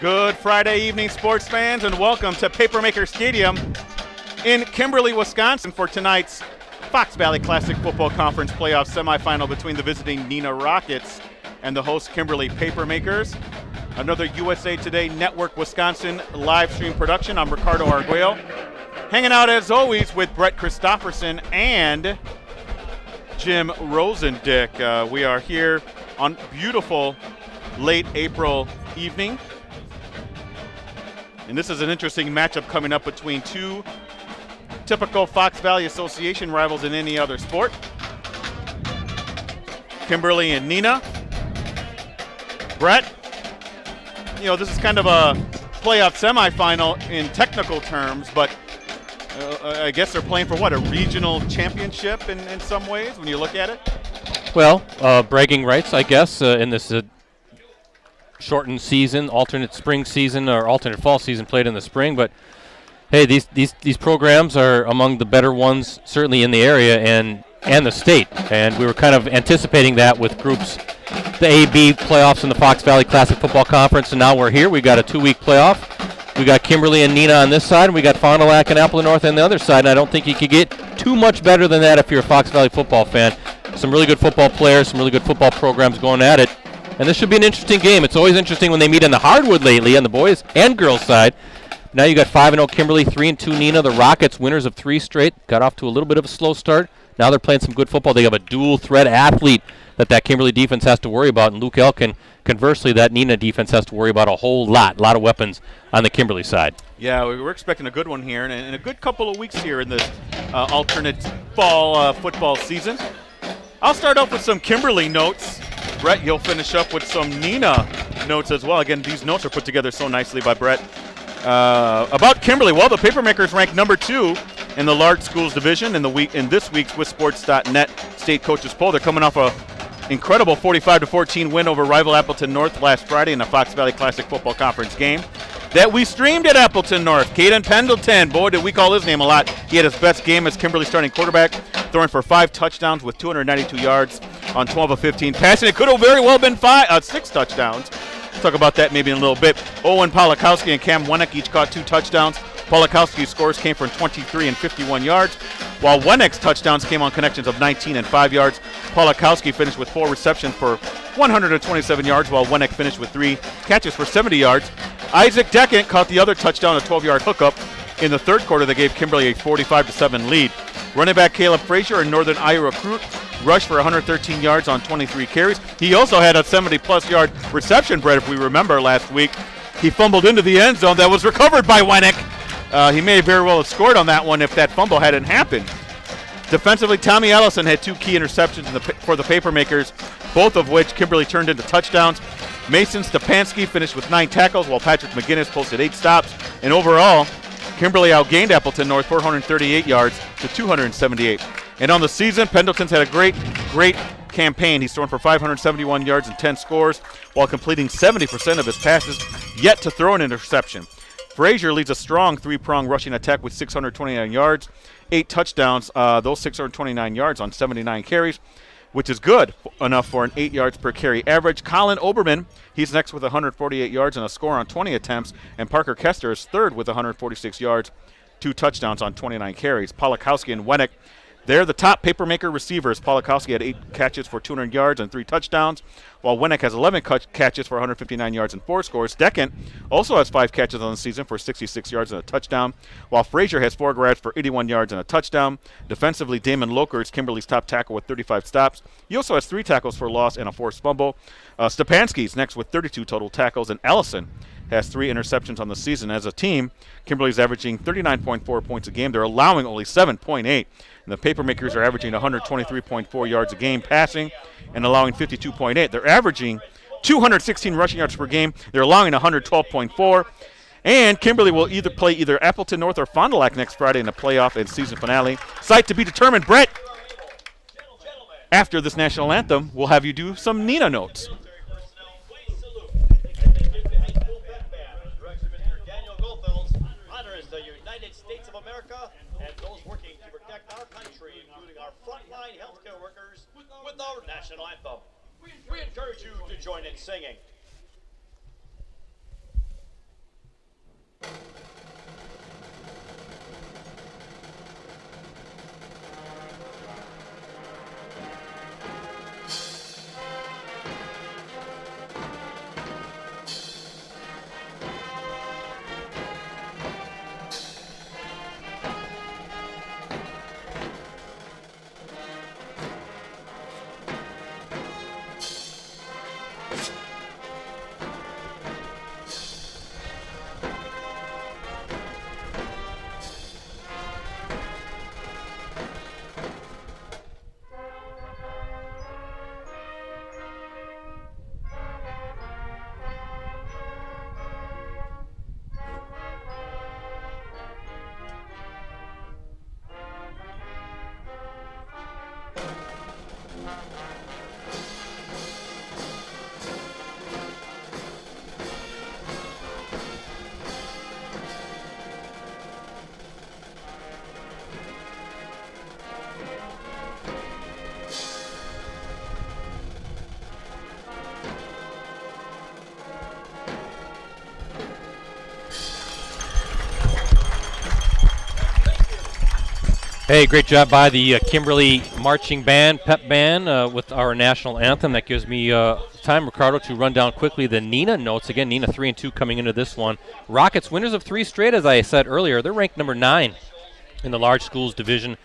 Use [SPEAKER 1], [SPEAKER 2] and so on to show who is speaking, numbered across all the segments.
[SPEAKER 1] Good Friday evening, sports fans, and welcome to Papermaker Stadium in Kimberly, Wisconsin for tonight's Fox Valley Classic Football Conference playoff semifinal between the visiting Neenah Rockets and the host Kimberly Papermakers. Another USA Today Network Wisconsin live stream production. I'm Ricardo Arguello, hanging out as always with Brett Christopherson and Jim Rosandick. We are here on beautiful late April evening. And this is an interesting matchup coming up between two typical Fox Valley Association rivals in any other sport. Kimberly and Neenah. Brett, you know, this is kind of a playoff semifinal in technical terms, but I guess they're playing for what, a regional championship in some ways when you look at it?
[SPEAKER 2] Well, bragging rights, I guess, in this shortened season, alternate spring season or alternate fall season played in the spring. But hey, these programs are among the better ones certainly in the area and the state. And we were kind of anticipating that with groups, the A-B playoffs in the Fox Valley Classic Football Conference, and now we're here. We got a 2-week playoff. We got Kimberly and Neenah on this side, and we got Fond du Lac and Appleton North on the other side. And I don't think you could get too much better than that if you're a Fox Valley football fan. Some really good football players, some really good football programs going at it. And this should be an interesting game. It's always interesting when they meet in the hardwood lately on the boys and girls side. Now you got 5-0 Kimberly, 3-2 Neenah. The Rockets, winners of 3 straight, got off to a little bit of a slow start. Now they're playing some good football. They have a dual-threat athlete that Kimberly defense has to worry about. And Luke Elkin, conversely, that Neenah defense has to worry about a whole lot of weapons on the Kimberly side. Yeah,
[SPEAKER 1] we're expecting a good one here and a good couple of weeks here in this alternate fall football season. I'll start off with some Kimberly notes. Brett, you'll finish up with some Neenah notes as well. Again, these notes are put together so nicely by Brett. About Kimberly, well, the Papermakers ranked number 2 in the large schools division in this week's WisSports.net state coaches poll. They're coming off a incredible 45-14 win over rival Appleton North last Friday in the Fox Valley Classic Football Conference game that we streamed at Appleton North. Caden Pendleton, boy, did we call his name a lot. He had his best game as Kimberly starting quarterback, throwing for 5 touchdowns with 292 yards on 12 of 15 passing. It could have very well been 6 touchdowns. We'll talk about that maybe in a little bit. Owen Polakowski and Cam Wennick each caught 2 touchdowns. Polakowski's scores came from 23 and 51 yards, while Wennick's touchdowns came on connections of 19 and 5 yards. Polakowski finished with 4 receptions for 127 yards, while Wennick finished with 3 catches for 70 yards. Isaac Deckant caught the other touchdown, a 12-yard hookup in the third quarter that gave Kimberly a 45-7 lead. Running back Caleb Frazier, a Northern Iowa recruit, rushed for 113 yards on 23 carries. He also had a 70-plus yard reception, Brett, if we remember last week. He fumbled into the end zone. That was recovered by Wennick. He may very well have scored on that one if that fumble hadn't happened. Defensively, Tommy Ellison had 2 key interceptions for the Papermakers, both of which Kimberly turned into touchdowns. Mason Stepanski finished with 9 tackles, while Patrick McGinnis posted 8 stops. And overall, Kimberly outgained Appleton North 438 yards to 278. And on the season, Pendleton's had a great campaign. He's thrown for 571 yards and 10 scores, while completing 70% of his passes, yet to throw an interception. Frazier leads a strong 3-prong rushing attack with 629 yards, 8 touchdowns, those 629 yards on 79 carries, which is good enough for an 8 yards per carry average. Colin Oberman, he's next with 148 yards and a score on 20 attempts, and Parker Kester is third with 146 yards, 2 touchdowns on 29 carries. Polakowski and Wennick, they're the top Papermaker receivers. Polakowski had 8 catches for 200 yards and 3 touchdowns, while Wennick has 11 catches for 159 yards and 4 scores. Deckant also has 5 catches on the season for 66 yards and a touchdown, while Frazier has 4 grabs for 81 yards and a touchdown. Defensively, Damon Loker is Kimberly's top tackle with 35 stops. He also has 3 tackles for loss and a forced fumble. Stepanski's next with 32 total tackles, and Ellison has 3 interceptions on the season. As a team, Kimberly's averaging 39.4 points a game. They're allowing only 7.8. And the Papermakers are averaging 123.4 yards a game passing and allowing 52.8. They're averaging 216 rushing yards per game. They're allowing 112.4. And Kimberly will play either Appleton North or Fond du Lac next Friday in the playoff and season finale. Site to be determined. Brett, after this national anthem, we'll have you do some Neenah notes.
[SPEAKER 3] United States of America and those working to protect our country, including our frontline healthcare workers, with our national anthem. We encourage you to join in singing.
[SPEAKER 2] Hey, great job by the Kimberly marching band, pep band, with our national anthem. That gives me time, Ricardo, to run down quickly the Neenah notes. Again, Neenah 3-2 coming into this one. Rockets, winners of 3 straight, as I said earlier. They're ranked number 9 in the large schools division.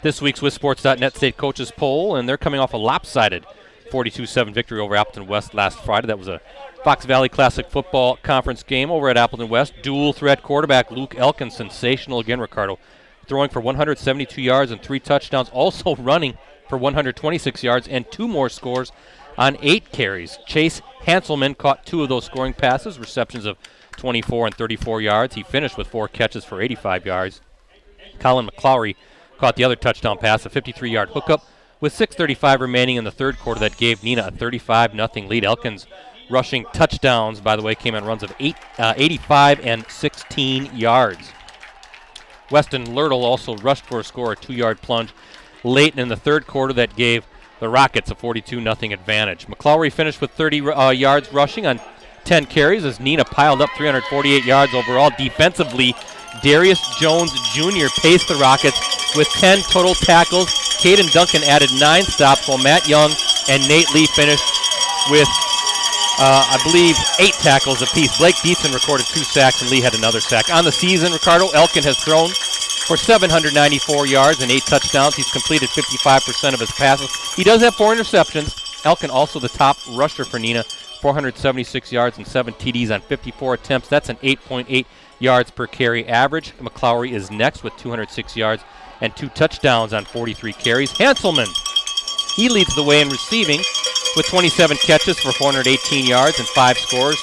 [SPEAKER 2] This week's WisSports.net state coaches poll, and they're coming off a lopsided 42-7 victory over Appleton West last Friday. That was a Fox Valley Classic Football Conference game over at Appleton West. Dual threat quarterback Luke Elkin, sensational again, Ricardo, throwing for 172 yards and 3 touchdowns, also running for 126 yards and 2 more scores on 8 carries. Chase Hanselman caught 2 of those scoring passes, receptions of 24 and 34 yards. He finished with 4 catches for 85 yards. Colin McClowry caught the other touchdown pass, a 53-yard hookup with 6:35 remaining in the third quarter. That gave Neenah a 35-0 lead. Elkins rushing touchdowns, by the way, came on runs of 85 and 16 yards. Weston Lurtle also rushed for a score, a 2-yard plunge late in the third quarter that gave the Rockets a 42-0 advantage. McClowry finished with 30 yards rushing on 10 carries as Neenah piled up 348 yards overall. Defensively, Darius Jones Jr. paced the Rockets with 10 total tackles. Caden Duncan added 9 stops, while Matt Young and Nate Lee finished with, I believe, 8 tackles apiece. Blake Deason recorded 2 sacks, and Lee had another sack. On the season, Ricardo, Elkin has thrown for 794 yards and 8 touchdowns. He's completed 55% of his passes. He does have 4 interceptions. Elkin also the top rusher for Neenah, 476 yards and 7 TDs on 54 attempts. That's an 8.8 yards per carry average. McClowry is next with 206 yards and 2 touchdowns on 43 carries. Hanselman, he leads the way in receiving with 27 catches for 418 yards and 5 scores.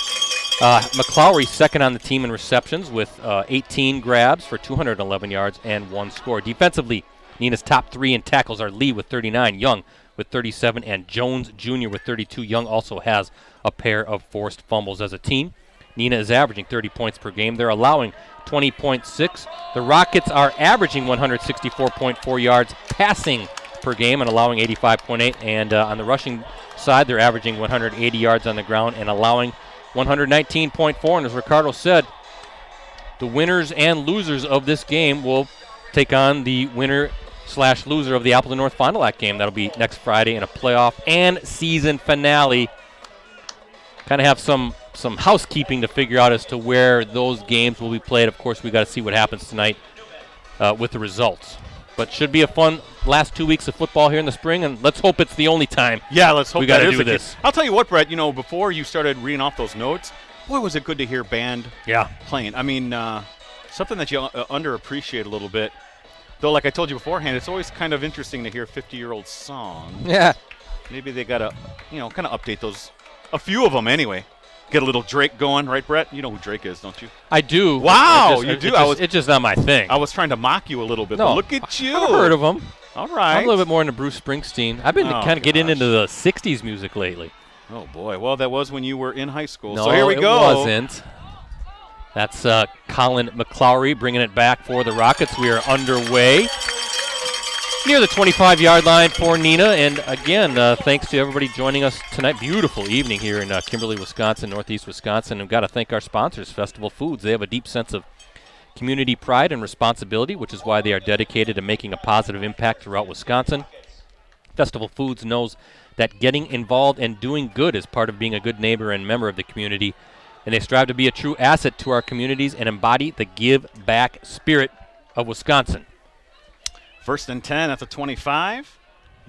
[SPEAKER 2] McClowry second on the team in receptions with 18 grabs for 211 yards and 1 score. Defensively, Neenah's top 3 in tackles are Lee with 39, Young with 37, and Jones Jr. with 32. Young also has a pair of forced fumbles. As a team, Neenah is averaging 30 points per game. They're allowing 20.6. The Rockets are averaging 164.4 yards passing per game and allowing 85.8. And on the rushing side, they're averaging 180 yards on the ground and allowing 119.4. And as Ricardo said, the winners and losers of this game will take on the winner/loser of the Appleton North Fond du Lac game. That'll be next Friday in a playoff and season finale. Kind of have some housekeeping to figure out as to where those games will be played. Of course, we got to see what happens tonight with the results. But should be a fun last 2 weeks of football here in the spring, and let's hope it's the only time.
[SPEAKER 1] Yeah, let's hope
[SPEAKER 2] we got to
[SPEAKER 1] that
[SPEAKER 2] do
[SPEAKER 1] is
[SPEAKER 2] this.
[SPEAKER 1] I'll tell you what, Brett. You know, before you started reading off those notes, boy, was it good to hear band playing. I mean, something that you underappreciate a little bit. Though, like I told you beforehand, it's always kind of interesting to hear 50-year-old songs.
[SPEAKER 2] Yeah.
[SPEAKER 1] Maybe they got to, kind of update those. A few of them, anyway. Get a little Drake going, right, Brett? You know who Drake is, don't you?
[SPEAKER 2] I do.
[SPEAKER 1] Wow, you do.
[SPEAKER 2] It's just not my thing.
[SPEAKER 1] I was trying to mock you a little bit.
[SPEAKER 2] No,
[SPEAKER 1] But look at you.
[SPEAKER 2] I've heard of him.
[SPEAKER 1] All right.
[SPEAKER 2] I'm a little bit more into Bruce Springsteen. I've been kind of getting into the 60s music lately.
[SPEAKER 1] Oh, boy. Well, that was when you were in high school.
[SPEAKER 2] No,
[SPEAKER 1] so here we go.
[SPEAKER 2] it wasn't. That's Colin McClowry bringing it back for the Rockets. We are underway near the 25-yard line for Neenah. And, again, thanks to everybody joining us tonight. Beautiful evening here in Kimberly, Wisconsin, northeast Wisconsin. And we've got to thank our sponsors, Festival Foods. They have a deep sense of community pride and responsibility, which is why they are dedicated to making a positive impact throughout Wisconsin. Festival Foods knows that getting involved and doing good is part of being a good neighbor and member of the community. And they strive to be a true asset to our communities and embody the give-back spirit of Wisconsin.
[SPEAKER 1] 1st and 10 at the 25.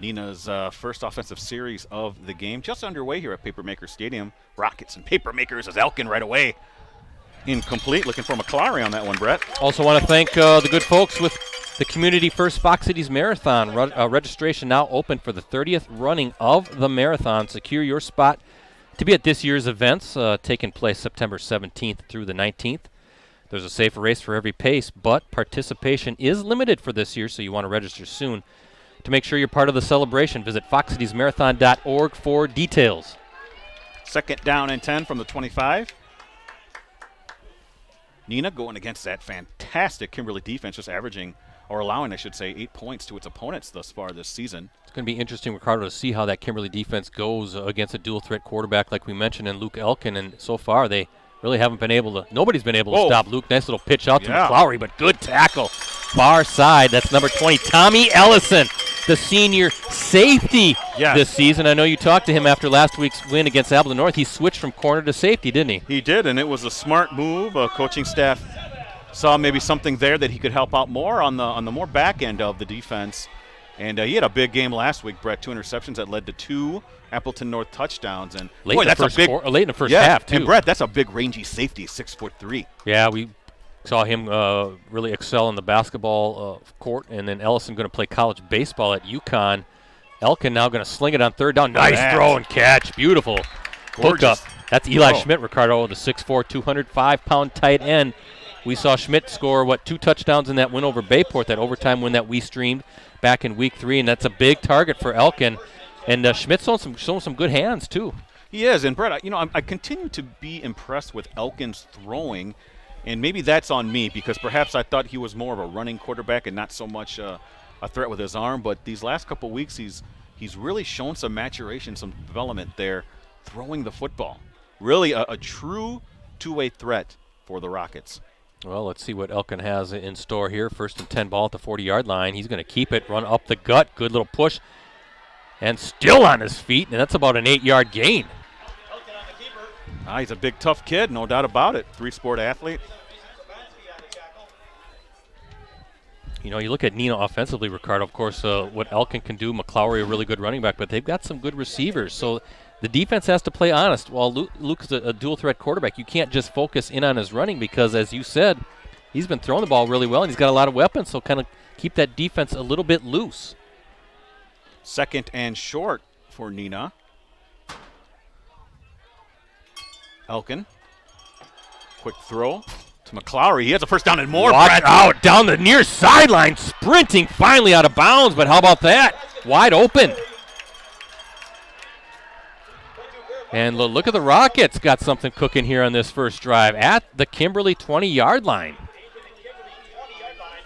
[SPEAKER 1] Neenah's first offensive series of the game. Just underway here at Papermaker Stadium. Rockets and Papermakers as Elkin right away. Incomplete. Looking for McClowry on that one, Brett.
[SPEAKER 2] Also want to thank the good folks with the Community First Fox Cities Marathon. Registration now open for the 30th running of the marathon. Secure your spot to be at this year's events, taking place September 17th through the 19th. There's a safe race for every pace, but participation is limited for this year, so you want to register soon. To make sure you're part of the celebration, visit foxcitiesmarathon.org for details.
[SPEAKER 1] 2nd down and 10 from the 25. Neenah going against that fantastic Kimberly defense, just averaging, or allowing, I should say, 8 points to its opponents thus far this season.
[SPEAKER 2] It's going to be interesting, Ricardo, to see how that Kimberly defense goes against a dual-threat quarterback like we mentioned in Luke Elkin, and so far they really haven't been able to – nobody's been able to stop Luke. Nice little pitch out to McClowry, but good tackle. Far side, that's number 20, Tommy Ellison, the senior safety this season. I know you talked to him after last week's win against Appleton North. He switched from corner to safety, didn't he?
[SPEAKER 1] He did, and it was a smart move. Coaching staff saw maybe something there that he could help out more on the more back end of the defense. And he had a big game last week, Brett. 2 interceptions that led to 2 Appleton North touchdowns. And
[SPEAKER 2] late in the first half, too.
[SPEAKER 1] And Brett, that's a big rangy safety, 6'3".
[SPEAKER 2] Yeah, we saw him really excel in the basketball court, and then Ellison going to play college baseball at UConn. Elkin now going to sling it on 3rd down. Nice throw and catch. Beautiful hookup. That's Eli Schmidt, Ricardo, the 6'4", 205-pound tight end. We saw Schmidt score, 2 touchdowns in that win over Bayport, that overtime win that we streamed back in week 3, and that's a big target for Elkin. And Schmidt's showing some good hands, too.
[SPEAKER 1] He is. And, Brett, I continue to be impressed with Elkin's throwing. And maybe that's on me because perhaps I thought he was more of a running quarterback and not so much a threat with his arm. But these last couple weeks, he's really shown some maturation, some development there, throwing the football. Really a true two-way threat for the Rockets.
[SPEAKER 2] Well, let's see what Elkin has in store here. 1st and 10 ball at the 40-yard line. He's going to keep it, run up the gut. Good little push. And still on his feet, and that's about an 8-yard gain.
[SPEAKER 1] He's a big, tough kid, no doubt about it. 3-sport athlete.
[SPEAKER 2] You look at Neenah offensively, Ricardo, of course, what Elkin can do. McClowry, a really good running back, but they've got some good receivers. So the defense has to play honest. While Luke is a dual-threat quarterback, you can't just focus in on his running because, as you said, he's been throwing the ball really well, and he's got a lot of weapons, so kind of keep that defense a little bit loose.
[SPEAKER 1] 2nd and short for Neenah. Elkin. Quick throw to McClowry. He has a 1st down and more.
[SPEAKER 2] Watch out down the near sideline, sprinting finally out of bounds, but how about that? Wide open. And look at the Rockets. Got something cooking here on this first drive at the Kimberly 20-yard line.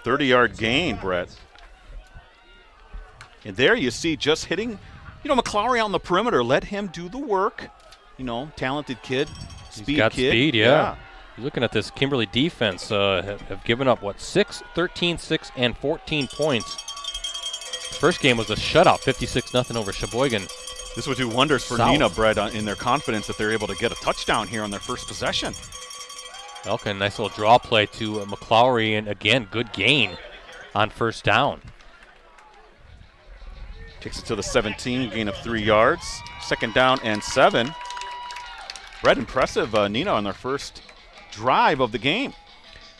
[SPEAKER 1] 30-yard gain, Brett. And there you see just hitting, McClowry on the perimeter. Let him do the work. Talented kid,
[SPEAKER 2] He's got speed, yeah. You're looking at this Kimberly defense, have given up, 6, 13, 6, and 14 points. First game was a shutout, 56-0 over Sheboygan.
[SPEAKER 1] This would do wonders for Neenah, Brett, in their confidence that they're able to get a touchdown here on their first possession.
[SPEAKER 2] Elkin, nice little draw play to McClowry, and again, good gain on 1st down.
[SPEAKER 1] Takes it to the 17, gain of 3 yards. 2nd down and 7. Brett, impressive, Neenah, on their first drive of the game.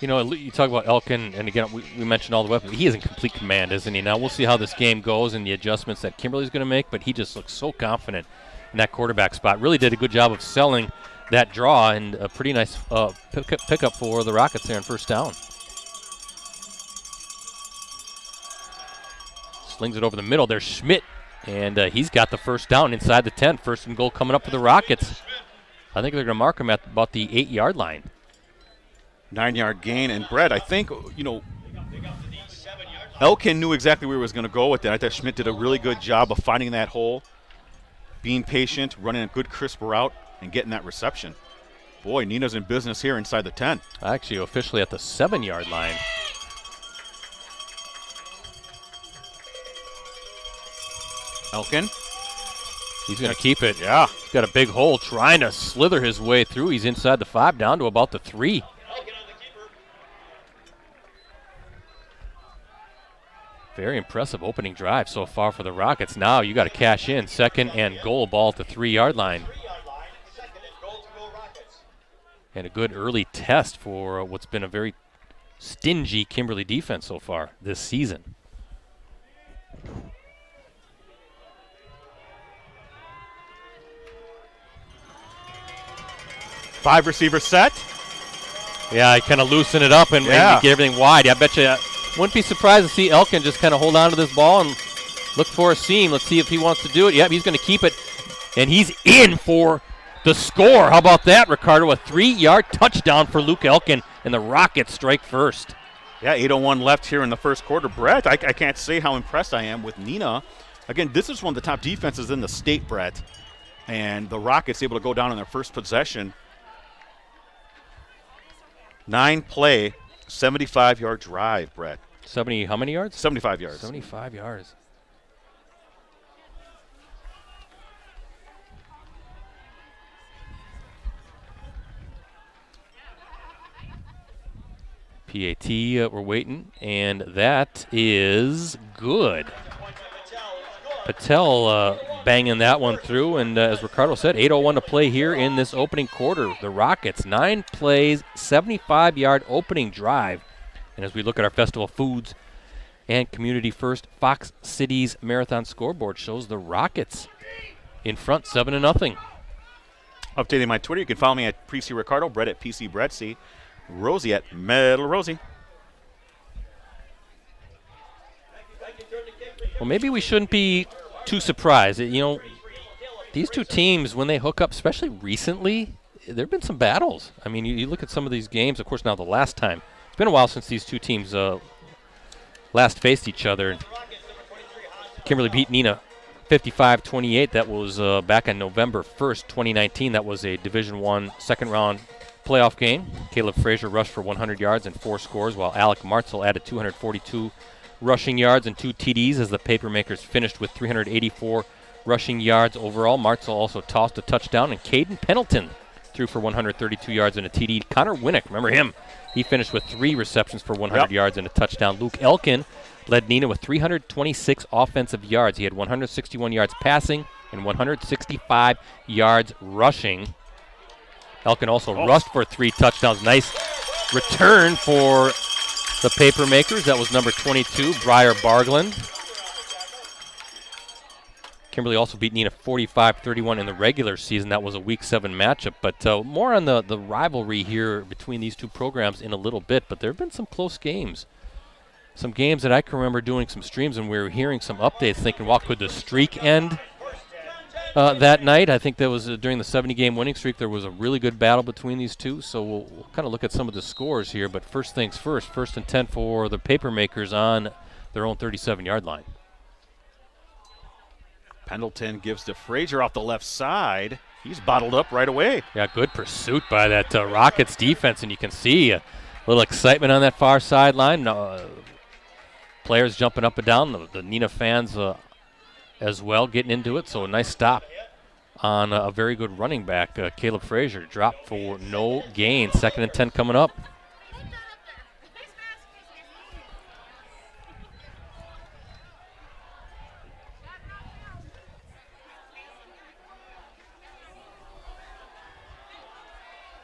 [SPEAKER 2] You know, you talk about Elkin, and again, we mentioned all the weapons. He is in complete command, isn't he? Now, we'll see how this game goes and the adjustments that Kimberly's going to make, but he just looks so confident in that quarterback spot. Really did a good job of selling that draw, and a pretty nice pickup for the Rockets there on first down. Slings it over the middle. There's Schmidt, and he's got the first down inside the 10. First and goal coming up for the Rockets. I think they're going to mark him at about the 8-yard line.
[SPEAKER 1] 9-yard gain, and Brett, I think, Elkin knew exactly where he was going to go with that. I thought Schmidt did a really good job of finding that hole, being patient, running a good crisp route, and getting that reception. Boy, Neenah's in business here inside the 10.
[SPEAKER 2] Actually, officially at the 7-yard line.
[SPEAKER 1] Elkin.
[SPEAKER 2] He's going to keep it. Yeah. He's got a big hole trying to slither his way through. He's inside the 5 down to about the 3. Very impressive opening drive so far for the Rockets. Now you got to cash in. 2nd and goal, ball at the 3-yard line. And a good early test for what's been a very stingy Kimberly defense so far this season.
[SPEAKER 1] Five receiver set.
[SPEAKER 2] Yeah, I kind of loosen it up and maybe get everything wide. I bet you wouldn't be surprised to see Elkin just kind of hold on to this ball and look for a seam. Let's see if he wants to do it. Yep, he's going to keep it. And he's in for the score. How about that, Ricardo? A 3-yard touchdown for Luke Elkin, and the Rockets strike first.
[SPEAKER 1] Yeah, 8:01 left here in the first quarter. Brett, I can't say how impressed I am with Neenah. Again, this is one of the top defenses in the state, Brett. And the Rockets able to go down on their first possession. 9-play, 75-yard drive, Brett.
[SPEAKER 2] 70, how many yards?
[SPEAKER 1] 75 yards.
[SPEAKER 2] 75 yards. PAT, we're waiting, and that is good. Patel banging that one through, and as Ricardo said, 8:01 to play here in this opening quarter. The Rockets, 9 plays, 75-yard opening drive. And as we look at our Festival Foods and Community First, Fox Cities Marathon scoreboard shows the Rockets in front, 7-0.
[SPEAKER 1] Updating my Twitter, you can follow me at PC Ricardo, Brett at PC Brett C, Rosie at Metal Rosie.
[SPEAKER 2] Well, maybe we shouldn't be too surprised. You know, these two teams, when they hook up, especially recently, there have been some battles. I mean, you look at some of these games, of course, now the last time. It's been a while since these two teams last faced each other. Kimberly beat Neenah 55-28. That was back on November 1st, 2019. That was a Division I second-round playoff game. Caleb Frazier rushed for 100 yards and 4 scores, while Alec Martzel added 242 rushing yards and 2 TDs as the Papermakers finished with 384 rushing yards overall. Martzel also tossed a touchdown, and Caden Pendleton threw for 132 yards and a TD. Connor Winnick, remember him? He finished with 3 receptions for 100 yards and a touchdown. Luke Elkin led Neenah with 326 offensive yards. He had 161 yards passing and 165 yards rushing. Elkin also rushed for 3 touchdowns. Nice return for the Papermakers. That was number 22, Briar Bargland. Kimberly also beat Neenah 45-31 in the regular season. That was a Week 7 matchup. But more on the rivalry here between these two programs in a little bit. But there have been some close games. Some games that I can remember doing some streams, and we were hearing some updates thinking, well, could the streak end that night? I think that was during the 70-game winning streak. There was a really good battle between these two. So we'll kind of look at some of the scores here. But first things first, 1st and 10 for the Papermakers on their own 37-yard line.
[SPEAKER 1] Pendleton gives to Frazier off the left side. He's bottled up right away.
[SPEAKER 2] Yeah, good pursuit by that Rockets defense, and you can see a little excitement on that far sideline. Players jumping up and down, the Neenah fans as well getting into it. So a nice stop on a very good running back, Caleb Frazier. Dropped for no gain. 2nd and 10 coming up.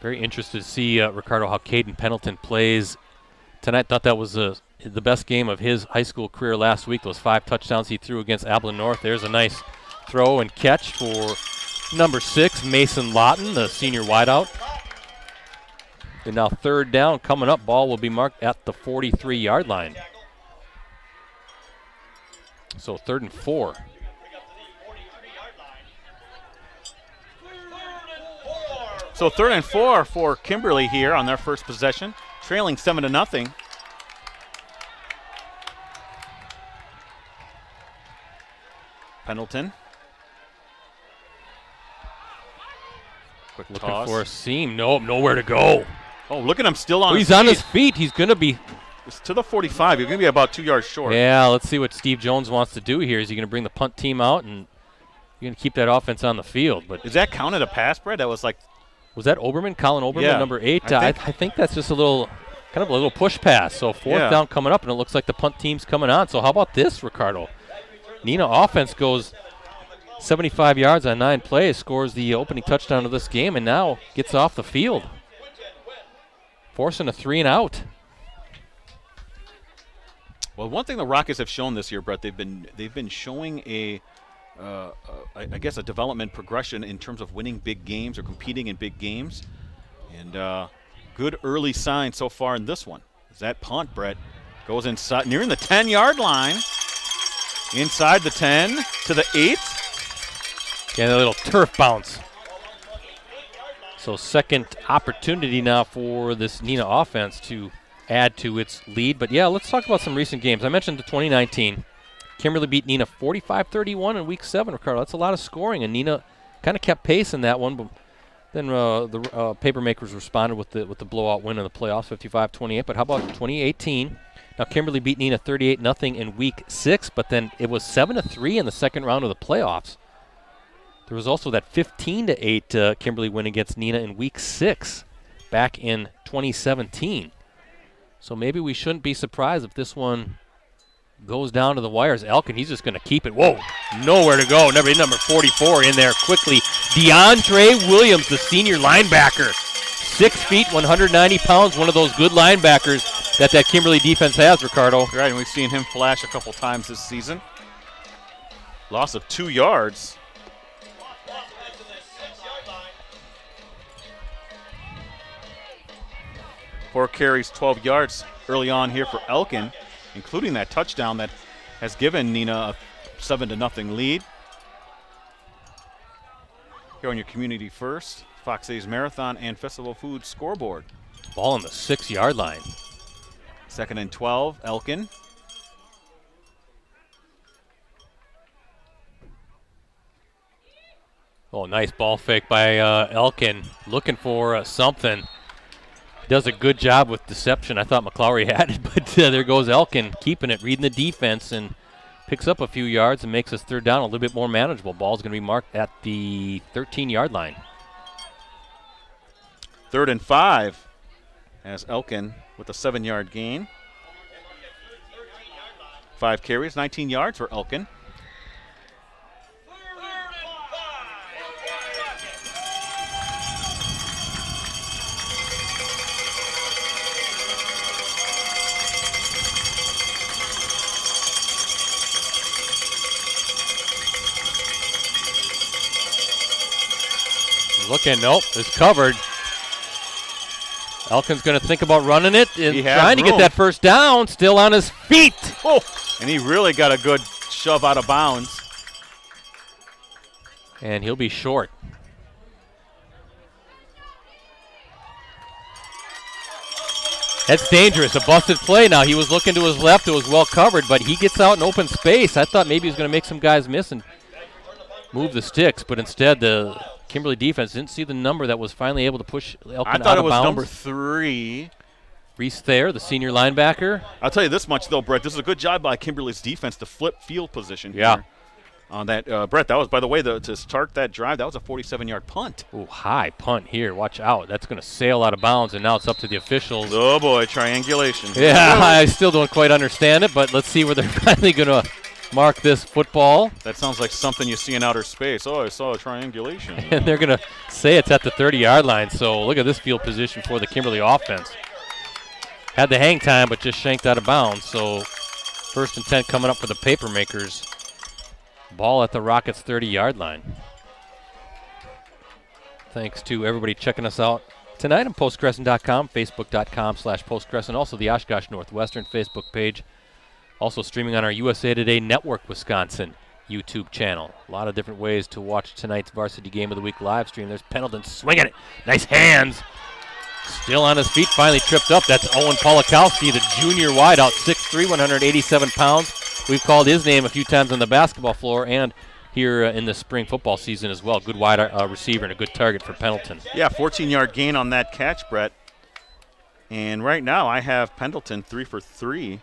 [SPEAKER 2] Very interested to see, Ricardo, how Caden Pendleton plays tonight. Thought that was the best game of his high school career last week. Those 5 touchdowns he threw against Abilene North. There's a nice throw and catch for number 6, Mason Lawton, the senior wideout. And now 3rd down coming up. Ball will be marked at the 43-yard line. So 3rd and 4.
[SPEAKER 1] So 3rd and 4 for Kimberly here on their first possession, trailing 7-0. Pendleton. Quick
[SPEAKER 2] Looking
[SPEAKER 1] toss.
[SPEAKER 2] for a seam. Nope, nowhere to go.
[SPEAKER 1] Oh, look at him still on
[SPEAKER 2] He's
[SPEAKER 1] his
[SPEAKER 2] on
[SPEAKER 1] feet.
[SPEAKER 2] his feet. He's going to be.
[SPEAKER 1] It's to the 45. You're going to be about 2 yards short.
[SPEAKER 2] Yeah, let's see what Steve Jones wants to do here. Is he going to bring the punt team out and you're going to keep that offense on the field? But
[SPEAKER 1] Is that counted a pass, Brett? That was like.
[SPEAKER 2] was that Oberman, Colin Oberman,
[SPEAKER 1] Yeah,
[SPEAKER 2] number 8?
[SPEAKER 1] I
[SPEAKER 2] I
[SPEAKER 1] think-
[SPEAKER 2] think that's just a little push pass. So 4th down coming up, and it looks like the punt team's coming on. So how about this, Ricardo? Neenah offense goes 75 yards on 9 plays, scores the opening touchdown of this game, and now gets off the field, forcing a 3 and out.
[SPEAKER 1] Well, one thing the Rockets have shown this year, Brett, they've been showing I guess a development progression in terms of winning big games or competing in big games, and good early sign so far in this one. As that punt, Brett, goes inside, nearing the 10-yard line, inside the 10 to the 8.
[SPEAKER 2] And a little turf bounce. So second opportunity now for this Neenah offense to add to its lead. But, yeah, let's talk about some recent games. I mentioned the 2019. Kimberly beat Neenah 45-31 in Week 7, Ricardo. That's a lot of scoring, and Neenah kind of kept pace in that one. But then the Papermakers responded with the blowout win in the playoffs, 55-28. But how about 2018? Now, Kimberly beat Neenah 38-0 in Week 6, but then it was 7-3 in the second round of the playoffs. There was also that 15-8 Kimberly win against Neenah in Week 6 back in 2017. So maybe we shouldn't be surprised if this one goes down to the wires. Elkin, he's just going to keep it. Whoa, nowhere to go. Number 44 in there quickly. DeAndre Williams, the senior linebacker. 6 feet, 190 pounds, one of those good linebackers that Kimberly defense has, Ricardo.
[SPEAKER 1] Right, and we've seen him flash a couple times this season. Loss of 2 yards. Four carries, 12 yards early on here for Elkin, including that touchdown that has given Neenah a 7-0 lead. Here on your Community First, Fox A's Marathon and Festival Foods scoreboard.
[SPEAKER 2] Ball on the 6-yard line.
[SPEAKER 1] 2nd and 12, Elkin.
[SPEAKER 2] Oh, nice ball fake by Elkin, looking for something. Does a good job with deception. I thought McClowry had it, but there goes Elkin, keeping it, reading the defense, and picks up a few yards and makes us 3rd down a little bit more manageable. Ball's going to be marked at the 13-yard line.
[SPEAKER 1] 3rd and 5 as Elkin with a 7-yard gain. 5 carries, 19 yards for Elkin.
[SPEAKER 2] Looking, nope, it's covered. Elkin's going to think about running it and trying to get that 1st down, still on his feet.
[SPEAKER 1] Oh, and he really got a good shove out of bounds.
[SPEAKER 2] And he'll be short. That's dangerous, a busted play now. He was looking to his left, it was well covered, but he gets out in open space. I thought maybe he was going to make some guys miss and move the sticks, but instead the Kimberly defense didn't see the number that was finally able to push Elkin out of bounds.
[SPEAKER 1] I thought it was number 3.
[SPEAKER 2] Reese Thayer, the senior linebacker.
[SPEAKER 1] I'll tell you this much, though, Brett. This is a good job by Kimberly's defense to flip field position
[SPEAKER 2] Yeah.
[SPEAKER 1] here. On that, Brett, that was, by the way, to start that drive, that was a 47-yard punt.
[SPEAKER 2] Ooh, high punt here. Watch out. That's going to sail out of bounds, and now it's up to the officials.
[SPEAKER 1] Oh, boy, triangulation.
[SPEAKER 2] Yeah, I still don't quite understand it, but let's see where they're finally going to mark this football.
[SPEAKER 1] That sounds like something you see in outer space. Oh, I saw a triangulation.
[SPEAKER 2] And they're going to say it's at the 30-yard line. So look at this field position for the Kimberly offense. Had the hang time, but just shanked out of bounds. So 1st and 10 coming up for the Papermakers. Ball at the Rockets' 30-yard line. Thanks to everybody checking us out tonight on postcrescent.com, facebook.com/postcrescent, also the Oshkosh Northwestern Facebook page. Also streaming on our USA Today Network Wisconsin YouTube channel. A lot of different ways to watch tonight's Varsity Game of the Week live stream. There's Pendleton swinging it. Nice hands. Still on his feet, finally tripped up. That's Owen Polakowski, the junior wideout, 6'3", 187 pounds. We've called his name a few times on the basketball floor and here in the spring football season as well. Good wide receiver and a good target for Pendleton.
[SPEAKER 1] Yeah, 14-yard gain on that catch, Brett. And right now I have Pendleton 3 for 3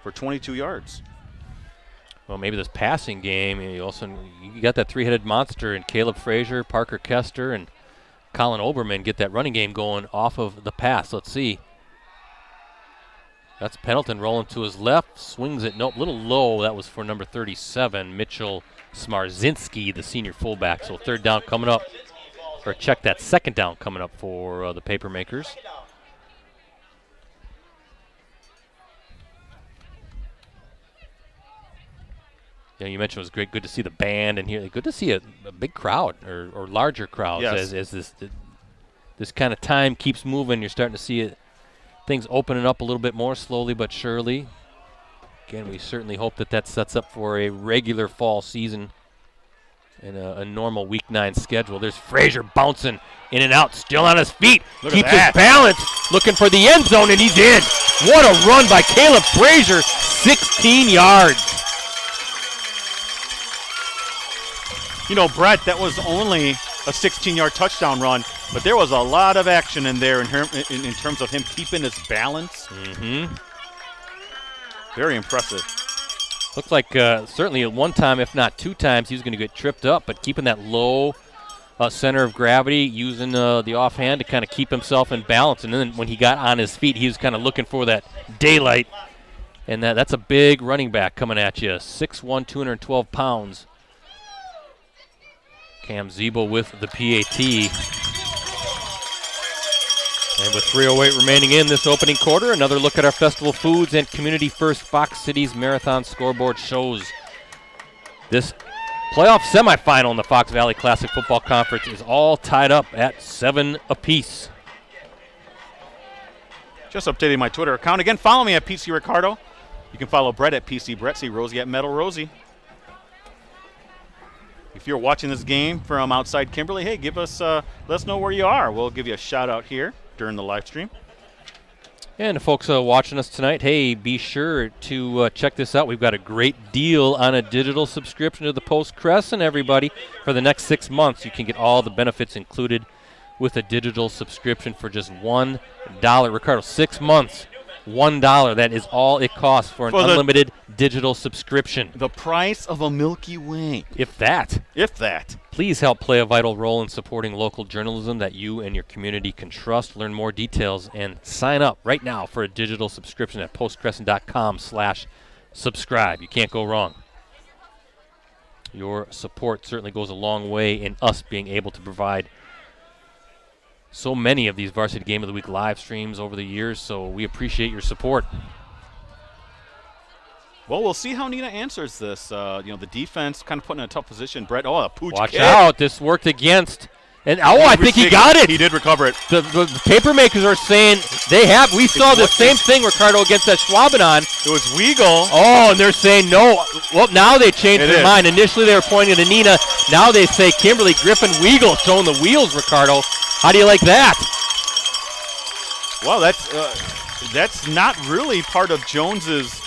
[SPEAKER 1] for 22 yards.
[SPEAKER 2] Well, maybe this passing game, you got that three-headed monster in Caleb Frazier, Parker Kester, and Colin Oberman get that running game going off of the pass. Let's see. That's Pendleton rolling to his left, swings it, nope, a little low. That was for number 37, Mitchell Smarzinski, the senior fullback. So 3rd down coming up, or check that 2nd down coming up for the Papermakers. Yeah, you mentioned it was good to see the band and here. Good to see a big crowd or larger crowds
[SPEAKER 1] yes.
[SPEAKER 2] as this kind of time keeps moving. You're starting to see it. Things opening up a little bit more slowly but surely. Again, we certainly hope that sets up for a regular fall season and a normal Week 9 schedule. There's Frazier bouncing in and out, still on his feet. Keeps his balance, looking for the end zone, and he's in. What a run by Caleb Frazier, 16 yards.
[SPEAKER 1] You know, Brett, that was only a 16-yard touchdown run, but there was a lot of action in there in terms of him keeping his balance.
[SPEAKER 2] Mm-hmm.
[SPEAKER 1] Very impressive.
[SPEAKER 2] Looked like certainly at one time, if not 2 times, he was going to get tripped up, but keeping that low center of gravity, using the offhand to kind of keep himself in balance. And then when he got on his feet, he was kind of looking for that daylight. And that's a big running back coming at you, 6'1", 212 pounds. Cam Zeeble with the PAT. And with 3:08 remaining in this opening quarter, another look at our Festival Foods and Community First Fox Cities Marathon scoreboard shows. This playoff semifinal in the Fox Valley Classic Football Conference is all tied up at 7 apiece.
[SPEAKER 1] Just updating my Twitter account. Again, follow me at PC Ricardo. You can follow Brett at PC Brett. See Rosie at Metal Rosie. If you're watching this game from outside Kimberly, hey, let us know where you are. We'll give you a shout out here during the live stream.
[SPEAKER 2] And the folks watching us tonight, hey, be sure to check this out. We've got a great deal on a digital subscription to the Post-Crescent, everybody. For the next 6 months, you can get all the benefits included with a digital subscription for just $1. Ricardo, 6 months, $1. That is all it costs for an unlimited digital subscription.
[SPEAKER 1] The price of a Milky Way.
[SPEAKER 2] If that. Please help play a vital role in supporting local journalism that you and your community can trust. Learn more details and sign up right now for a digital subscription at postcrescent.com/subscribe. You can't go wrong. Your support certainly goes a long way in us being able to provide so many of these Varsity Game of the Week live streams over the years, so we appreciate your support.
[SPEAKER 1] Well, we'll see how Neenah answers this. The defense kind of put in a tough position. Brett, a pooch
[SPEAKER 2] Watch
[SPEAKER 1] kick.
[SPEAKER 2] out. This worked agast. And I think he got it.
[SPEAKER 1] He did recover it.
[SPEAKER 2] The Papermakers are saying we saw the same thing, Ricardo, against that Schwabenon.
[SPEAKER 1] It was Weigel.
[SPEAKER 2] Oh, and they're saying no. Well, now they changed their mind. Initially, they were pointing to Neenah. Now they say Kimberly Griffin Weigel showing the wheels, Ricardo. How do you like that?
[SPEAKER 1] Well, that's not really part of Jones's,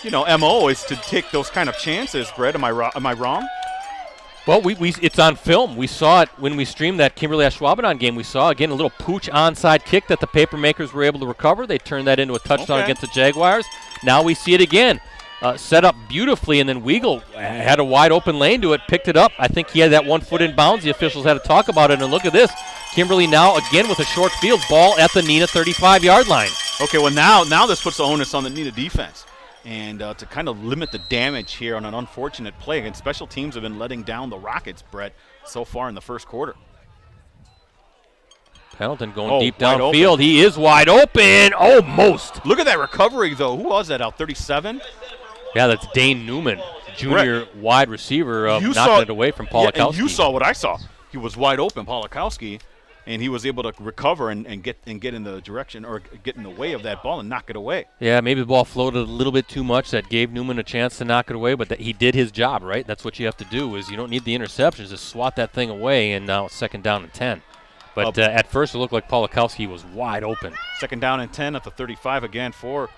[SPEAKER 1] MO is to take those kind of chances, Brett. Am I wrong?
[SPEAKER 2] Well, it's on film. We saw it when we streamed that Kimberly-Schwabenon game. We saw, again, a little pooch onside kick that the Papermakers were able to recover. They turned that into a touchdown against the Jaguars. Now we see it again. Set up beautifully, and then Weigel had a wide open lane to it, picked it up. I think he had that 1 foot in bounds. The officials had to talk about it, and look at this. Kimberly now again with a short field ball at the Neenah 35-yard line.
[SPEAKER 1] Okay, well now this puts the onus on the Neenah defense. And to kind of limit the damage here on an unfortunate play against special teams have been letting down the Rockets, Brett, so far in the first quarter.
[SPEAKER 2] Pendleton going deep
[SPEAKER 1] wide
[SPEAKER 2] downfield.
[SPEAKER 1] open.
[SPEAKER 2] He is wide open. Almost.
[SPEAKER 1] Look at that recovery, though. Who was that out? 37?
[SPEAKER 2] Yeah, that's Dane Newman, junior wide receiver, knocking it away from Polakowski.
[SPEAKER 1] Yeah, and you saw what I saw. He was wide open, Polakowski, and he was able to recover and get in the direction or get in the way of that ball and knock it away.
[SPEAKER 2] Yeah, maybe the ball floated a little bit too much. That gave Newman a chance to knock it away, but he did his job, right? That's what you have to do is you don't need the interceptions. Just swat that thing away, and now it's 2nd down and 10. But at first it looked like Polakowski was wide open.
[SPEAKER 1] 2nd down and 10 at the 35 again for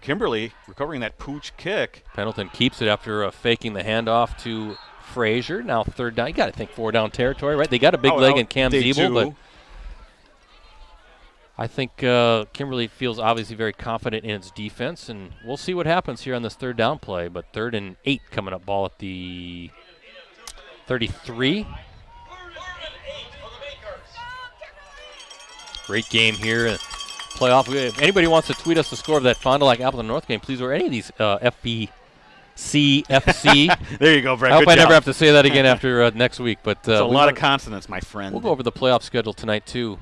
[SPEAKER 1] Kimberly, recovering that pooch kick.
[SPEAKER 2] Pendleton keeps it after faking the handoff to Frazier. Now 3rd down. You got to think 4-down territory, right? They got a big leg in Cam Zeeble, but I think Kimberly feels obviously very confident in its defense, and we'll see what happens here on this 3rd down play. But 3rd and 8 coming up, ball at the 33. Great game here. Playoff. If anybody wants to tweet us the score of that Fond du Lac Appleton North game, please, or any of these FBCFC.
[SPEAKER 1] There you go, Brett.
[SPEAKER 2] I hope
[SPEAKER 1] Good
[SPEAKER 2] I
[SPEAKER 1] job.
[SPEAKER 2] never have to say that again after next week. But
[SPEAKER 1] it's a lot of consonants, my friend.
[SPEAKER 2] We'll go over the playoff schedule tonight too.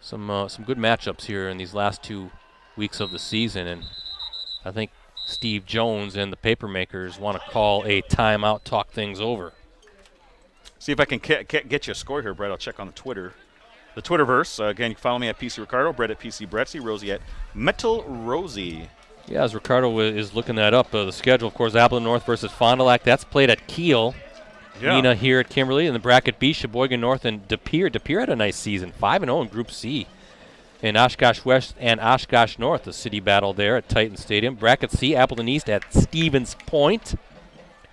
[SPEAKER 2] Some good matchups here in these last 2 weeks of the season, and I think Steve Jones and the Papermakers want to call a timeout, talk things over.
[SPEAKER 1] See if I can get you a score here, Brett. I'll check on the Twitter. The Twitterverse, again, you can follow me at PC Ricardo, Brett at PC Brettsy, Rosie at Metal Rosie.
[SPEAKER 2] Yeah, as Ricardo is looking that up, the schedule, of course, Appleton North versus Fond du Lac. That's played at Kiel. Yeah. Neenah here at Kimberly. In the bracket B, Sheboygan North and De Pere. De Pere had a nice season, 5-0 in Group C. In Oshkosh West and Oshkosh North, the city battle there at Titan Stadium. Bracket C, Appleton East at Stevens Point.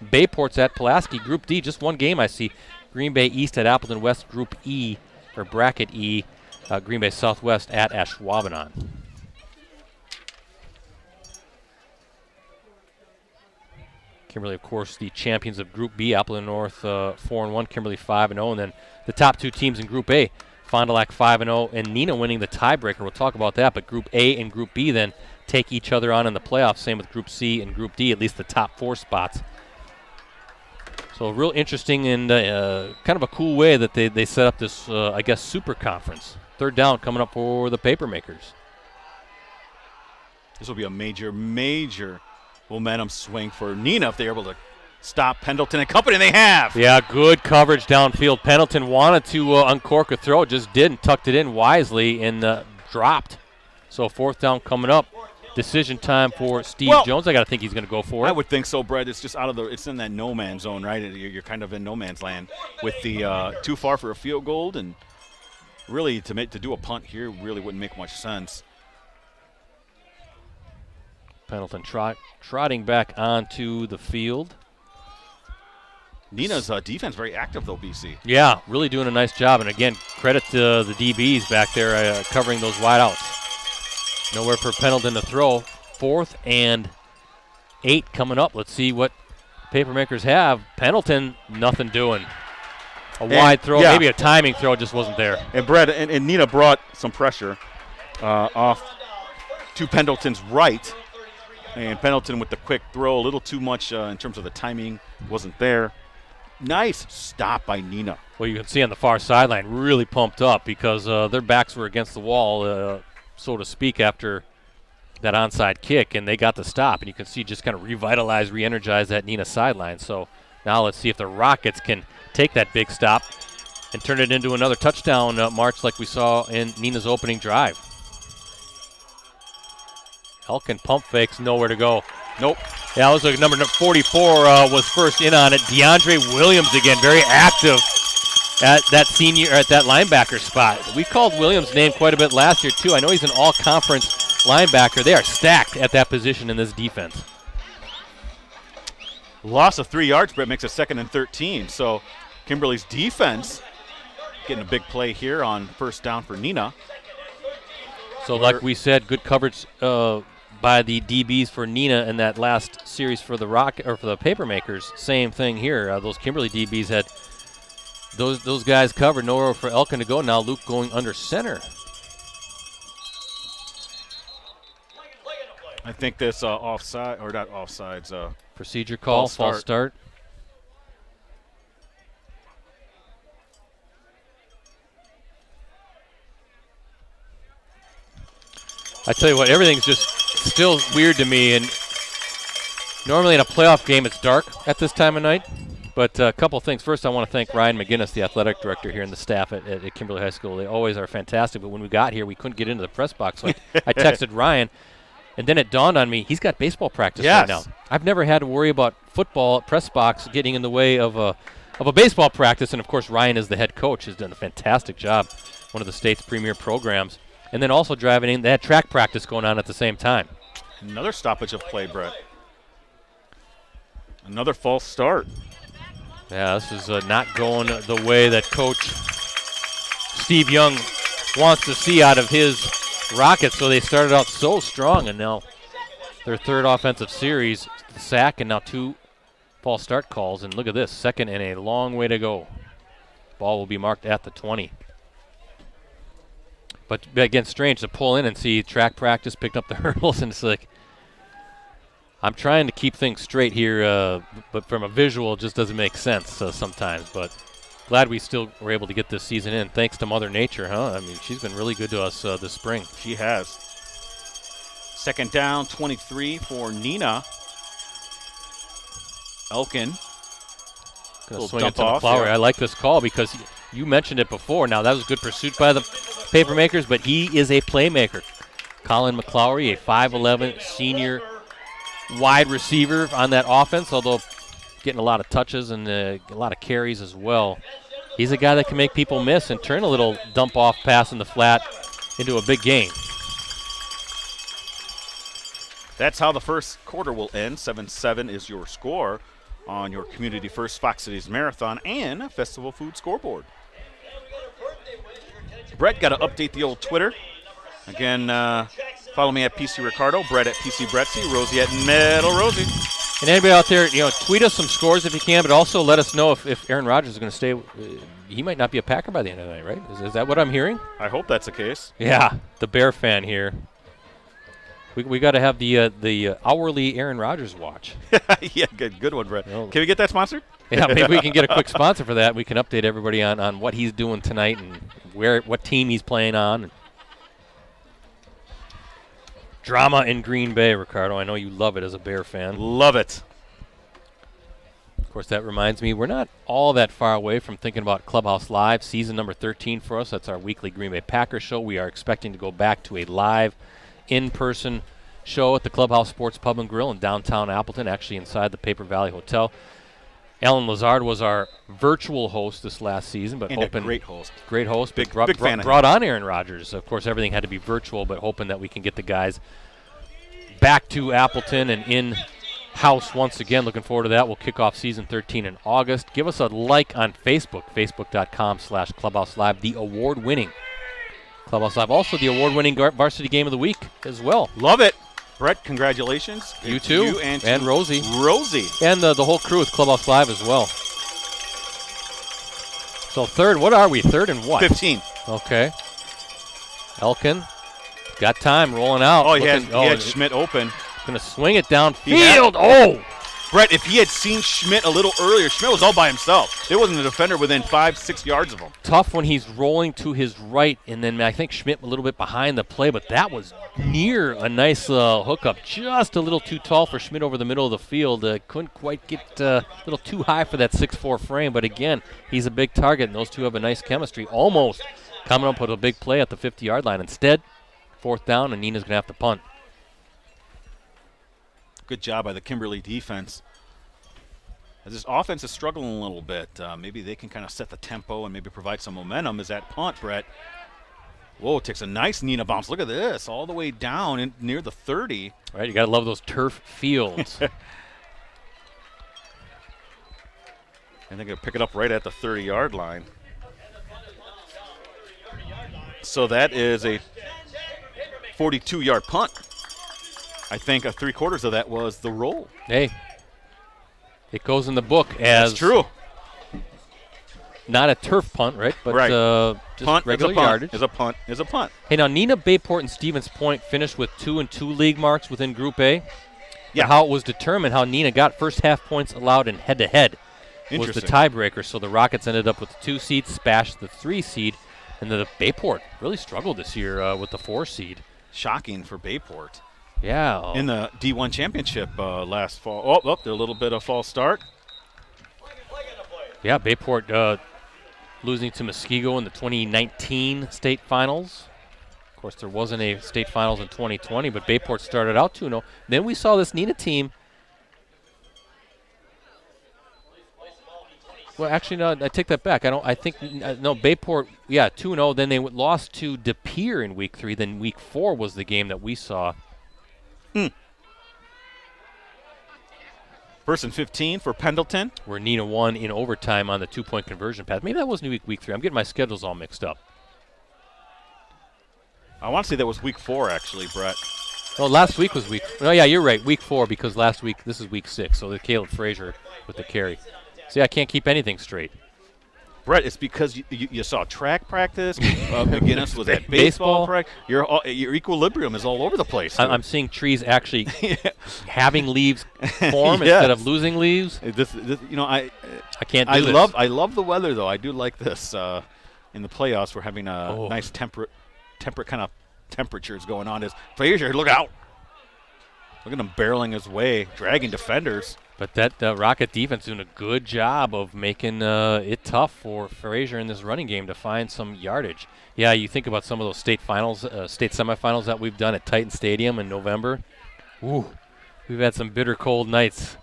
[SPEAKER 2] Bayport's at Pulaski. Group D, just one game I see. Green Bay East at Appleton West. Group E, or bracket E, Green Bay Southwest at Ashwaubenon. Kimberly, of course, the champions of Group B. Appleton North 4-1, Kimberly 5-0, and then the top 2 teams in Group A, Fond du Lac 5-0, and Neenah winning the tiebreaker. We'll talk about that, but Group A and Group B then take each other on in the playoffs. Same with Group C and Group D, at least the top 4 spots. So real interesting and kind of a cool way that they set up this, I guess, super conference. 3rd down coming up for the Papermakers.
[SPEAKER 1] This will be a major, major momentum swing for Neenah if they're able to stop Pendleton and company, and they have.
[SPEAKER 2] Yeah, good coverage downfield. Pendleton wanted to uncork a throw, just didn't, tucked it in wisely and dropped. So 4th down coming up. Decision time for Steve Jones. I got to think he's going to go for it.
[SPEAKER 1] I would think so, Brett. It's just it's in that no man's zone, right? You're kind of in no man's land with the too far for a field goal, and really to do a punt here really wouldn't make much sense.
[SPEAKER 2] Pendleton trotting back onto the field.
[SPEAKER 1] Neenah's defense very active, though, BC.
[SPEAKER 2] Yeah, really doing a nice job. And, again, credit to the DBs back there covering those wideouts. Nowhere for Pendleton to throw. 4th and 8 coming up. Let's see what Papermakers have. Pendleton, nothing doing. A wide throw, maybe a timing throw, just wasn't there.
[SPEAKER 1] And Brett and Neenah brought some pressure off to Pendleton's right. And Pendleton with the quick throw, a little too much in terms of the timing, wasn't there. Nice stop by Neenah.
[SPEAKER 2] Well, you can see on the far sideline, really pumped up because their backs were against the wall, so to speak, after that onside kick, and they got the stop. And you can see just kind of revitalize, re-energize that Neenah sideline. So now let's see if the Rockets can take that big stop and turn it into another touchdown march like we saw in Neenah's opening drive. Elkin pump fakes, nowhere to go.
[SPEAKER 1] Nope.
[SPEAKER 2] Yeah, it was like number 44 was first in on it. DeAndre Williams again, very active at that linebacker spot. We called Williams' name quite a bit last year too. I know he's an all-conference linebacker. They are stacked at that position in this defense.
[SPEAKER 1] Loss of 3 yards, Brett, makes it 2nd and 13. So Kimberly's defense getting a big play here on 1st down for Neenah.
[SPEAKER 2] So like we said, good coverage by the DBs for Neenah in that last series for the Papermakers. Same thing here. Those Kimberly DBs had those guys covered. Nowhere for Elkin to go. Now Luke going under center.
[SPEAKER 1] I think this offside, or not offsides.
[SPEAKER 2] Procedure call, false start. I tell you what, everything's just still weird to me. And normally in a playoff game, it's dark at this time of night. But a couple of things. First, I want to thank Ryan McGinnis, the athletic director here, and the staff at Kimberly High School. They always are fantastic. But when we got here, we couldn't get into the press box. So I texted Ryan, and then it dawned on me, he's got baseball practice right now. I've never had to worry about football press box getting in the way of a baseball practice. And, of course, Ryan is the head coach. Has done a fantastic job, one of the state's premier programs. And then also driving in, they had track practice going on at the same time.
[SPEAKER 1] Another stoppage of play, Brett. Another false start.
[SPEAKER 2] Yeah, this is not going the way that Coach Steve Young wants to see out of his Rockets. So they started out so strong, and now their third offensive series, sack, and now 2 false start calls. And look at this, second and a long way to go. Ball will be marked at the 20. But again, strange to pull in and see track practice, picked up the hurdles, and it's like, I'm trying to keep things straight here, but from a visual, it just doesn't make sense sometimes. But glad we still were able to get this season in, thanks to Mother Nature, huh? I mean, she's been really good to us this spring.
[SPEAKER 1] She has. Second down, 23 for Neenah. Elkin.
[SPEAKER 2] Going to swing it to McClowry. Yeah. I like this call because you mentioned it before. Now, that was good pursuit by the Papermakers, but he is a playmaker. Colin McClowry, a 5'11 senior wide receiver on that offense, although getting a lot of touches and a lot of carries as well. He's a guy that can make people miss and turn a little dump-off pass in the flat into a big gain.
[SPEAKER 1] That's how the first quarter will end. 7-7 is your score on your Community First Fox Cities Marathon and Festival Food scoreboard. Brett, got to update the old Twitter. Again, follow me at PC Ricardo, Brett at PC Brettsy, Rosie at Metal Rosie.
[SPEAKER 2] And anybody out there, tweet us some scores if you can, but also let us know if Aaron Rodgers is going to stay. He might not be a Packer by the end of the night, right? Is that what I'm hearing?
[SPEAKER 1] I hope that's the case.
[SPEAKER 2] Yeah, the Bear fan here. We got to have the hourly Aaron Rodgers watch.
[SPEAKER 1] Yeah, good one, Brett. Can we get that sponsored?
[SPEAKER 2] Yeah, maybe we can get a quick sponsor for that. We can update everybody on what he's doing tonight and what team he's playing on. Drama in Green Bay, Ricardo. I know you love it as a Bear fan.
[SPEAKER 1] Love it.
[SPEAKER 2] Of course, that reminds me, we're not all that far away from thinking about Clubhouse Live, season number 13 for us. That's our weekly Green Bay Packers show. We are expecting to go back to a live, in-person show at the Clubhouse Sports Pub and Grill in downtown Appleton, actually inside the Paper Valley Hotel. Alan Lazard was our virtual host this last season, but
[SPEAKER 1] and a great host.
[SPEAKER 2] Great host.
[SPEAKER 1] Big fan.
[SPEAKER 2] Brought on Aaron Rodgers. Of course, everything had to be virtual, but hoping that we can get the guys back to Appleton and in-house once again. Looking forward to that. We'll kick off season 13 in August. Give us a like on Facebook, facebook.com/Clubhouse Live, the award-winning Clubhouse Live. Also, the award-winning Varsity Game of the Week as well.
[SPEAKER 1] Love it. Brett, congratulations.
[SPEAKER 2] You too.
[SPEAKER 1] You
[SPEAKER 2] and Rosie.
[SPEAKER 1] Rosie.
[SPEAKER 2] And the whole crew with Clubhouse Live as well. So third, what are we? Third and what?
[SPEAKER 1] 15.
[SPEAKER 2] Okay. Elkin. Got time, rolling out.
[SPEAKER 1] Oh, he had Schmidt open.
[SPEAKER 2] Going to swing it downfield. Oh!
[SPEAKER 1] Brett, if he had seen Schmidt a little earlier, Schmidt was all by himself. There wasn't a defender within 5-6 yards of him.
[SPEAKER 2] Tough when he's rolling to his right, and then I think Schmidt a little bit behind the play, but that was near a nice hookup. Just a little too tall for Schmidt over the middle of the field. Couldn't quite get a little too high for that 6'4 frame, but again, he's a big target, and those two have a nice chemistry. Almost coming up with a big play at the 50-yard line. Instead, fourth down, and Neenah's going to have to punt.
[SPEAKER 1] Good job by the Kimberly defense. As this offense is struggling a little bit, maybe they can kind of set the tempo and maybe provide some momentum as that punt, Brett. Whoa, takes a nice Neenah bounce. Look at this, all the way down near the 30.
[SPEAKER 2] Right, you got to love those turf fields.
[SPEAKER 1] And they're going to pick it up right at the 30-yard line. So that is a 42-yard punt. I think 3/4 of that was the roll.
[SPEAKER 2] Hey, it goes in the book as
[SPEAKER 1] That's true.
[SPEAKER 2] not a turf punt, right? But just
[SPEAKER 1] punt
[SPEAKER 2] regular
[SPEAKER 1] is a punt.
[SPEAKER 2] yardage.
[SPEAKER 1] Is a punt.
[SPEAKER 2] Hey, now Neenah, Bayport, and Stevens Point finished with 2 and 2 league marks within Group A.
[SPEAKER 1] Yeah.
[SPEAKER 2] But how it was determined, how Neenah got first half points allowed in head-to-head was the tiebreaker. So the Rockets ended up with the 2 seed, Spash the 3 seed, and the Bayport really struggled this year with the 4 seed.
[SPEAKER 1] Shocking for Bayport.
[SPEAKER 2] Yeah.
[SPEAKER 1] In the D1 championship last fall. They're a little bit of false start.
[SPEAKER 2] Yeah, Bayport losing to Muskego in the 2019 state finals. Of course, there wasn't a state finals in 2020, but Bayport started out 2-0. Then we saw this Neenah team. Well, actually, no, I take that back. No, Bayport, 2-0. Then they lost to De Pere in week 3. Then week 4 was the game that we saw.
[SPEAKER 1] 1st and 15 for Pendleton.
[SPEAKER 2] Where Neenah won in overtime on the 2-point conversion pass. Maybe that wasn't week 3. I'm getting my schedules all mixed up.
[SPEAKER 1] I want to say that was week 4, actually, Brett.
[SPEAKER 2] Oh, last week was week. No, yeah, you're right. Week 4 because last week this is week 6. So the Caleb Frazier with the carry. See, I can't keep anything straight.
[SPEAKER 1] Brett, it's because you saw track practice. McGinnis was at baseball practice. Your equilibrium is all over the place.
[SPEAKER 2] I'm seeing trees actually having leaves form instead of losing leaves.
[SPEAKER 1] I
[SPEAKER 2] can't do this.
[SPEAKER 1] I love the weather, though. I do like this. In the playoffs, we're having a nice temperate kind of temperatures going on. Is Frazier, look out. Look at him barreling his way, dragging defenders.
[SPEAKER 2] But that Rocket defense doing a good job of making it tough for Frazier in this running game to find some yardage. Yeah, you think about some of those state semifinals that we've done at Titan Stadium in November. Ooh, we've had some bitter cold nights.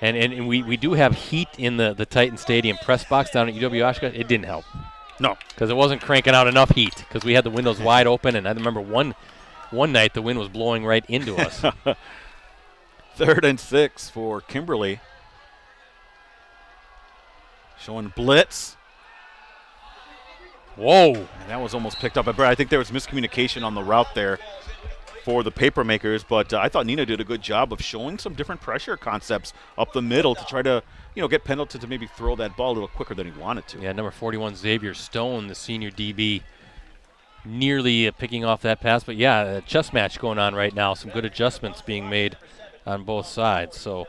[SPEAKER 2] And we do have heat in the Titan Stadium press box down at UW Oshkosh. It didn't help.
[SPEAKER 1] No.
[SPEAKER 2] Because it wasn't cranking out enough heat because we had the windows wide open. And I remember one night the wind was blowing right into us.
[SPEAKER 1] 3rd and 6 for Kimberly. Showing blitz.
[SPEAKER 2] Whoa.
[SPEAKER 1] And that was almost picked up by Brett. I think there was miscommunication on the route there for the Papermakers, but I thought Neenah did a good job of showing some different pressure concepts up the middle to try to, get Pendleton to maybe throw that ball a little quicker than he wanted to.
[SPEAKER 2] Yeah, number 41, Xavier Stone, the senior DB, nearly picking off that pass. But, yeah, a chess match going on right now. Some good adjustments being made on both sides. So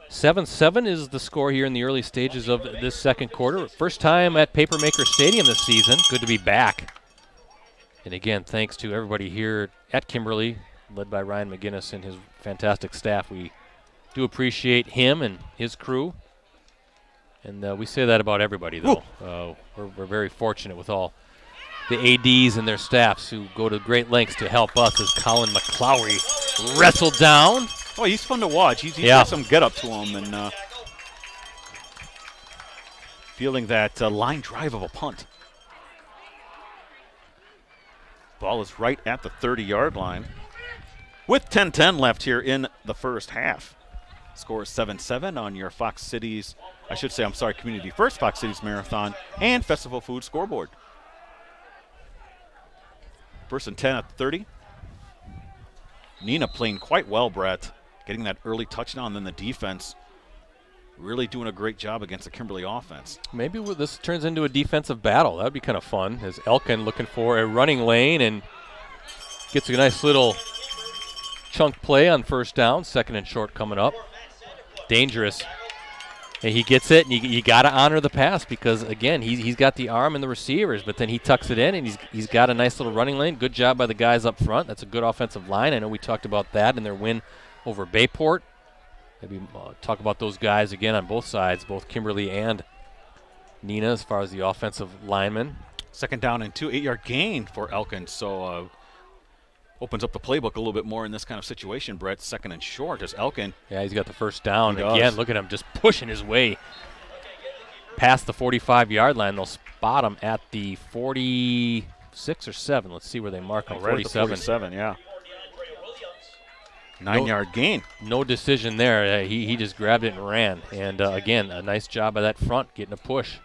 [SPEAKER 2] 7-7 is the score here in the early stages of this second quarter. First time at Papermaker Stadium this season. Good to be back. And again, thanks to everybody here at Kimberly, led by Ryan McGinnis and his fantastic staff. We do appreciate him and his crew. And we say that about everybody, though. We're very fortunate with all the ADs and their staffs who go to great lengths to help us as Colin McClowry wrestled down.
[SPEAKER 1] Oh, he's fun to watch. He's got some get up to him and feeling that line drive of a punt. Ball is right at the 30-yard line with 10:10 left here in the first half. Score is 7-7 on your Community First Fox Cities Marathon and Festival Food scoreboard. 1st and 10 at the 30. Neenah playing quite well, Brett. Getting that early touchdown, then the defense really doing a great job against the Kimberly offense.
[SPEAKER 2] Maybe this turns into a defensive battle. That would be kind of fun, as Elkin looking for a running lane and gets a nice little chunk play on first down. 2nd and short coming up. Dangerous. And he gets it, and you got to honor the pass because, again, he's got the arm and the receivers, but then he tucks it in, and he's got a nice little running lane. Good job by the guys up front. That's a good offensive line. I know we talked about that in their win over Bayport. Maybe talk about those guys again on both sides, both Kimberly and Neenah as far as the offensive linemen.
[SPEAKER 1] 2nd down and 2, 8-yard gain for Elkin. So opens up the playbook a little bit more in this kind of situation, Brett. 2nd and short as Elkin.
[SPEAKER 2] Yeah, he's got the first down. Again, look at him just pushing his way past the 45-yard line. They'll spot him at the 46 or 7. Let's see where they mark him. 47.
[SPEAKER 1] 47, yeah. 9-yard gain.
[SPEAKER 2] No decision there. He just grabbed it and ran. And, again, a nice job by that front getting a push.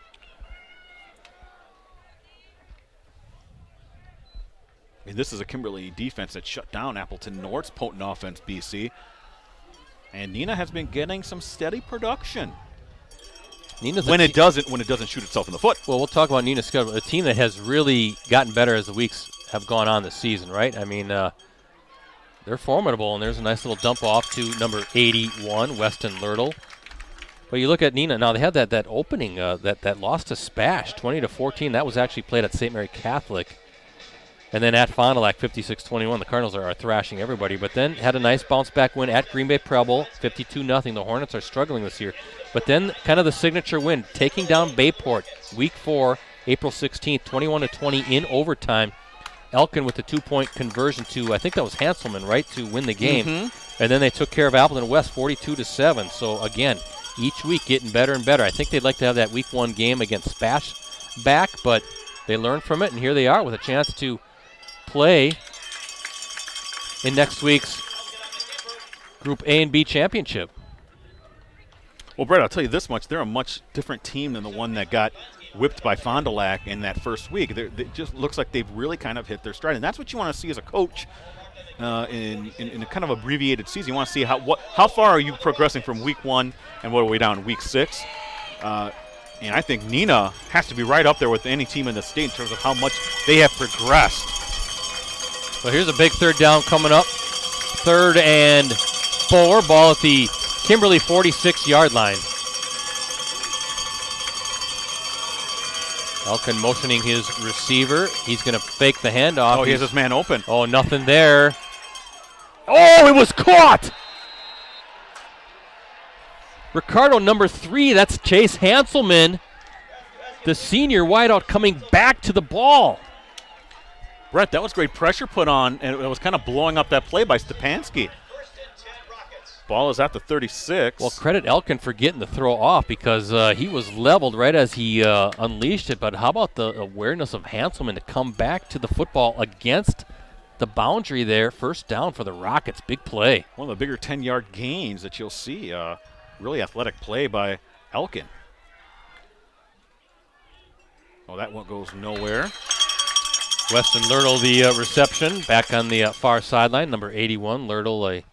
[SPEAKER 1] And this is a Kimberly defense that shut down Appleton North's potent offense, BC. And Neenah has been getting some steady production.
[SPEAKER 2] Neenah's
[SPEAKER 1] when it doesn't shoot itself in the foot.
[SPEAKER 2] Well, we'll talk about Neenah's schedule. A team that has really gotten better as the weeks have gone on this season, right? I mean, they're formidable, and there's a nice little dump off to number 81, Weston Lurtle. But you look at Neenah now; they had that opening that loss to Spash, 20-14. That was actually played at St. Mary Catholic, and then at Fond du Lac, 56-21. The Cardinals are thrashing everybody, but then had a nice bounce back win at Green Bay Preble, 52-0. The Hornets are struggling this year, but then kind of the signature win, taking down Bayport, Week 4, April 16th, 21-20 in overtime. Elkin with the 2-point conversion to, I think that was Hanselman, right, to win the game. And then they took care of Appleton West 42-7. So, again, each week getting better and better. I think they'd like to have that Week 1 game against Spash back, but they learned from it, and here they are with a chance to play in next week's Group A and B championship.
[SPEAKER 1] Well, Brett, I'll tell you this much. They're a much different team than the one that got whipped by Fond du Lac in that first week. It just looks like they've really kind of hit their stride, and that's what you want to see as a coach in a kind of abbreviated season. You want to see how far are you progressing from Week 1 and what are we down in Week 6. And I think Neenah has to be right up there with any team in the state in terms of how much they have progressed.
[SPEAKER 2] Well, here's a big third down coming up. 3rd and 4, ball at the Kimberly 46-yard line. Elkin motioning his receiver. He's going to fake the handoff.
[SPEAKER 1] Oh, he has his man open.
[SPEAKER 2] Oh, nothing there. Oh, it was caught! Ricardo, number 3. That's Chase Hanselman, the senior wideout, coming back to the ball.
[SPEAKER 1] Brett, that was great pressure put on, and it was kind of blowing up that play by Stepanski. Ball is at the 36.
[SPEAKER 2] Well, credit Elkin for getting the throw off because he was leveled right as he unleashed it. But how about the awareness of Hanselman to come back to the football against the boundary there? First down for the Rockets. Big play.
[SPEAKER 1] One of the bigger 10-yard gains that you'll see. Really athletic play by Elkin. Oh, that one goes nowhere.
[SPEAKER 2] Weston Lurtle, the reception, back on the far sideline. Number 81, Lurtle, a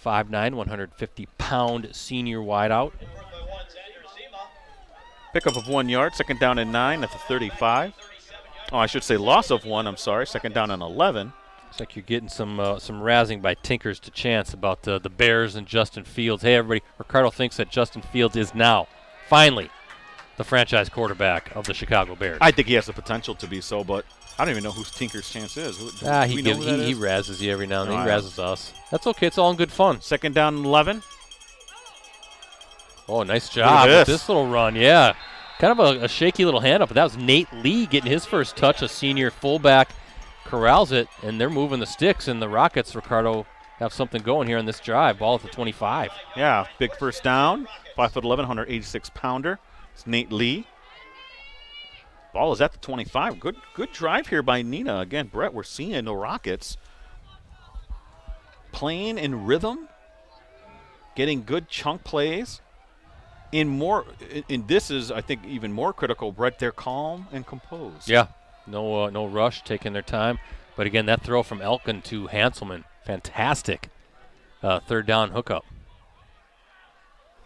[SPEAKER 2] 5'9", 150-pound senior wideout.
[SPEAKER 1] Pickup of 1 yard, 2nd down and 9 at the 35. Oh, I should say loss of 1, I'm sorry, 2nd down and 11.
[SPEAKER 2] Looks like you're getting some razzing by Tinkers to Chance about the Bears and Justin Fields. Hey, everybody, Ricardo thinks that Justin Fields is now, finally, the franchise quarterback of the Chicago Bears.
[SPEAKER 1] I think he has the potential to be so, but I don't even know who Tinker's Chance is.
[SPEAKER 2] He razzes you every now and then. He razzes us. That's okay. It's all in good fun.
[SPEAKER 1] 2nd down and 11.
[SPEAKER 2] Oh, nice job with this little run. Yeah. Kind of a shaky little handoff, but that was Nate Lee getting his first touch. A senior fullback corrals it, and they're moving the sticks, and the Rockets, Ricardo, have something going here on this drive. Ball at the 25.
[SPEAKER 1] Yeah, big first down. 5'11", 186-pounder. It's Nate Lee. Ball is at the 25. Good drive here by Neenah. Again, Brett, we're seeing the Rockets playing in rhythm, getting good chunk plays. In this is, I think, even more critical, Brett, they're calm and composed.
[SPEAKER 2] Yeah, no rush, taking their time. But again, that throw from Elkin to Hanselman, fantastic. 3rd down hookup.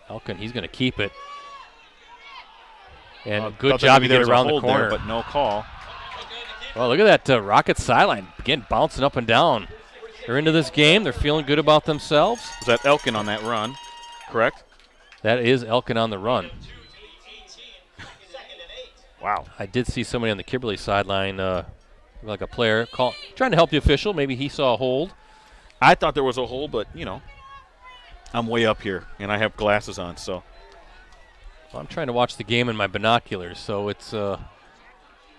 [SPEAKER 2] Elkin, he's going to keep it. And good job to get around the corner.
[SPEAKER 1] There, but no call.
[SPEAKER 2] Well, look at that Rockets sideline. Again, bouncing up and down. They're into this game. They're feeling good about themselves.
[SPEAKER 1] Was that Elkin on that run, correct?
[SPEAKER 2] That is Elkin on the run.
[SPEAKER 1] Wow.
[SPEAKER 2] I did see somebody on the Kimberly sideline, like a player, trying to help the official. Maybe he saw a hold.
[SPEAKER 1] I thought there was a hold, but, I'm way up here, and I have glasses on, so.
[SPEAKER 2] Well, I'm trying to watch the game in my binoculars, so it's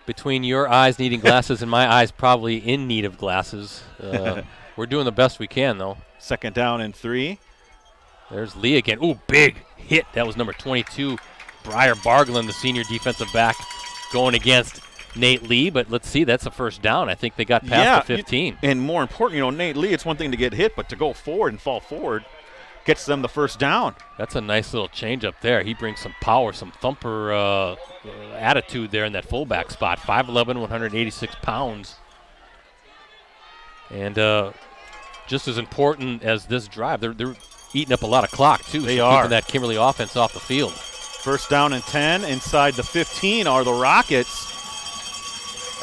[SPEAKER 2] between your eyes needing glasses and my eyes probably in need of glasses. We're doing the best we can, though.
[SPEAKER 1] 2nd down and 3.
[SPEAKER 2] There's Lee again. Ooh, big hit. That was number 22, Briar Barglin, the senior defensive back, going against Nate Lee. But let's see, that's a first down. I think they got past the 15.
[SPEAKER 1] And more important, Nate Lee, it's one thing to get hit, but to go forward and fall forward gets them the first down.
[SPEAKER 2] That's a nice little change up there. He brings some power, some thumper attitude there in that fullback spot. 5'11", 186 pounds. And just as important as this drive, they're eating up a lot of clock, too.
[SPEAKER 1] They
[SPEAKER 2] so
[SPEAKER 1] are.
[SPEAKER 2] keeping that Kimberly offense off the field.
[SPEAKER 1] First down and 10. Inside the 15 are the Rockets.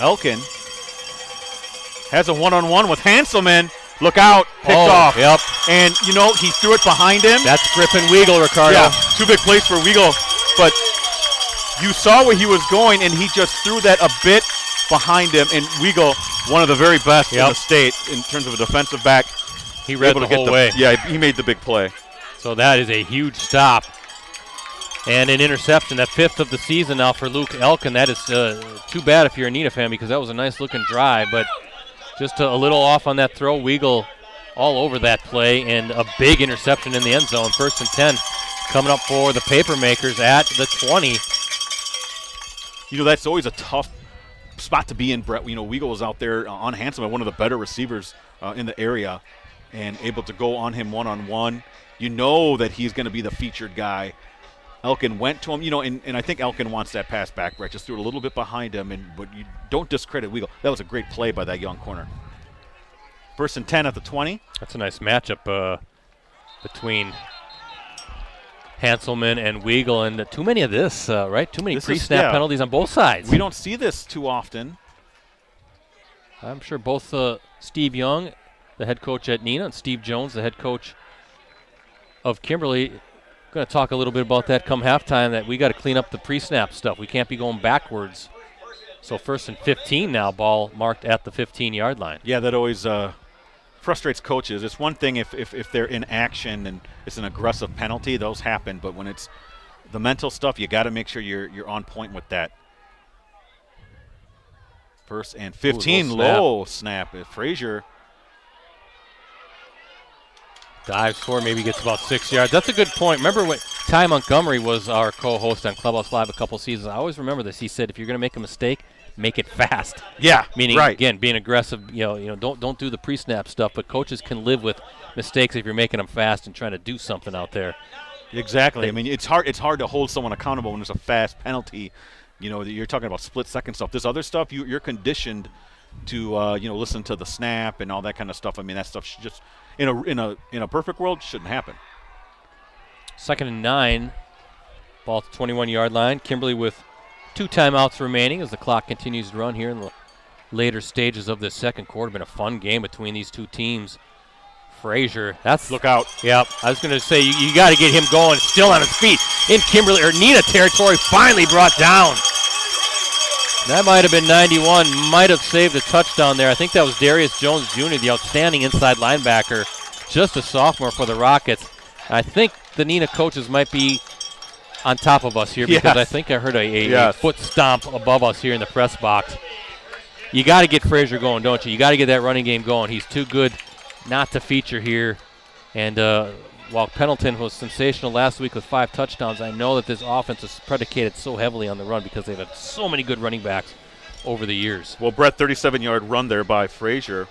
[SPEAKER 1] Elkin has a one-on-one with Hanselman. Look out, picked off.
[SPEAKER 2] Yep.
[SPEAKER 1] And, you know, he threw it behind him.
[SPEAKER 2] That's Griffin Weagle, Ricardo.
[SPEAKER 1] Yeah, two big plays for Weagle. But you saw where he was going, and he just threw that a bit behind him. And Weagle, one of the very best in the state in terms of a defensive back.
[SPEAKER 2] He read the whole way.
[SPEAKER 1] Yeah, he made the big play.
[SPEAKER 2] So that is a huge stop. And an interception, that 5th of the season now for Luke Elkin. That is too bad if you're a Neenah fan because that was a nice-looking drive. But just a little off on that throw. Weagle all over that play, and a big interception in the end zone. 1st and 10 coming up for the Papermakers at the 20.
[SPEAKER 1] You know, that's always a tough spot to be in, Brett. You know, Weagle was out there on Hanselman, one of the better receivers in the area, and able to go on him one-on-one. You know that he's going to be the featured guy. Elkin went to him, you know, and I think Elkin wants that pass back, Brett. Just threw it a little bit behind him, but you don't discredit Weagle. That was a great play by that young corner. 1st and 10 at the 20.
[SPEAKER 2] That's a nice matchup between Hanselman and Weagle, and too many of this, right? Too many pre-snap penalties on both sides.
[SPEAKER 1] We don't see this too often.
[SPEAKER 2] I'm sure both Steve Young, the head coach at Neenah, and Steve Jones, the head coach of Kimberly, going to talk a little bit about that come halftime, that we got to clean up the pre-snap stuff. We can't be going backwards. So 1st and 15 now, ball marked at the 15-yard line.
[SPEAKER 1] Yeah, that always frustrates coaches. It's one thing if they're in action and it's an aggressive penalty, those happen. But when it's the mental stuff, you got to make sure you're on point with that. 1st and 15, low snap. Frazier
[SPEAKER 2] dives for, maybe gets about 6 yards. That's a good point. Remember when Ty Montgomery was our co-host on Clubhouse Live a couple seasons? I always remember this. He said, if you're going to make a mistake, make it fast.
[SPEAKER 1] Yeah,
[SPEAKER 2] meaning again, being aggressive. You know, don't do the pre-snap stuff. But coaches can live with mistakes if you're making them fast and trying to do something out there.
[SPEAKER 1] Exactly. I mean, it's hard to hold someone accountable when there's a fast penalty. You know, you're talking about split-second stuff. This other stuff, you're conditioned to listen to the snap and all that kind of stuff. I mean, that stuff should just in a perfect world shouldn't happen.
[SPEAKER 2] 2nd and 9, ball at the 21-yard line. Kimberly with 2 timeouts remaining as the clock continues to run here in the later stages of this second quarter. Been a fun game between these two teams. Frazier,
[SPEAKER 1] look out.
[SPEAKER 2] Yep, I was going to say you got to get him going, still on his feet in Kimberly or Neenah territory. Finally brought down. That might have been 91, might have saved a touchdown there. I think that was Darius Jones Jr., the outstanding inside linebacker, just a sophomore for the Rockets. I think the Neenah coaches might be on top of us here because I think I heard a foot stomp above us here in the press box. You got to get Frazier going, don't you? You got to get that running game going. He's too good not to feature here. And while Pendleton was sensational last week with 5 touchdowns, I know that this offense is predicated so heavily on the run because they've had so many good running backs over the years.
[SPEAKER 1] Well, Brett, 37-yard run there by Frazier.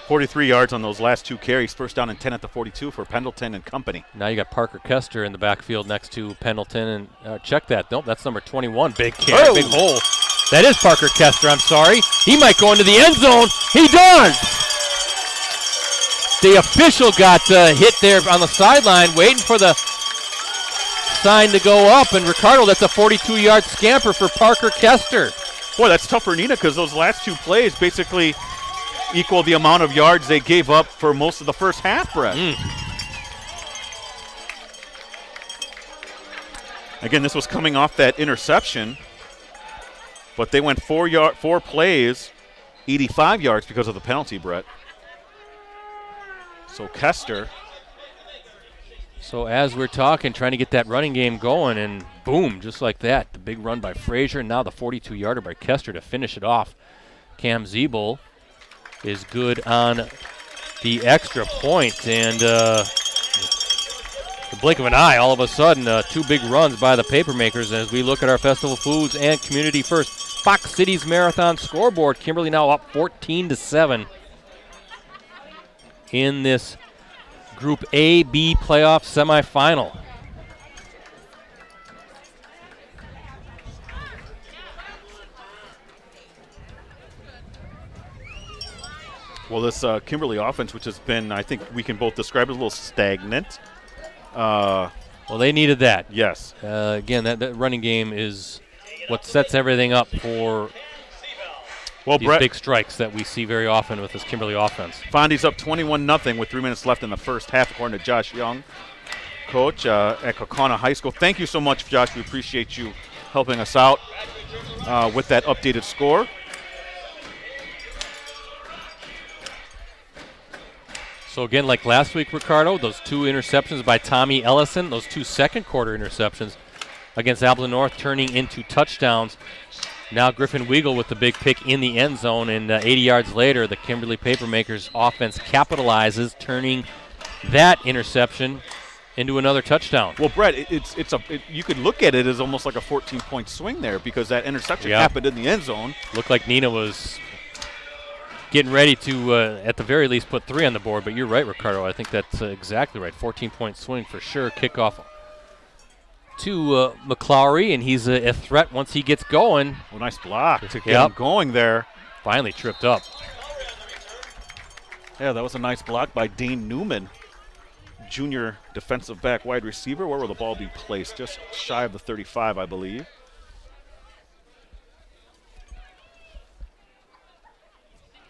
[SPEAKER 1] 43 yards on those last 2 carries. 1st down and 10 at the 42 for Pendleton and company.
[SPEAKER 2] Now you got Parker Kester in the backfield next to Pendleton. And check that. Nope, that's number 21. Big carry, big hole. That is Parker Kester, I'm sorry. He might go into the end zone. He does! The official got hit there on the sideline, waiting for the sign to go up. And Ricardo, that's a 42-yard scamper for Parker Kester.
[SPEAKER 1] Boy, that's tough for Neenah because those last 2 plays basically equal the amount of yards they gave up for most of the first half, Brett. Again, this was coming off that interception, but they went 4 plays, 85 yards because of the penalty, Brett. So Kester.
[SPEAKER 2] So as we're talking, trying to get that running game going, and boom, just like that, the big run by Frazier, and now the 42-yarder by Kester to finish it off. Cam Zeeble is good on the extra point, and the blink of an eye, all of a sudden, 2 big runs by the Papermakers. And as we look at our Festival Foods and Community First Fox Cities Marathon scoreboard, Kimberly now up 14-7 in this Group A-B playoff semifinal.
[SPEAKER 1] Well, this Kimberly offense, which has been, I think we can both describe as a little stagnant.
[SPEAKER 2] Well, they needed that.
[SPEAKER 1] Yes.
[SPEAKER 2] Again, that running game is what sets everything up for
[SPEAKER 1] Well,
[SPEAKER 2] these
[SPEAKER 1] Brett,
[SPEAKER 2] big strikes that we see very often with this Kimberly offense.
[SPEAKER 1] Fondy's up 21-0 with 3 minutes left in the first half, according to Josh Young, coach at Kaukauna High School. Thank you so much, Josh. We appreciate you helping us out with that updated score.
[SPEAKER 2] So again, like last week, Ricardo, those 2 interceptions by Tommy Ellison, those 2 second-quarter interceptions against Appleton North turning into touchdowns. Now Griffin Weigel with the big pick in the end zone, and 80 yards later, the Kimberly Papermakers offense capitalizes, turning that interception into another touchdown.
[SPEAKER 1] Well, Brett, you could look at it as almost like a 14-point swing there because that interception happened in the end zone.
[SPEAKER 2] Looked like Neenah was getting ready to, at the very least, put 3 on the board. But you're right, Ricardo. I think that's exactly right. 14-point swing for sure. Kickoff to McClowry, and he's a threat once he gets going.
[SPEAKER 1] Oh, nice block to get him going there.
[SPEAKER 2] Finally tripped up.
[SPEAKER 1] Yeah, that was a nice block by Dane Newman, junior defensive back wide receiver. Where will the ball be placed? Just shy of the 35, I believe.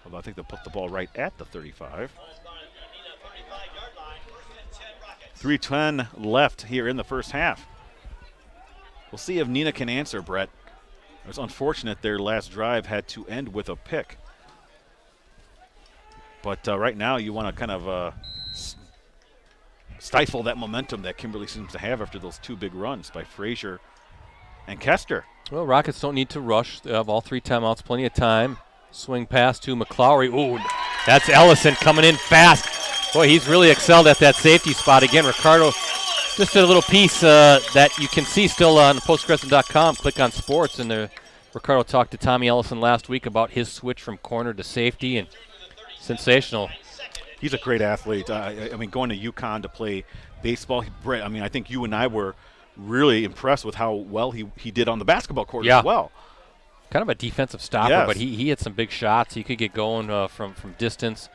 [SPEAKER 1] Although I think they'll put the ball right at the 35. 3:10 left here in the first half. We'll see if Neenah can answer, Brett. It was unfortunate their last drive had to end with a pick. But right now you want to kind of stifle that momentum that Kimberly seems to have after those 2 big runs by Frazier and Kester.
[SPEAKER 2] Well, Rockets don't need to rush. They have all 3 timeouts, plenty of time. Swing pass to McClowry. Ooh, that's Ellison coming in fast. Boy, he's really excelled at that safety spot. Again, Ricardo, just a little piece that you can see still on postcrescent.com. Click on sports, and Ricardo talked to Tommy Ellison last week about his switch from corner to safety, and sensational.
[SPEAKER 1] He's a great athlete. I mean, going to UConn to play baseball, Brett, I mean, I think you and I were really impressed with how well he did on the basketball court as well.
[SPEAKER 2] Kind of a defensive stopper, but he hit some big shots. He could get going from distance.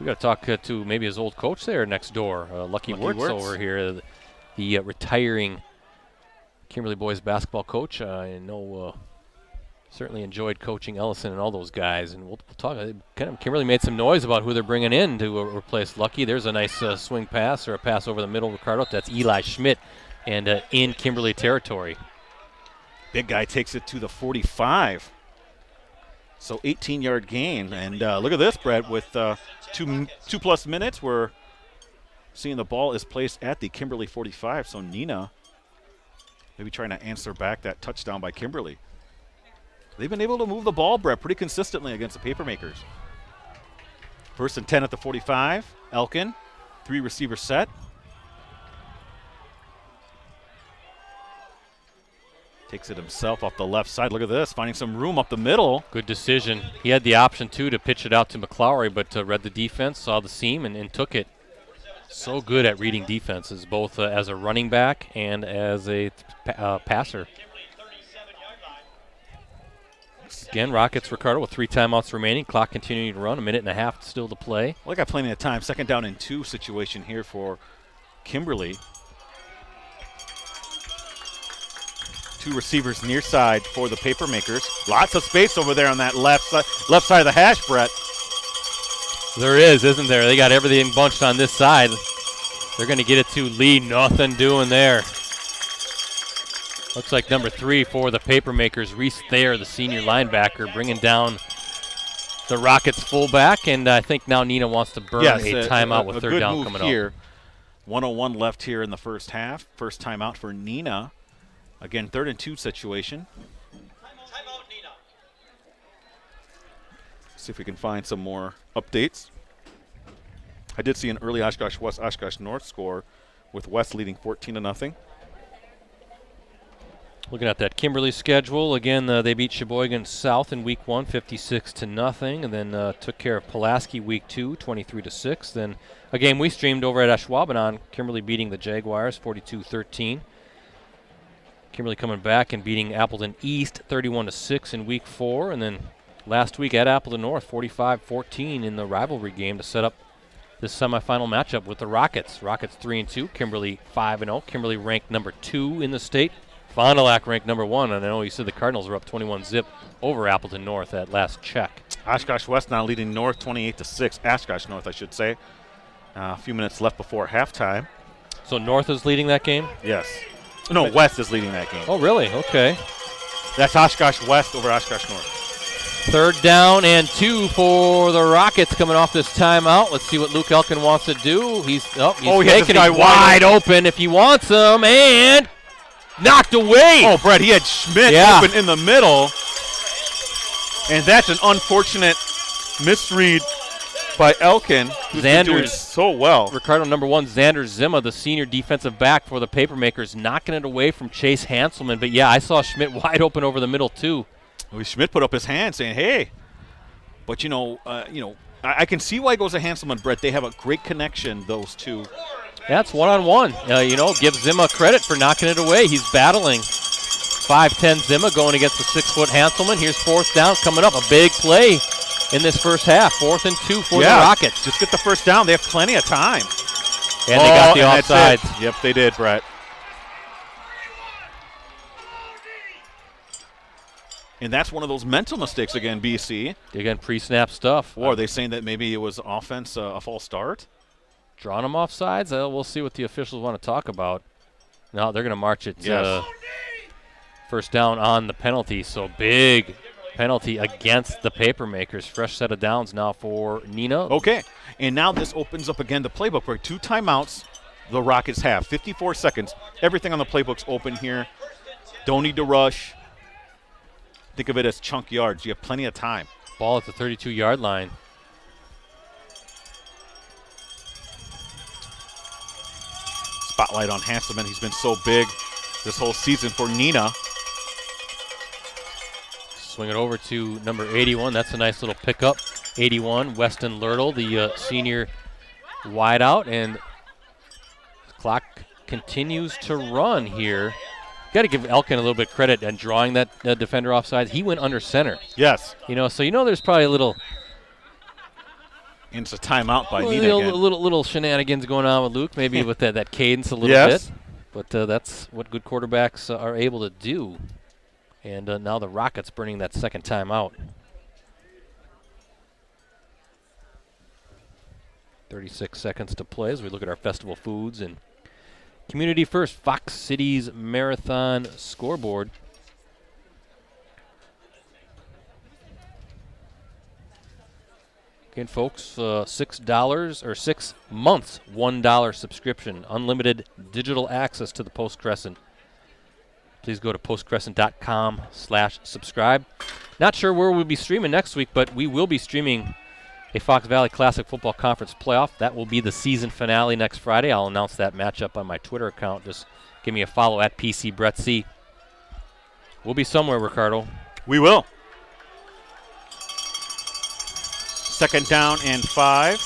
[SPEAKER 2] We got to talk to maybe his old coach there next door, Lucky Wirtz over here, the retiring Kimberly boys basketball coach. I know certainly enjoyed coaching Ellison and all those guys. And we'll talk. Kimberly made some noise about who they're bringing in to replace Lucky. There's a nice swing pass or a pass over the middle, Ricardo. That's Eli Schmidt, and in Kimberly territory.
[SPEAKER 1] Big guy takes it to the 45. So 18-yard gain. And look at this, Brett, with 2+ minutes, we're seeing the ball is placed at the Kimberly 45. So Neenah maybe trying to answer back that touchdown by Kimberly. They've been able to move the ball, Brett, pretty consistently against the Papermakers. 1st and 10 at the 45. Elkin, 3 receiver set. Takes it himself off the left side. Look at this, finding some room up the middle.
[SPEAKER 2] Good decision. He had the option, too, to pitch it out to McClowry, but read the defense, saw the seam, and took it. So good at reading defenses, both as a running back and as a passer. Again, Rockets, Ricardo, with 3 timeouts remaining. Clock continuing to run, 1.5 minutes still to play.
[SPEAKER 1] Well, they got plenty of time. 2nd down and 2 situation here for Kimberly. 2 receivers near side for the Papermakers. Lots of space over there on that left side of the hash, Brett.
[SPEAKER 2] There is, isn't there? They got everything bunched on this side. They're going to get it to Lee. Nothing doing there. Looks like number 3 for the Papermakers, Reese Thayer, the senior linebacker, bringing down the Rockets fullback. And I think now Neenah wants to burn a timeout with 3rd down coming
[SPEAKER 1] here.
[SPEAKER 2] up.
[SPEAKER 1] 1:01 left here in the first half. First timeout for Neenah. Again, 3rd and 2 situation.
[SPEAKER 3] Timeout, Neenah.
[SPEAKER 1] See if we can find some more updates. I did see an early Oshkosh West, Oshkosh North score with West leading 14-0.
[SPEAKER 2] Looking at that Kimberly schedule, again, they beat Sheboygan South in week 1, 56-0, and then took care of Pulaski week 2, 23-6. Then a game we streamed over at Ashwaubenon, Kimberly beating the Jaguars, 42-13. Kimberly coming back and beating Appleton East, 31-6 in week 4, and then last week at Appleton North, 45-14 in the rivalry game to set up this semifinal matchup with the Rockets. Rockets 3-2, Kimberly 5-0. Kimberly ranked number 2 in the state. Fond du Lac ranked number 1, and I know you said the Cardinals were up 21-zip over Appleton North at last check.
[SPEAKER 1] Oshkosh West now leading North 28-6. Oshkosh North, I should say. A few minutes left before halftime.
[SPEAKER 2] So North is leading that game?
[SPEAKER 1] Yes. No, West is leading that game.
[SPEAKER 2] Oh, really? Okay.
[SPEAKER 1] That's Oshkosh West over Oshkosh North.
[SPEAKER 2] 3rd down and 2 for the Rockets coming off this timeout. Let's see what Luke Elkin wants to do. He's making it wide open if he wants him, and knocked away.
[SPEAKER 1] Oh, Brett, he had Schmidt open in the middle. And that's an unfortunate misread by Elkin, who's been doing so well.
[SPEAKER 2] Ricardo number 1, Xander Zima, the senior defensive back for the Papermakers, knocking it away from Chase Hanselman. But, yeah, I saw Schmidt wide open over the middle, too.
[SPEAKER 1] Well, Schmidt put up his hand saying, hey. But, I can see why he goes to Hanselman, Brett. They have a great connection, those two.
[SPEAKER 2] Yeah, it's one-on-one. Give Zima credit for knocking it away. He's battling 5'10" Zima going against the 6-foot Hanselman. Here's 4th down coming up. A big play in this first half. 4th and 2 for the Rockets.
[SPEAKER 1] Just get the first down. They have plenty of time.
[SPEAKER 2] And they got the offsides.
[SPEAKER 1] Yep, they did, Brett. And that's one of those mental mistakes again, BC.
[SPEAKER 2] Again, pre-snap stuff.
[SPEAKER 1] Or are they saying that maybe it was offense, a false start?
[SPEAKER 2] Drawing them off sides? We'll see what the officials want to talk about. No, they're going to march it first down on the penalty. So big penalty against the Papermakers. Fresh set of downs now for Neenah.
[SPEAKER 1] Okay, and now this opens up again the playbook where 2 timeouts the Rockets have. 54 seconds. Everything on the playbook's open here. Don't need to rush. Think of it as chunk yards. You have plenty of time.
[SPEAKER 2] Ball at the 32-yard line.
[SPEAKER 1] Spotlight on Hanselman. He's been so big this whole season for Neenah.
[SPEAKER 2] Swing it over to number 81. That's a nice little pickup. 81, Weston Lurtle, the senior wideout. And the clock continues to run here. Got to give Elkin a little bit of credit in drawing that defender offside. He went under center.
[SPEAKER 1] Yes.
[SPEAKER 2] So there's probably a little.
[SPEAKER 1] And it's a timeout by Neenah again.
[SPEAKER 2] Little shenanigans going on with Luke, maybe with that cadence a little bit. But that's what good quarterbacks are able to do. And now the Rockets burning that second timeout. 36 seconds to play as we look at our festival foods and Community First, Fox Cities Marathon scoreboard. Again, folks, $6 or 6 months, $1 subscription, unlimited digital access to the Post Crescent. Please go to postcrescent.com/subscribe. Not sure where we'll be streaming next week, but we will be streaming a Fox Valley Classic Football Conference playoff. That will be the season finale next Friday. I'll announce that matchup on my Twitter account. Just give me a follow at PCBrettC. We'll be somewhere, Ricardo.
[SPEAKER 1] We will. 2nd down and 5.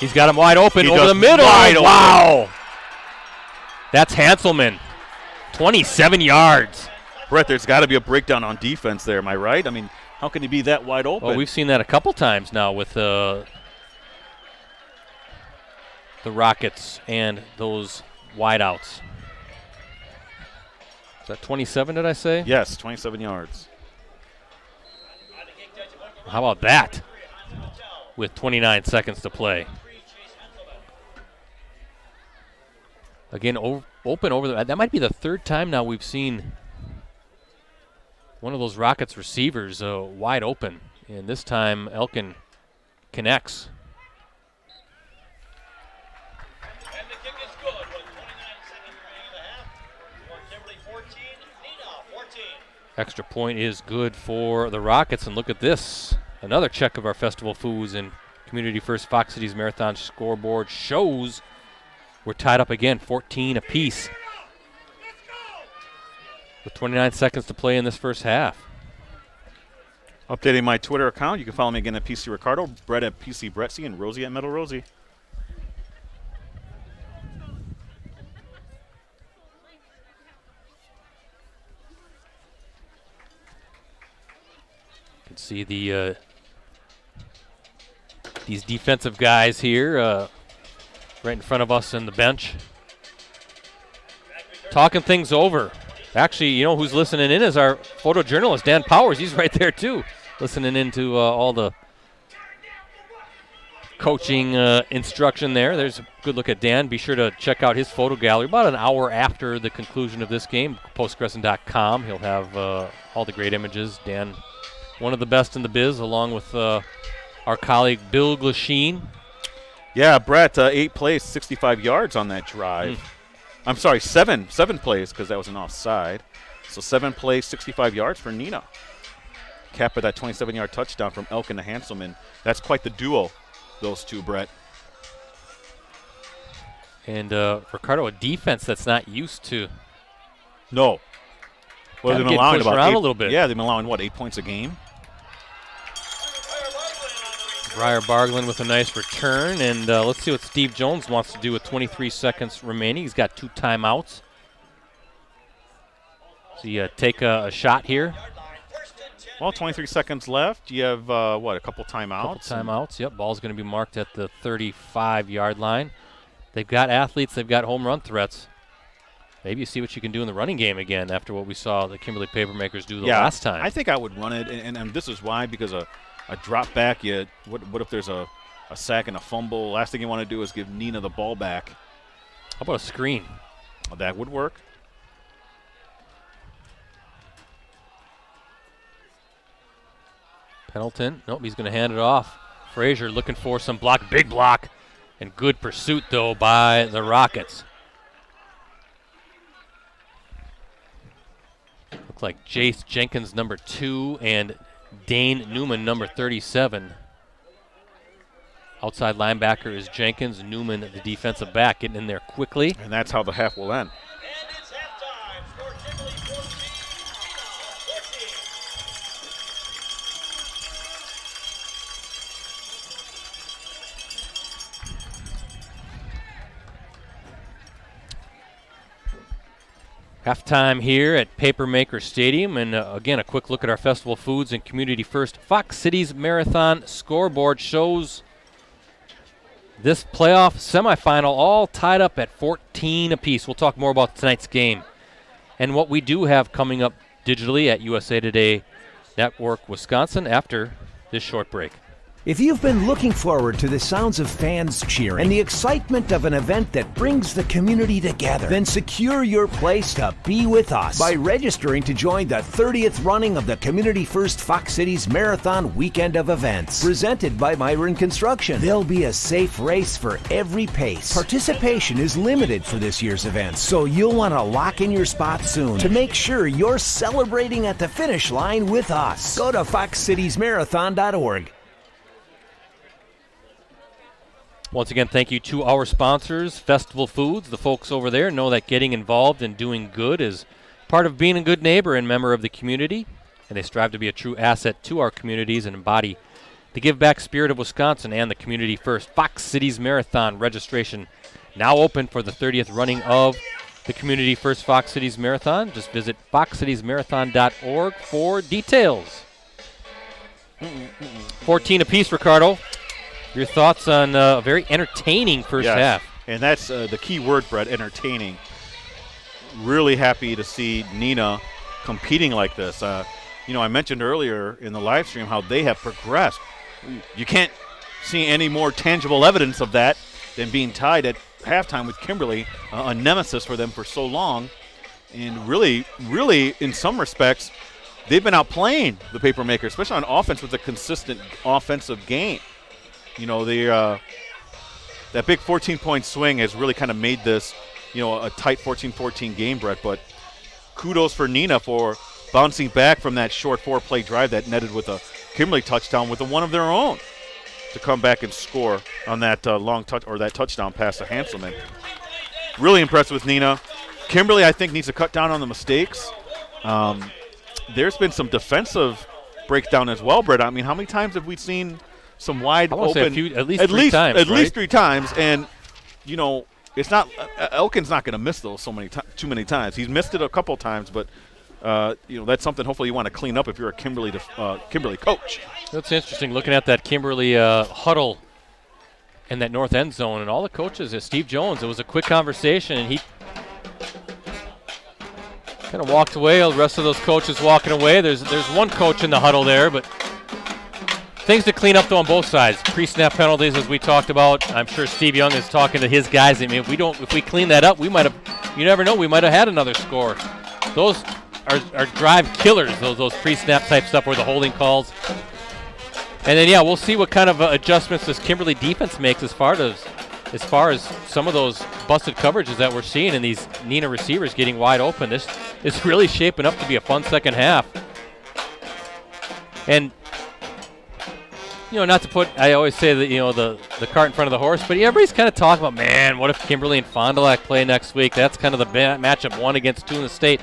[SPEAKER 2] He's got him wide open over the middle. Wow. That's Hanselman. 27 yards.
[SPEAKER 1] Brett, there's got to be a breakdown on defense there, am I right? I mean, how can he be that wide open?
[SPEAKER 2] Well, we've seen that a couple times now with the Rockets and those wideouts. Is that 27, did I say?
[SPEAKER 1] Yes, 27 yards.
[SPEAKER 2] How about that? With 29 seconds to play. Again, open over the. That might be the 3rd time now we've seen one of those Rockets receivers wide open. And this time, Elkin connects.
[SPEAKER 3] And the kick is good with 29 seconds remaining in the half. For Kimberly 14, Neenah 14.
[SPEAKER 2] Extra point is good for the Rockets. And look at this. Another check of our festival foods and Community First Fox Cities Marathon scoreboard shows we're tied up again, 14 apiece. With 29 seconds to play in this first half.
[SPEAKER 1] Updating my Twitter account. You can follow me again at PC Ricardo, Brett at PC Brettsy, and Rosie at Metal Rosie.
[SPEAKER 2] See these defensive guys here right in front of us in the bench, talking things over. Actually, you know who's listening in is our photojournalist, Dan Powers. He's right there, too, listening into all the coaching instruction there. There's a good look at Dan. Be sure to check out his photo gallery about an hour after the conclusion of this game. Postcrescent.com. He'll have all the great images. Dan, one of the best in the biz, along with our colleague Bill Glasheen.
[SPEAKER 1] Yeah, Brett, 8 plays, 65 yards on that drive. I'm sorry, seven plays because that was an offside. So 7 plays, 65 yards for Neenah. Cap of that 27-yard touchdown from Elkin to Hanselman. That's quite the duo, those two, Brett.
[SPEAKER 2] And Ricardo, a defense that's not used to.
[SPEAKER 1] No. Well, they've been allowing about
[SPEAKER 2] around a little bit.
[SPEAKER 1] Yeah, they've been allowing, 8 points a game?
[SPEAKER 2] Briar Barglin with a nice return, and let's see what Steve Jones wants to do with 23 seconds remaining. He's got 2 timeouts. So you take a shot here.
[SPEAKER 1] Well, 23 seconds left. You have, a couple timeouts?
[SPEAKER 2] Couple timeouts, yep. Ball's going to be marked at the 35-yard line. They've got athletes. They've got home run threats. Maybe you see what you can do in the running game again after what we saw the Kimberly Papermakers do the last time.
[SPEAKER 1] I think I would run it, and this is why, because a drop back, what if there's a sack and a fumble? Last thing you want to do is give Neenah the ball back.
[SPEAKER 2] How about a screen?
[SPEAKER 1] Oh, that would work.
[SPEAKER 2] Pendleton, nope, he's going to hand it off. Frazier looking for some block, big block, and good pursuit, though, by the Rockets. Looks like Jace Jenkins, number 2, and Dane Newman, number 37. Outside linebacker is Jenkins. Newman, the defensive back, getting in there quickly.
[SPEAKER 1] And that's how the half will end.
[SPEAKER 3] And it's halftime. Score Kimberly 14,
[SPEAKER 2] Halftime here at Papermaker Stadium, and again, a quick look at our Festival Foods and Community First Fox Cities Marathon scoreboard shows this playoff semifinal all tied up at 14 apiece. We'll talk more about tonight's game and what we do have coming up digitally at USA Today Network Wisconsin after this short break.
[SPEAKER 4] If you've been looking forward to the sounds of fans cheering and the excitement of an event that brings the community together, then secure your place to be with us by registering to join the 30th running of the Community First Fox Cities Marathon Weekend of Events, presented by Myron Construction. There'll be a safe race for every pace. Participation is limited for this year's event, so you'll want to lock in your spot soon to make sure you're celebrating at the finish line with us. Go to foxcitiesmarathon.org.
[SPEAKER 2] Once again, thank you to our sponsors, Festival Foods. The folks over there know that getting involved and doing good is part of being a good neighbor and member of the community, and they strive to be a true asset to our communities and embody the give-back spirit of Wisconsin and the Community First Fox Cities Marathon. Registration now open for the 30th running of the Community First Fox Cities Marathon. Just visit foxcitiesmarathon.org for details. 14 apiece, Ricardo. Your thoughts on a very entertaining first half.
[SPEAKER 1] And that's the key word, Brett, entertaining. Really happy to see Neenah competing like this. I mentioned earlier in the live stream how they have progressed. You can't see any more tangible evidence of that than being tied at halftime with Kimberly, a nemesis for them for so long. And really, in some respects, they've been outplaying the Papermaker, especially on offense with a consistent offensive game. That big 14-point swing has really kind of made this, a tight 14-14 game, Brett. But kudos for Neenah for bouncing back from that short 4-play drive that netted with a Kimberly touchdown with a one of their own to come back and score on that long touch or that touchdown pass to Hanselman. Really impressed with Neenah. Kimberly, I think, needs to cut down on the mistakes. There's been some defensive breakdown as well, Brett. I mean, how many times have we seen some wide open,
[SPEAKER 2] at least three times.
[SPEAKER 1] At least 3 times, and it's not Elkin's not going to miss those too many times. He's missed it a couple times, but that's something hopefully you want to clean up if you're a Kimberly coach.
[SPEAKER 2] That's interesting, looking at that Kimberly huddle in that north end zone, and all the coaches, Steve Jones, it was a quick conversation, and he kind of walked away. The rest of those coaches walking away. There's one coach in the huddle there, but things to clean up though on both sides. Pre-snap penalties, as we talked about. I'm sure Steve Young is talking to his guys. I mean, if we clean that up, we might have. You never know. We might have had another score. Those are drive killers. Those pre-snap type stuff, or the holding calls. And then we'll see what kind of adjustments this Kimberly defense makes as far as some of those busted coverages that we're seeing and these Neenah receivers getting wide open. This is really shaping up to be a fun second half. And not to put, I always say that, the cart in front of the horse, but everybody's kind of talking about, man, what if Kimberly and Fond du Lac play next week? That's kind of the matchup 1 against 2 in the state.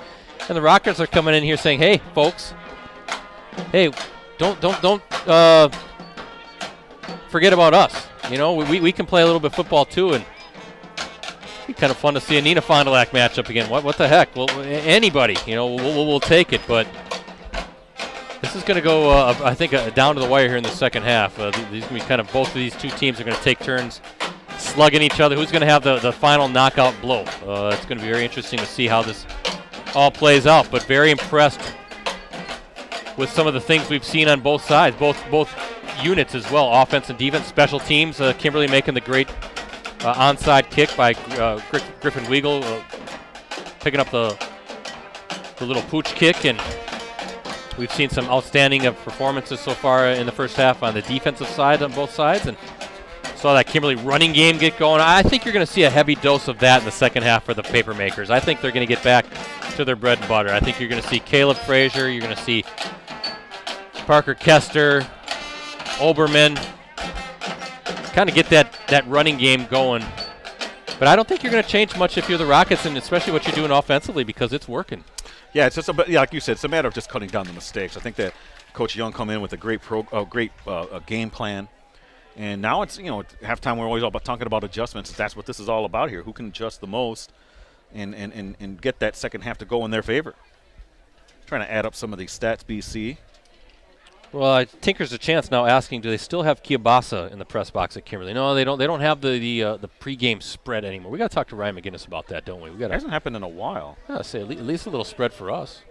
[SPEAKER 2] And the Rockets are coming in here saying, hey, folks, hey, don't forget about us. We can play a little bit of football too, and it'd be kind of fun to see a Neenah Fond du Lac matchup again. What the heck? Well, anybody, we'll take it, but this is going to go, I think, down to the wire here in the second half. These going to be kind of, both of these two teams are going to take turns slugging each other. Who's going to have the final knockout blow? It's going to be very interesting to see how this all plays out, but very impressed with some of the things we've seen on both sides, both units as well, offense and defense. Special teams, Kimberly making the great onside kick by Griffin Weigel, picking up the little pooch kick, and we've seen some outstanding performances so far in the first half on the defensive side on both sides, and saw that Kimberly running game get going. I think you're going to see a heavy dose of that in the second half for the Papermakers. I think they're going to get back to their bread and butter. I think you're going to see Caleb Frazier, you're going to see Parker Kester, Oberman, kind of get that running game going. But I don't think you're going to change much if you're the Rockets, and especially what you're doing offensively, because it's working. Yeah,
[SPEAKER 1] it's just like you said, it's a matter of just cutting down the mistakes. I think that Coach Young come in with a great game plan, and now it's at halftime we're always all about talking about adjustments. That's what this is all about here. Who can adjust the most, and get that second half to go in their favor. Trying to add up some of these stats, BC.
[SPEAKER 2] Well, Tinker's a chance now asking, do they still have Kielbasa in the press box at Kimberly? No, they don't. They don't have the pregame spread anymore. We got to talk to Ryan McGinnis about that, don't we?
[SPEAKER 1] It hasn't happened in a while.
[SPEAKER 2] Yeah, say at least a little spread for us.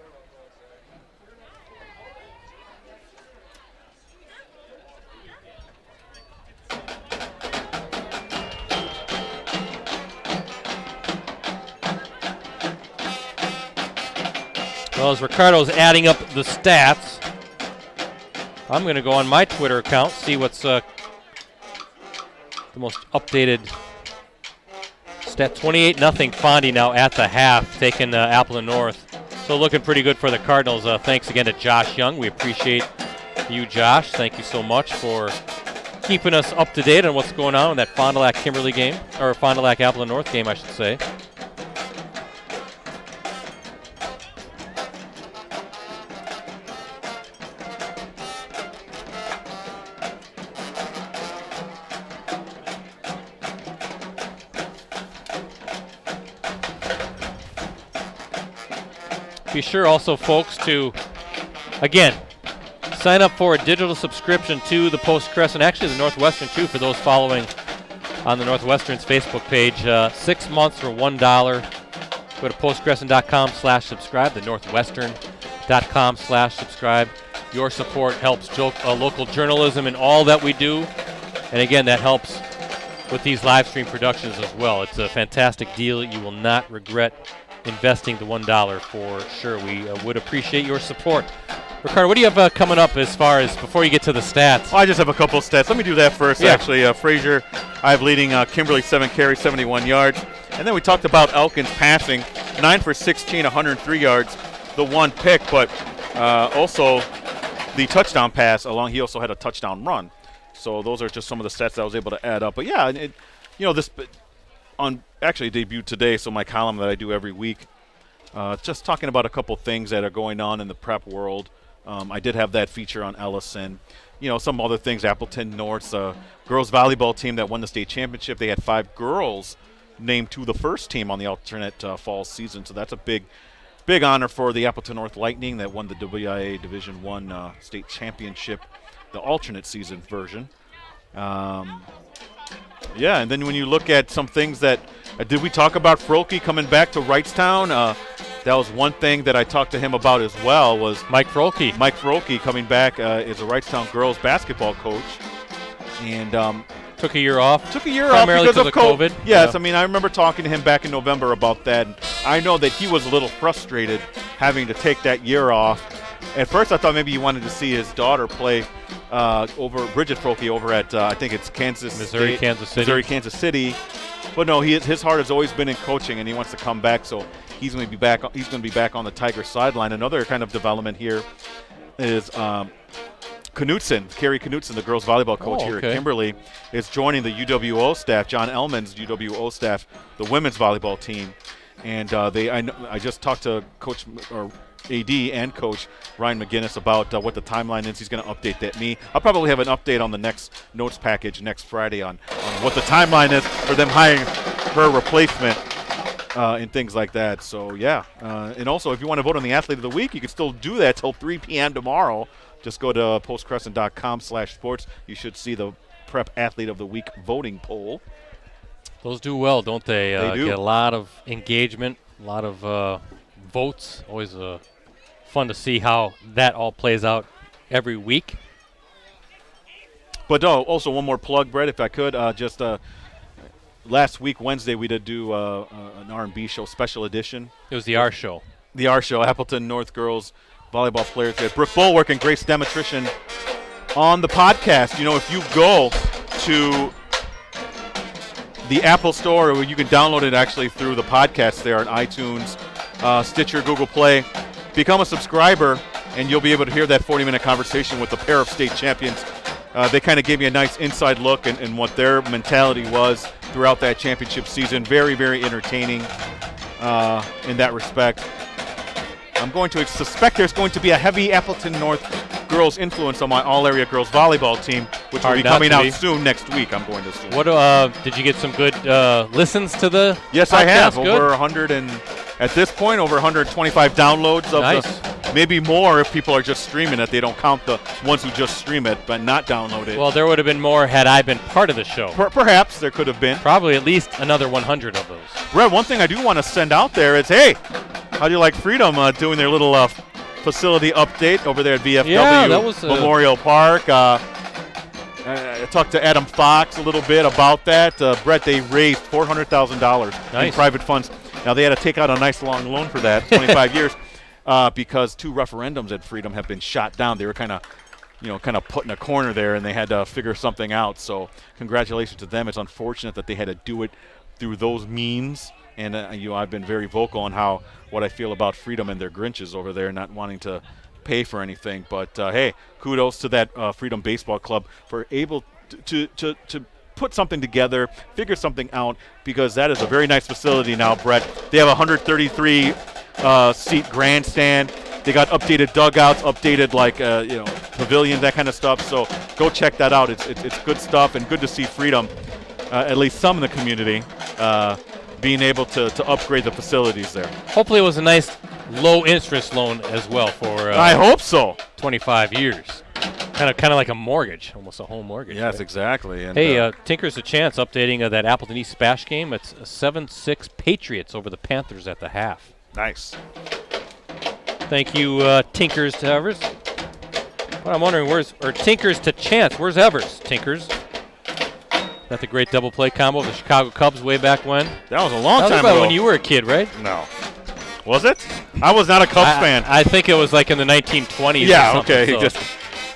[SPEAKER 2] Well, as Ricardo's adding up the stats, I'm going to go on my Twitter account, see what's the most updated stat. 28-0 Fondy now at the half, taking Appleton North. So looking pretty good for the Cardinals. Thanks again to Josh Young. We appreciate you, Josh. Thank you so much for keeping us up to date on what's going on in that Fond du Lac Kimberly game, or Fond du Lac Appleton North game, I should say. Be sure also, folks, to, again, sign up for a digital subscription to the Post-Crescent, actually the Northwestern too, for those following on the Northwestern's Facebook page. 6 months for $1. Go to postcrescent.com/subscribe, the northwestern.com/subscribe. Your support helps local journalism in all that we do. And again, that helps with these live stream productions as well. It's a fantastic deal. You will not regret investing the $1 for sure. We would appreciate your support. Ricardo, what do you have coming up as far as before you get to the stats?
[SPEAKER 1] I just have a couple of stats. Let me do that first, actually. Frazier, I have leading Kimberly 7 carries, 71 yards. And then we talked about Elkins passing, 9 for 16, 103 yards, the one pick, but also the touchdown pass along. He also had a touchdown run. So those are just some of the stats that I was able to add up. But yeah, this actually debuted today, so my column that I do every week, just talking about a couple things that are going on in the prep world. I did have that feature on Ellison. Some other things, Appleton North's girls volleyball team that won the state championship. They had 5 girls named to the first team on the alternate fall season, so that's a big big honor for the Appleton North Lightning that won the WIA Division I state championship, the alternate season version. Yeah, and then when you look at some things that did we talk about Froelke coming back to Wrightstown? That was one thing that I talked to him about as well, was
[SPEAKER 2] Mike Froelke.
[SPEAKER 1] Mike Froelke coming back as a Wrightstown girls basketball coach. And
[SPEAKER 2] took a year off.
[SPEAKER 1] Primarily because of COVID. Yes,
[SPEAKER 2] Yeah.
[SPEAKER 1] I mean, I remember talking to him back in November about that. And I know that he was a little frustrated having to take that year off. At first, I thought maybe he wanted to see his daughter play over Bridget Froelke over at I think it's
[SPEAKER 2] Missouri, Kansas City.
[SPEAKER 1] But no, his heart has always been in coaching, and he wants to come back. So he's going to be back. He's going to be back on the Tiger sideline. Another kind of development here is Carrie Knutson, the girls volleyball coach here at Kimberly, is joining the UWO staff. John Ellman's UWO staff, the women's volleyball team, and I just talked to Coach or AD and Coach Ryan McGinnis about what the timeline is. He's going to update that me. I'll probably have an update on the next notes package next Friday on what the timeline is for them hiring her replacement and things like that. So, yeah. And also, if you want to vote on the Athlete of the Week, you can still do that till 3 p.m. tomorrow. Just go to postcrescent.com/sports. You should see the Prep Athlete of the Week voting poll.
[SPEAKER 2] Those do well, don't they?
[SPEAKER 1] They do.
[SPEAKER 2] Get a lot of engagement, a lot of votes. Always fun to see how that all plays out every week.
[SPEAKER 1] But also one more plug, Brett, if I could. Last week, Wednesday, we did do an R&B show, special edition.
[SPEAKER 2] It was the R Show.
[SPEAKER 1] The R Show, Appleton North Girls volleyball players. We had Brooke Bulwark and Grace Demetrician on the podcast. You know, if you go to the Apple Store, or you can download it actually through the podcast there on iTunes, Stitcher, Google Play, become a subscriber, and you'll be able to hear that 40-minute conversation with the pair of state champions. They kind of gave me a nice inside look in what their mentality was throughout that championship season. Very, very entertaining in that respect. I'm going to suspect there's going to be a heavy Appleton North girls influence on my all-area girls volleyball team, which will be coming out soon next week, I'm going to assume.
[SPEAKER 2] What did you get some good listens to the
[SPEAKER 1] Yes,
[SPEAKER 2] podcast?
[SPEAKER 1] I have.
[SPEAKER 2] Good?
[SPEAKER 1] Over 100 and at this point, over 125 downloads of maybe more if people are just streaming it. They don't count the ones who just stream it but not download it.
[SPEAKER 2] Well, there would have been more had I been part of the show.
[SPEAKER 1] Perhaps there could have been.
[SPEAKER 2] Probably at least another 100 of those.
[SPEAKER 1] Brett, one thing I do want to send out there is, hey, how do you like Freedom doing their little facility update over there at VFW Memorial Park? I talked to Adam Fox a little bit about that. Brett, they raised $400,000 in private funds. Now, they had to take out a nice long loan for that, 25 years, because 2 referendums at Freedom have been shot down. They were kind of put in a corner there, and they had to figure something out. So congratulations to them. It's unfortunate that they had to do it through those means. And I've been very vocal on what I feel about Freedom and their Grinches over there, not wanting to pay for anything. But hey, kudos to that Freedom Baseball Club for able to put something together, figure something out, because that is a very nice facility now, Brett. They have a 133 seat grandstand. They got updated dugouts, updated pavilions, that kind of stuff. So go check that out. It's good stuff, and good to see Freedom, at least some in the community, being able to upgrade the facilities there.
[SPEAKER 2] Hopefully it was a nice low-interest loan as well for
[SPEAKER 1] I hope so.
[SPEAKER 2] 25 years. Kind of like a mortgage, almost a home mortgage.
[SPEAKER 1] Yes,
[SPEAKER 2] right?
[SPEAKER 1] Exactly. And
[SPEAKER 2] hey, Tinker's a chance updating that Appleton East Spash game. It's a 7-6 Patriots over the Panthers at the half.
[SPEAKER 1] Nice.
[SPEAKER 2] Thank you, Tinkers to Evers. Well, I'm wondering Tinkers to Chance. Where's Evers? Tinkers. That the great double play combo of the Chicago Cubs way back when?
[SPEAKER 1] That was a long time
[SPEAKER 2] about
[SPEAKER 1] ago.
[SPEAKER 2] when you were a kid, right?
[SPEAKER 1] No. Was it? I was not a Cubs fan.
[SPEAKER 2] I think it was like in the 1920s.
[SPEAKER 1] Yeah,
[SPEAKER 2] or
[SPEAKER 1] okay.
[SPEAKER 2] So.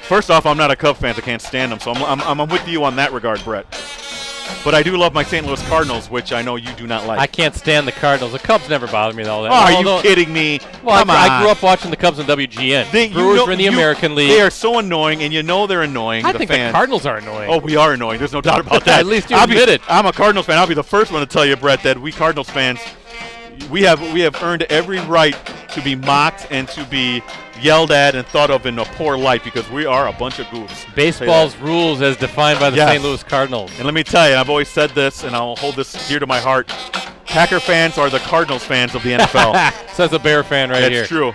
[SPEAKER 1] First off, I'm not a Cubs fan. I can't stand them, so I'm with you on that regard, Brett. But I do love my St. Louis Cardinals, which I know you do not like.
[SPEAKER 2] I can't stand the Cardinals. The Cubs never bother me all that.
[SPEAKER 1] Oh, are you kidding me?
[SPEAKER 2] Well,
[SPEAKER 1] Come on.
[SPEAKER 2] I grew up watching the Cubs on WGN. Brewers were in the American League.
[SPEAKER 1] They are so annoying, and you know they're annoying.
[SPEAKER 2] I think the Cardinals are annoying.
[SPEAKER 1] Oh, we are annoying. There's no doubt about that.
[SPEAKER 2] At least you admit it.
[SPEAKER 1] I'm a Cardinals fan. I'll be the first one to tell you, Brett, that we Cardinals fans, we have earned every right to be mocked and to be yelled at and thought of in a poor light, because we are a bunch of goofs.
[SPEAKER 2] Baseball's rules as defined by the St. Louis Cardinals.
[SPEAKER 1] And let me tell you, I've always said this, and I'll hold this dear to my heart. Packer fans are the Cardinals fans of the NFL.
[SPEAKER 2] Says a Bear fan right here.
[SPEAKER 1] That's true.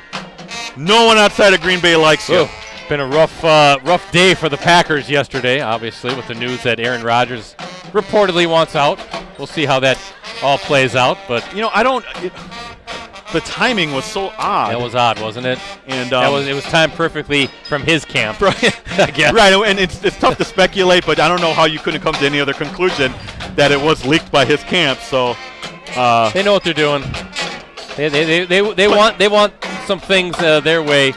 [SPEAKER 1] No one outside of Green Bay likes you.
[SPEAKER 2] Been a rough day for the Packers yesterday, obviously, with the news that Aaron Rodgers reportedly wants out. We'll see how that all plays out. But
[SPEAKER 1] the timing was so odd.
[SPEAKER 2] That was odd, wasn't it?
[SPEAKER 1] And
[SPEAKER 2] it was timed perfectly from his camp.
[SPEAKER 1] Right.
[SPEAKER 2] I guess.
[SPEAKER 1] Right, and it's tough to speculate, but I don't know how you couldn't come to any other conclusion that it was leaked by his camp. So
[SPEAKER 2] they know what they're doing. They want some things their way.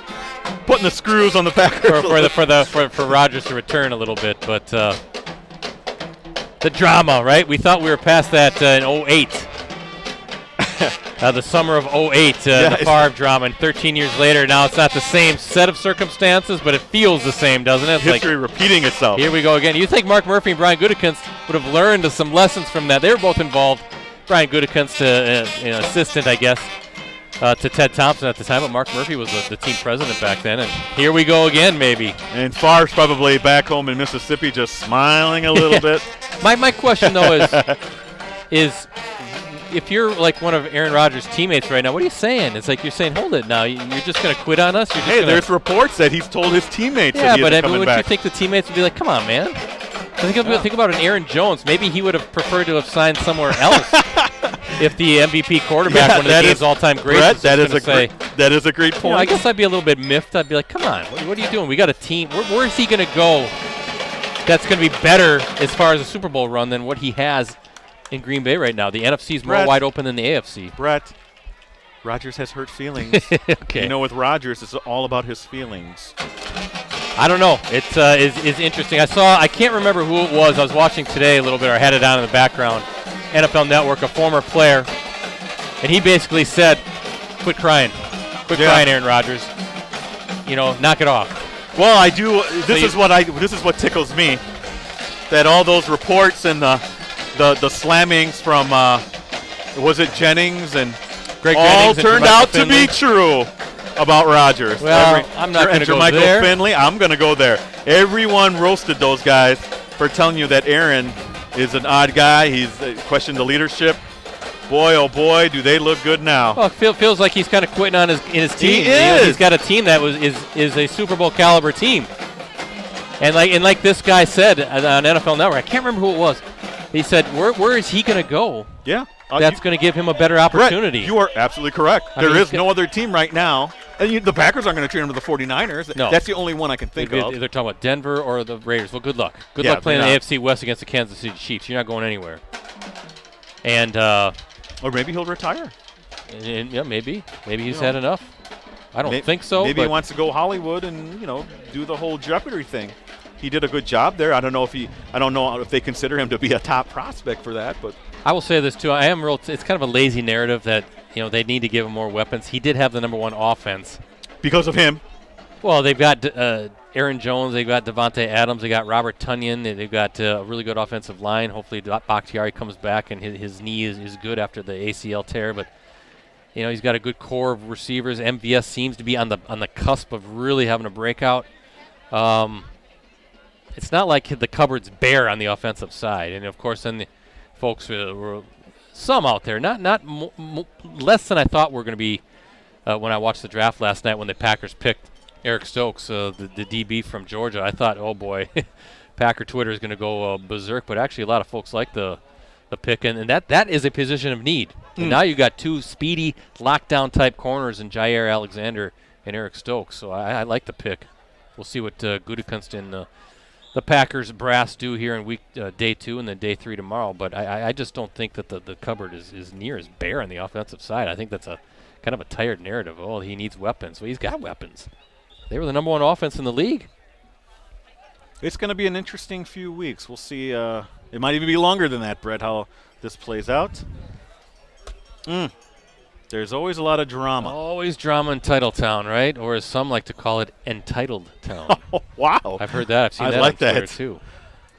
[SPEAKER 1] Putting the screws on the Packers
[SPEAKER 2] for Rodgers to return a little bit, but the drama, right? We thought we were past that in 08. The summer of 08, the Favre drama, and 13 years later, now it's not the same set of circumstances, but it feels the same, doesn't it? It's
[SPEAKER 1] history repeating itself.
[SPEAKER 2] Here we go again. You think Mark Murphy and Brian Gutekunst would have learned some lessons from that? They were both involved. Brian Gutekunst, assistant, I guess, to Ted Thompson at the time, but Mark Murphy was the team president back then, and here we go again, maybe.
[SPEAKER 1] And Favre's probably back home in Mississippi just smiling a little bit.
[SPEAKER 2] My question, though, is if you're like one of Aaron Rodgers' teammates right now, what are you saying? It's like you're saying, hold it now. You're just going to quit on us?
[SPEAKER 1] There's reports that he's told his teammates that he isn't coming
[SPEAKER 2] wouldn't
[SPEAKER 1] back.
[SPEAKER 2] You think the teammates would be like, come on, man? Think about an Aaron Jones. Maybe he would have preferred to have signed somewhere else if the MVP quarterback, one of the game's all-time greats,
[SPEAKER 1] that is a great point.
[SPEAKER 2] I guess I'd be a little bit miffed. I'd be like, come on, what are you doing? We got a team. Where is he going to go that's going to be better as far as a Super Bowl run than what he has in Green Bay right now? The NFC's more wide open than the AFC.
[SPEAKER 1] Brett, Rodgers has hurt feelings.
[SPEAKER 2] Okay.
[SPEAKER 1] With Rodgers, it's all about his feelings.
[SPEAKER 2] I don't know. It is interesting. I can't remember who it was. I was watching today a little bit, or had it on in the background. NFL Network, a former player, and he basically said, quit crying. Quit crying, Aaron Rodgers. Knock it off.
[SPEAKER 1] Well, I do. This is what tickles me. That all those reports and the slammings from was it Jennings and
[SPEAKER 2] Greg
[SPEAKER 1] all
[SPEAKER 2] Jennings
[SPEAKER 1] turned out to be true about Rodgers.
[SPEAKER 2] Well, I'm not going to go there.
[SPEAKER 1] Finley, I'm going to go there. Everyone roasted those guys for telling you that Aaron is an odd guy. He's questioned the leadership. Boy, oh boy, do they look good now.
[SPEAKER 2] Well, it feels like he's kind of quitting on his team.
[SPEAKER 1] He is.
[SPEAKER 2] He's got a team that is a Super Bowl caliber team. And like this guy said on NFL Network, I can't remember who it was. He said, where is he going to go?
[SPEAKER 1] Yeah.
[SPEAKER 2] That's going to give him a better opportunity.
[SPEAKER 1] Brett, you are absolutely correct. There is no other team right now. And the Packers aren't going to treat him to the 49ers.
[SPEAKER 2] No.
[SPEAKER 1] That's the only one I can think of.
[SPEAKER 2] They're talking about Denver or the Raiders. Well, good luck. Good luck playing the AFC West against the Kansas City Chiefs. You're not going anywhere. And
[SPEAKER 1] or maybe he'll retire.
[SPEAKER 2] Yeah, maybe. Maybe he's had enough. I don't think so.
[SPEAKER 1] Maybe he wants to go Hollywood and do the whole Jeopardy thing. He did a good job there. I don't know if they consider him to be a top prospect for that, but
[SPEAKER 2] I will say this too. It's kind of a lazy narrative that they need to give him more weapons. He did have the number one offense
[SPEAKER 1] because of him.
[SPEAKER 2] Well, they've got Aaron Jones, they've got Devontae Adams, they got Robert Tonyan, they've got a really good offensive line. Hopefully Bakhtiari comes back and his knee is good after the ACL tear, but he's got a good core of receivers. MVS seems to be on the cusp of really having a breakout. It's not like the cupboard's bare on the offensive side, and of course then the folks were some out there, not less than I thought were going to be when I watched the draft last night when the Packers picked Eric Stokes, the DB from Georgia. I thought, oh boy, Packer Twitter is going to go berserk, but actually a lot of folks like the pick, and that is a position of need. And now you got two speedy lockdown type corners in Jair Alexander and Eric Stokes, so I like the pick. We'll see what Gutekunst and the Packers brass do here in week day 2 and then day 3 tomorrow, but I just don't think that the cupboard is near as bare on the offensive side. I think that's a kind of a tired narrative. Oh, he needs weapons. Well, he's got weapons. They were the number one offense in the league.
[SPEAKER 1] It's going to be an interesting few weeks. We'll see. It might even be longer than that, Brett, how this plays out. There's always a lot of drama.
[SPEAKER 2] Always drama in Titletown, right? Or as some like to call it, Entitled Town.
[SPEAKER 1] Oh, wow.
[SPEAKER 2] I've heard that. I've seen that
[SPEAKER 1] like
[SPEAKER 2] on Twitter,
[SPEAKER 1] that
[SPEAKER 2] too.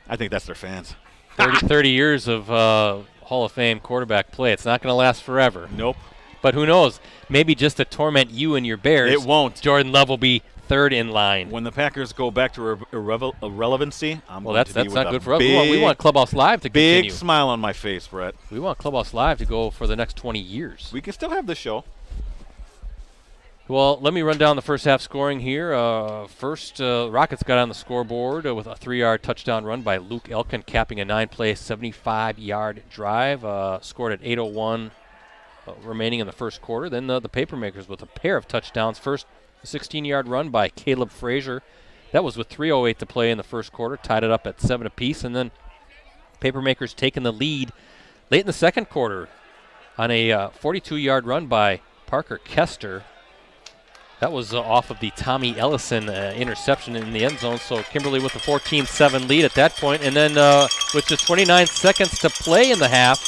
[SPEAKER 1] I think that's their fans.
[SPEAKER 2] 30 years of Hall of Fame quarterback play. It's not going to last forever.
[SPEAKER 1] Nope.
[SPEAKER 2] But who knows? Maybe just to torment you and your Bears.
[SPEAKER 1] It won't.
[SPEAKER 2] Jordan Love will be third in line.
[SPEAKER 1] When the Packers go back to irrelevancy,
[SPEAKER 2] That's not good for us. We want Clubhouse Live to continue.
[SPEAKER 1] Big smile on my face, Brett.
[SPEAKER 2] We want Clubhouse Live to go for the next 20 years.
[SPEAKER 1] We can still have the show.
[SPEAKER 2] Well, let me run down the first half scoring here. First, Rockets got on the scoreboard with a 3-yard touchdown run by Luke Elkin, capping a 9-play, 75-yard drive. Scored at 8:01 remaining in the first quarter. Then the Papermakers with a pair of touchdowns. First, a 16-yard run by Caleb Frazier. That was with 3:08 to play in the first quarter. Tied it up at 7 apiece. And then Papermakers taking the lead late in the second quarter on a 42-yard run by Parker Kester. That was off of the Tommy Ellison interception in the end zone. So Kimberly with a 14-7 lead at that point. And then with just 29 seconds to play in the half,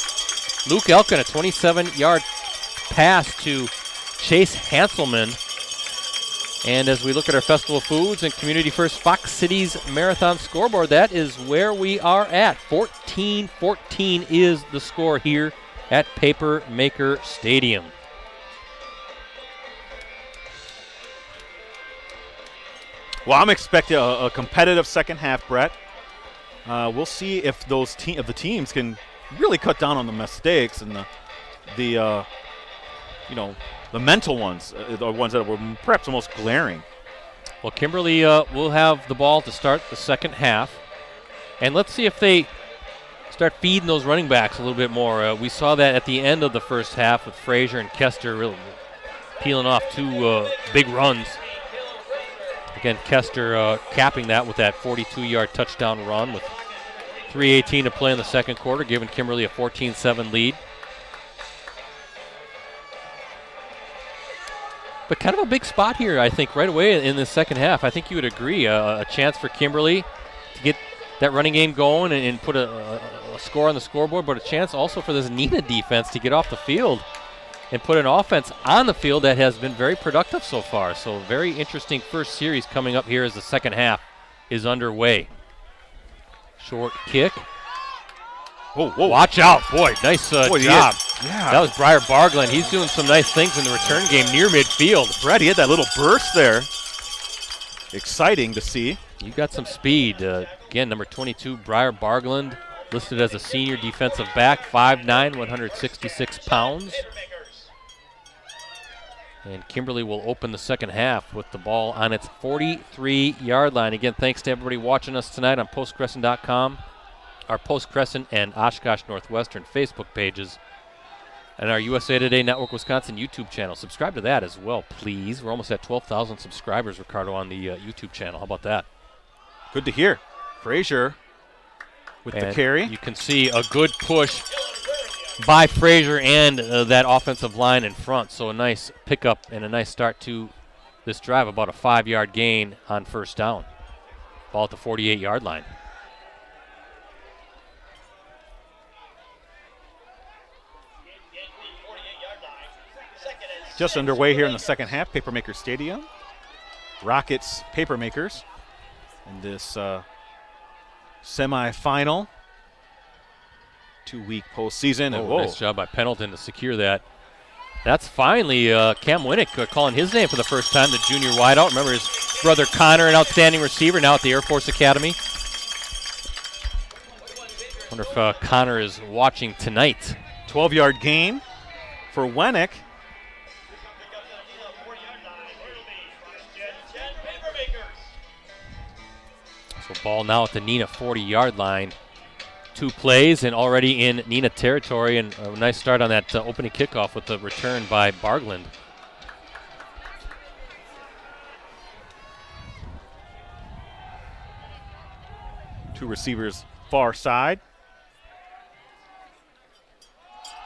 [SPEAKER 2] Luke Elkin, a 27-yard pass to Chase Hanselman. And as we look at our Festival Foods and Community First Fox Cities Marathon scoreboard, that is where we are at. 14-14 is the score here at Papermaker Stadium.
[SPEAKER 1] Well, I'm expecting a competitive second half, Brett. We'll see if those the teams can really cut down on the mistakes and the mental ones, the ones that were perhaps the most glaring.
[SPEAKER 2] Well, Kimberly will have the ball to start the second half, and let's see if they start feeding those running backs a little bit more. We saw that at the end of the first half with Frazier and Kester really peeling off two big runs. Again, Kester capping that with that 42-yard touchdown run with 3:18 to play in the second quarter, giving Kimberly a 14-7 lead. But kind of a big spot here, I think, right away in the second half. I think you would agree. A chance for Kimberly to get that running game going and put a score on the scoreboard, but a chance also for this Neenah defense to get off the field and put an offense on the field that has been very productive so far. So very interesting first series coming up here as the second half is underway. Short kick.
[SPEAKER 1] Whoa.
[SPEAKER 2] Watch out. Boy, nice job.
[SPEAKER 1] Yeah.
[SPEAKER 2] That was Briar Bargland. He's doing some nice things in the return game near midfield.
[SPEAKER 1] Brett, he had that little burst there. Exciting to see.
[SPEAKER 2] You got some speed. Again, number 22, Briar Bargland, listed as a senior defensive back, 5'9", 166 pounds. And Kimberly will open the second half with the ball on its 43-yard line. Again, thanks to everybody watching us tonight on postcrescent.com, our Post Crescent and Oshkosh Northwestern Facebook pages, and our USA Today Network Wisconsin YouTube channel. Subscribe to that as well, please. We're almost at 12,000 subscribers, Ricardo, on the YouTube channel. How about that?
[SPEAKER 1] Good to hear. Frazier with the carry.
[SPEAKER 2] You can see a good push by Frazier and that offensive line in front. So a nice pickup and a nice start to this drive, about a 5-yard gain on first down. Ball at the 48-yard line.
[SPEAKER 1] Just underway here in the second half, Papermaker Stadium. Rockets, Papermakers in this semifinal. 2-week postseason.
[SPEAKER 2] Nice job by Pendleton to secure that. That's finally Cam Winnick calling his name for the first time, the junior wideout. Remember his brother Connor, an outstanding receiver, now at the Air Force Academy. Wonder if Connor is watching tonight.
[SPEAKER 1] 12-yard gain for Winnick.
[SPEAKER 2] So ball now at the Neenah 40-yard line. 2 plays and already in Neenah territory, and a nice start on that opening kickoff with the return by Bargland.
[SPEAKER 1] Two receivers far side.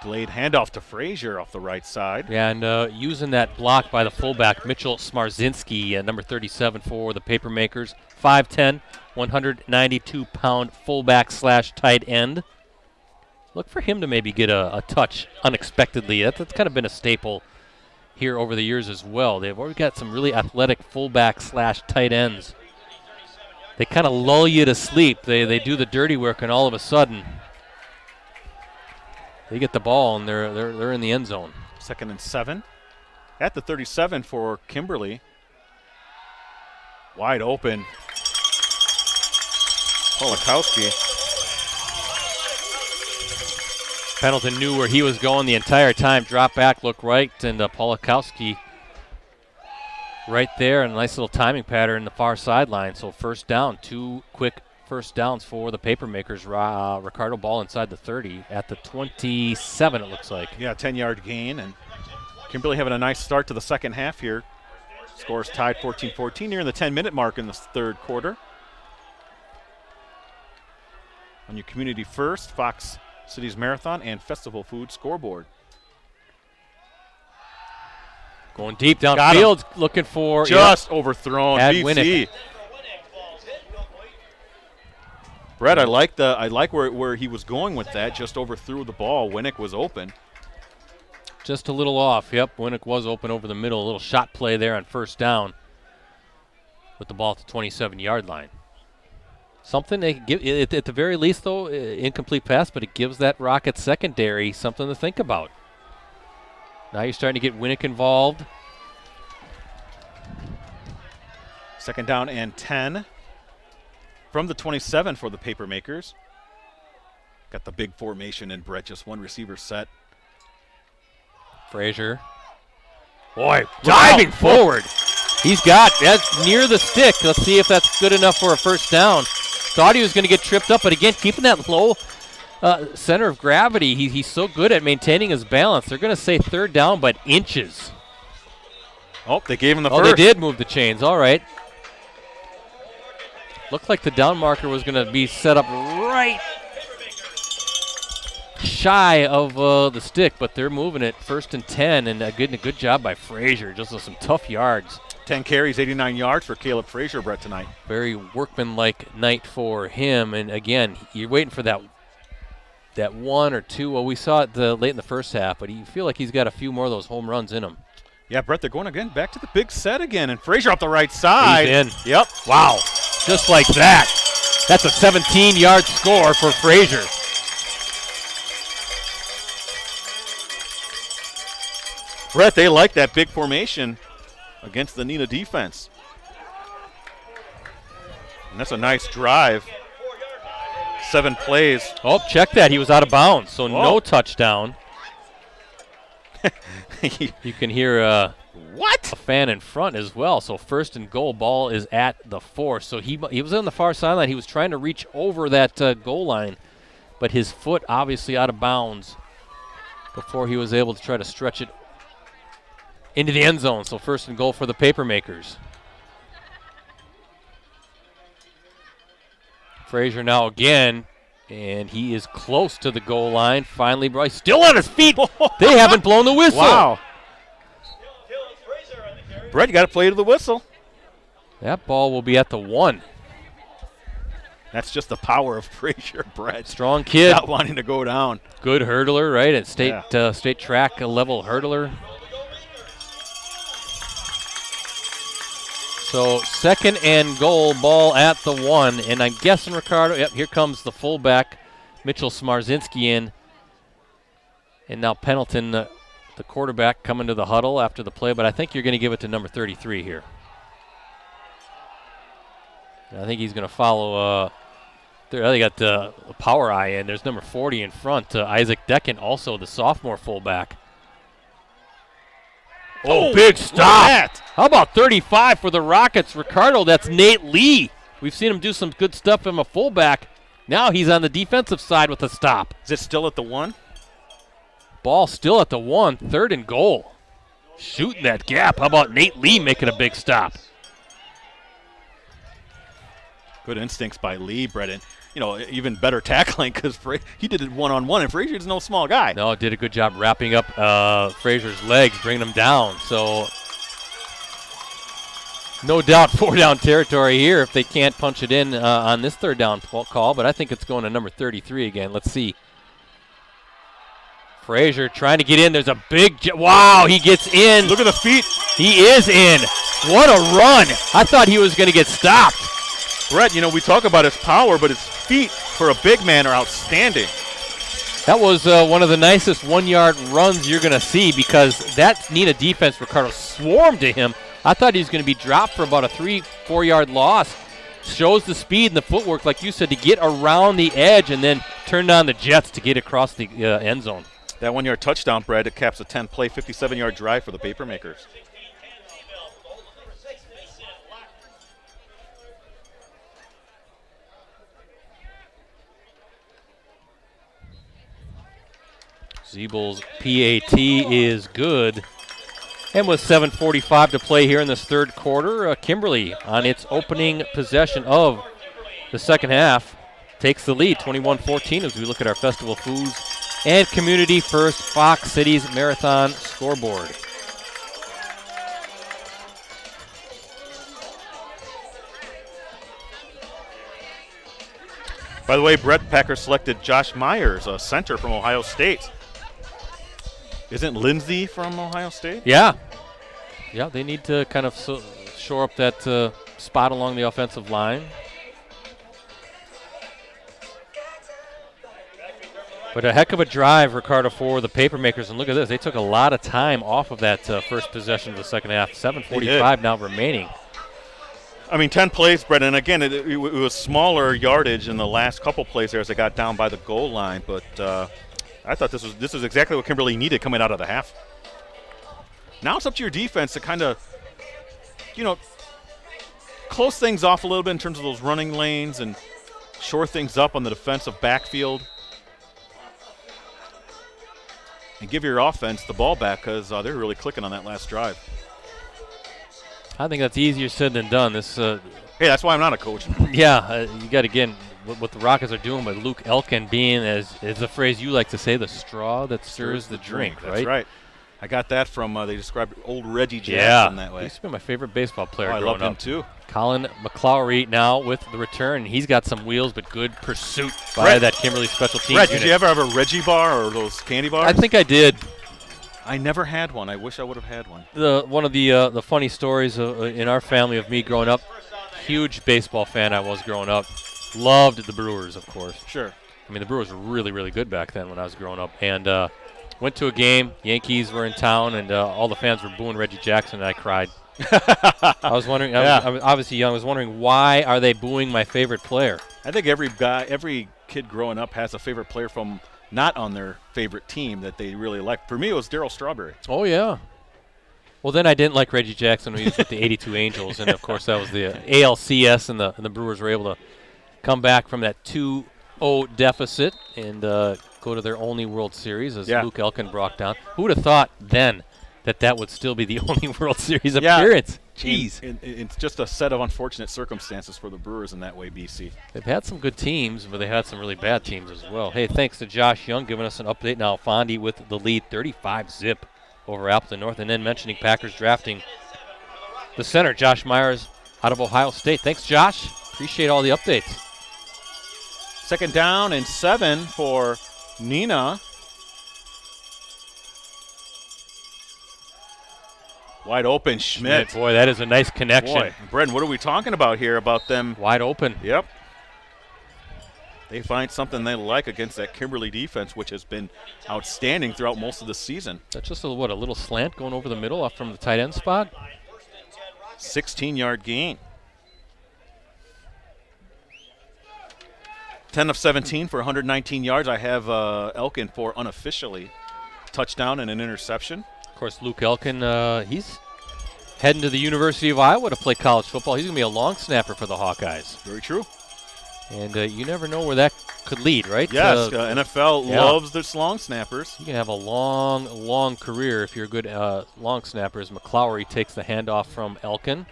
[SPEAKER 1] Delayed handoff to Frazier off the right side.
[SPEAKER 2] Yeah, and using that block by the fullback, Mitchell Smarzinski, number 37 for the Papermakers. 5'10", 192-pound fullback / tight end. Look for him to maybe get a touch unexpectedly. That's kind of been a staple here over the years as well. They've already got some really athletic fullback / tight ends. They kind of lull you to sleep. They do the dirty work, and all of a sudden they get the ball and they're in the end zone.
[SPEAKER 1] 2nd and 7 at the 37 for Kimberly. Wide open. Polakowski.
[SPEAKER 2] Pendleton knew where he was going the entire time. Drop back, look right, and Polakowski right there. And a nice little timing pattern in the far sideline. So first down, 2 quick first downs for the Papermakers. Ricardo ball inside the 30 at the 27, it looks like.
[SPEAKER 1] Yeah, 10-yard gain. And Kimberly having a nice start to the second half here. Scores tied 14-14 near the 10-minute mark in the third quarter. On your Community First, Fox Cities Marathon, and Festival Food scoreboard.
[SPEAKER 2] Going deep downfield, looking for
[SPEAKER 1] just overthrown.
[SPEAKER 2] BC.
[SPEAKER 1] Brett, I like where he was going with that. Just overthrew the ball. Winnick was open.
[SPEAKER 2] Just a little off. Yep, Winnick was open over the middle. A little shot play there on first down with the ball at the 27-yard line. Something they give at the very least, though, incomplete pass, but it gives that Rocket secondary something to think about. Now you're starting to get Winnick involved.
[SPEAKER 1] Second down and 10 from the 27 for the Papermakers. Got the big formation in Brett, just one receiver set.
[SPEAKER 2] Frazier. Boy, diving forward. He's got that's near the stick. Let's see if that's good enough for a first down. Thought he was going to get tripped up, but again, keeping that low center of gravity. He's so good at maintaining his balance. They're going to say third down, but inches.
[SPEAKER 1] Oh, they gave him the first.
[SPEAKER 2] Oh, they did move the chains. All right. Looked like the down marker was going to be set up right shy of the stick, but they're moving it 1st and 10, and a good job by Frazier. Just with some tough yards.
[SPEAKER 1] 10 carries, 89 yards for Caleb Frazier, Brett, tonight.
[SPEAKER 2] Very workmanlike night for him. And again, you're waiting for that 1 or 2. Well, we saw it late in the first half, but you feel like he's got a few more of those home runs in him.
[SPEAKER 1] Yeah, Brett, they're going again back to the big set again, and Frazier up the right side.
[SPEAKER 2] He's in.
[SPEAKER 1] Yep.
[SPEAKER 2] Wow. Just like that. That's a 17-yard score for Frazier.
[SPEAKER 1] Brett, they like that big formation against the Neenah defense. And that's a nice drive. 7 plays.
[SPEAKER 2] Oh, check that. He was out of bounds, so no touchdown. You can hear a fan in front as well. So 1st and goal, ball is at the 4. So he was on the far sideline. He was trying to reach over that goal line, but his foot obviously out of bounds before he was able to try to stretch it into the end zone. So 1st and goal for the Papermakers. Frazier now again, and he is close to the goal line. Finally, Bryce still on his feet. They haven't blown the whistle.
[SPEAKER 1] Wow. Brett, you got to play to the whistle.
[SPEAKER 2] That ball will be at the 1.
[SPEAKER 1] That's just the power of Frazier, Brett.
[SPEAKER 2] Strong kid.
[SPEAKER 1] Not wanting to go down.
[SPEAKER 2] Good hurdler, right? And state track level hurdler. So 2nd and goal, ball at the 1. And I'm guessing, Ricardo, yep, here comes the fullback, Mitchell Smarzinski in. And now Pendleton, the quarterback, coming to the huddle after the play. But I think you're going to give it to number 33 here. I think he's going to follow. They got the power eye in. There's number 40 in front. Isaac Decken, also the sophomore fullback. Oh, big stop. How about 35 for the Rockets? Ricardo, that's Nate Lee. We've seen him do some good stuff from a fullback. Now he's on the defensive side with a stop.
[SPEAKER 1] Is it still at the 1?
[SPEAKER 2] Ball still at the 1, 3rd and goal. Shooting that gap. How about Nate Lee making a big stop?
[SPEAKER 1] Good instincts by Lee, Brendan. You know, even better tackling because he did it one-on-one, and Frazier's no small guy.
[SPEAKER 2] No, did a good job wrapping up Frazier's legs, bringing him down. So, no doubt 4-down territory here if they can't punch it in on this 3rd down call, but I think it's going to number 33 again. Let's see. Frazier trying to get in. There's a big wow, he gets in.
[SPEAKER 1] Look at the feet.
[SPEAKER 2] He is in. What a run. I thought he was going to get stopped.
[SPEAKER 1] Brett, you know, we talk about his power, but his feet for a big man are outstanding.
[SPEAKER 2] That was one of the nicest 1-yard runs you're going to see because that Neenah defense, Ricardo, swarmed to him. I thought he was going to be dropped for about a 3 4-yard loss. Shows the speed and the footwork, like you said, to get around the edge and then turned on the jets to get across the end zone.
[SPEAKER 1] That 1-yard touchdown, Brad, it caps a 10-play, 57-yard drive for the Papermakers.
[SPEAKER 2] Zeebel's PAT is good. And with 7:45 to play here in this third quarter, Kimberly on its opening possession of the second half takes the lead, 21-14, as we look at our Festival Foods and Community First Fox Cities Marathon scoreboard.
[SPEAKER 1] By the way, Brett Packer selected Josh Myers, a center from Ohio State. Isn't Lindsay from Ohio State?
[SPEAKER 2] Yeah. Yeah, they need to kind of shore up that spot along the offensive line. But a heck of a drive, Ricardo, for the Papermakers. And look at this. They took a lot of time off of that first possession of the second half. 7:45 now remaining.
[SPEAKER 1] I mean, 10 plays, Brett, and again, it was smaller yardage in the last couple plays there as they got down by the goal line. But I thought this was exactly what Kimberly needed coming out of the half. Now it's up to your defense to kind of, close things off a little bit in terms of those running lanes and shore things up on the defensive backfield. And give your offense the ball back because they're really clicking on that last drive.
[SPEAKER 2] I think that's easier said than done. This.
[SPEAKER 1] Hey, that's why I'm not a coach.
[SPEAKER 2] Yeah, you got, again, what the Rockets are doing with Luke Elkin being, as the phrase you like to say, the straw that stirs the drink, right?
[SPEAKER 1] That's right. I got that from, they described old Reggie Jackson that way.
[SPEAKER 2] He used to be my favorite baseball player
[SPEAKER 1] I
[SPEAKER 2] growing
[SPEAKER 1] loved him
[SPEAKER 2] up.
[SPEAKER 1] too.
[SPEAKER 2] Colin McClowry now with the return. He's got some wheels, but good pursuit by that Kimberly special teams
[SPEAKER 1] Red,
[SPEAKER 2] unit.
[SPEAKER 1] did you ever have a Reggie bar or those candy bars?
[SPEAKER 2] I think I did.
[SPEAKER 1] I never had one. I wish I would have had one.
[SPEAKER 2] One of the funny stories in our family of me growing up, huge baseball fan I was growing up. Loved the Brewers, of course.
[SPEAKER 1] Sure.
[SPEAKER 2] I mean, the Brewers were really, really good back then when I was growing up. And went to a game. Yankees were in town, and all the fans were booing Reggie Jackson, and I cried. I was wondering, I was obviously young, I was wondering, why are they booing my favorite player?
[SPEAKER 1] I think every kid growing up has a favorite player from not on their favorite team that they really like. For me, it was Darryl Strawberry.
[SPEAKER 2] Oh, yeah. Well, then I didn't like Reggie Jackson when he was with the 82 Angels, and, of course, that was the ALCS, and the Brewers were able to come back from that 2-0 deficit and go to their only World Series as Luke Elkin brought down. Who would have thought then that would still be the only World Series appearance? Jeez.
[SPEAKER 1] It's just a set of unfortunate circumstances for the Brewers in that way, BC.
[SPEAKER 2] They've had some good teams, but they had some really bad teams as well. Hey, thanks to Josh Young giving us an update. Now Fondy with the lead, 35-zip over Appleton North. And then mentioning Packers drafting the center, Josh Myers out of Ohio State. Thanks, Josh. Appreciate all the updates.
[SPEAKER 1] 2nd down and 7 for Neenah. Wide open, Schmidt.
[SPEAKER 2] Boy, that is a nice connection.
[SPEAKER 1] Boy, Brendan, what are we talking about here about them?
[SPEAKER 2] Wide open.
[SPEAKER 1] Yep. They find something they like against that Kimberly defense, which has been outstanding throughout most of the season.
[SPEAKER 2] That's just a little slant going over the middle off from the tight end spot.
[SPEAKER 1] 16-yard gain. 10 of 17 for 119 yards. I have Elkin for unofficially touchdown and an interception.
[SPEAKER 2] Of course, Luke Elkin, he's heading to the University of Iowa to play college football. He's going to be a long snapper for the Hawkeyes.
[SPEAKER 1] Very true.
[SPEAKER 2] And you never know where that could lead, right?
[SPEAKER 1] Yes, NFL loves their long snappers.
[SPEAKER 2] You can have a long, long career if you're a good long snapper. As McClowry takes the handoff from Elkin.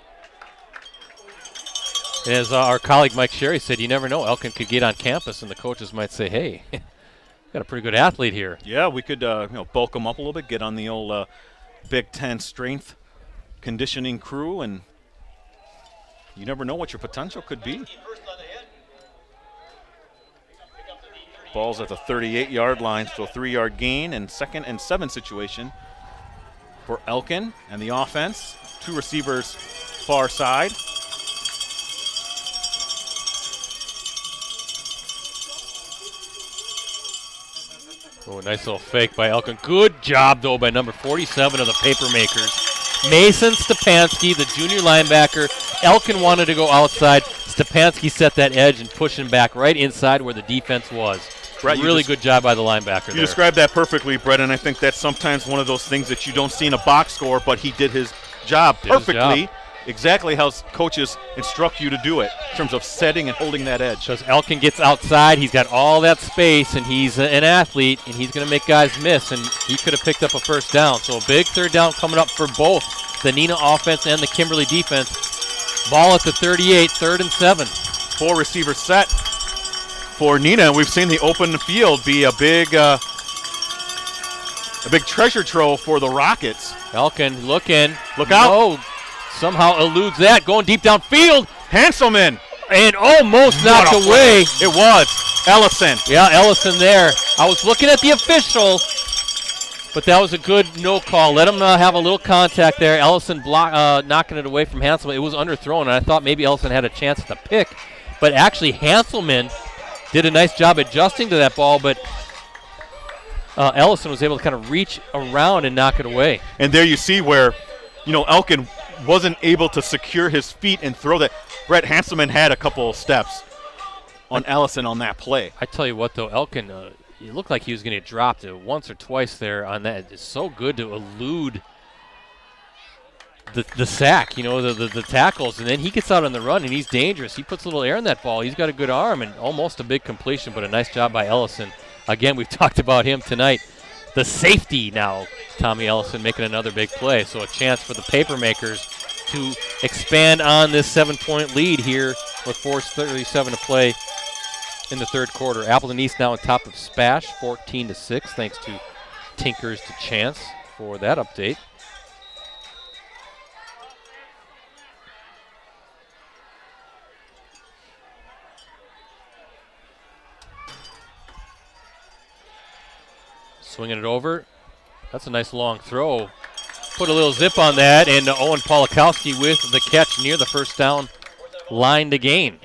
[SPEAKER 2] As our colleague Mike Sherry said, you never know. Elkin could get on campus, and the coaches might say, hey, got a pretty good athlete here.
[SPEAKER 1] Yeah, we could bulk him up a little bit, get on the old Big Ten strength conditioning crew, and you never know what your potential could be. Ball's at the 38-yard line, so a 3-yard gain, and 2nd and 7 situation for Elkin and the offense. 2 receivers far side.
[SPEAKER 2] Oh, nice little fake by Elkin. Good job, though, by number 47 of the Papermakers. Mason Stepanski, the junior linebacker, Elkin wanted to go outside. Stepanski set that edge and pushed him back right inside where the defense was.
[SPEAKER 1] Brett,
[SPEAKER 2] really good job by the linebacker there.
[SPEAKER 1] You described that perfectly, Brett, and I think that's sometimes one of those things that you don't see in a box score, but he did his job perfectly. Exactly how coaches instruct you to do it in terms of setting and holding that edge.
[SPEAKER 2] Because Elkin gets outside, he's got all that space, and he's an athlete, and he's going to make guys miss, and he could have picked up a first down. So a big third down coming up for both the Neenah offense and the Kimberly defense. Ball at the 38, 3rd and 7.
[SPEAKER 1] 4 receiver set for Neenah. We've seen the open field be a big treasure trove for the Rockets.
[SPEAKER 2] Elkin looking.
[SPEAKER 1] Look out.
[SPEAKER 2] No. Somehow eludes that, going deep downfield.
[SPEAKER 1] Hanselman.
[SPEAKER 2] And almost knocked away.
[SPEAKER 1] It was Ellison.
[SPEAKER 2] Yeah, Ellison there. I was looking at the official, but that was a good no call. Let him have a little contact there. Ellison knocking it away from Hanselman. It was underthrown, and I thought maybe Ellison had a chance at the pick. But actually, Hanselman did a nice job adjusting to that ball, but Ellison was able to kind of reach around and knock it away.
[SPEAKER 1] And there you see where, Elkin wasn't able to secure his feet and throw that. Brett Hanselman had a couple of steps on Ellison on that play.
[SPEAKER 2] I tell you what, though, Elkin, it looked like he was going to get dropped once or twice there on that. It's so good to elude the sack, the tackles, and then he gets out on the run, and he's dangerous. He puts a little air in that ball. He's got a good arm and almost a big completion, but a nice job by Ellison. Again, we've talked about him tonight. The safety now, Tommy Ellison making another big play. So a chance for the Papermakers to expand on this 7-point lead here with 4:37 to play in the third quarter. Appleton East now on top of Spash, 14-6, thanks to Tinkers to Chance for that update. Swinging it over. That's a nice long throw. Put a little zip on that, and Owen Polakowski with the catch near the first down line to gain.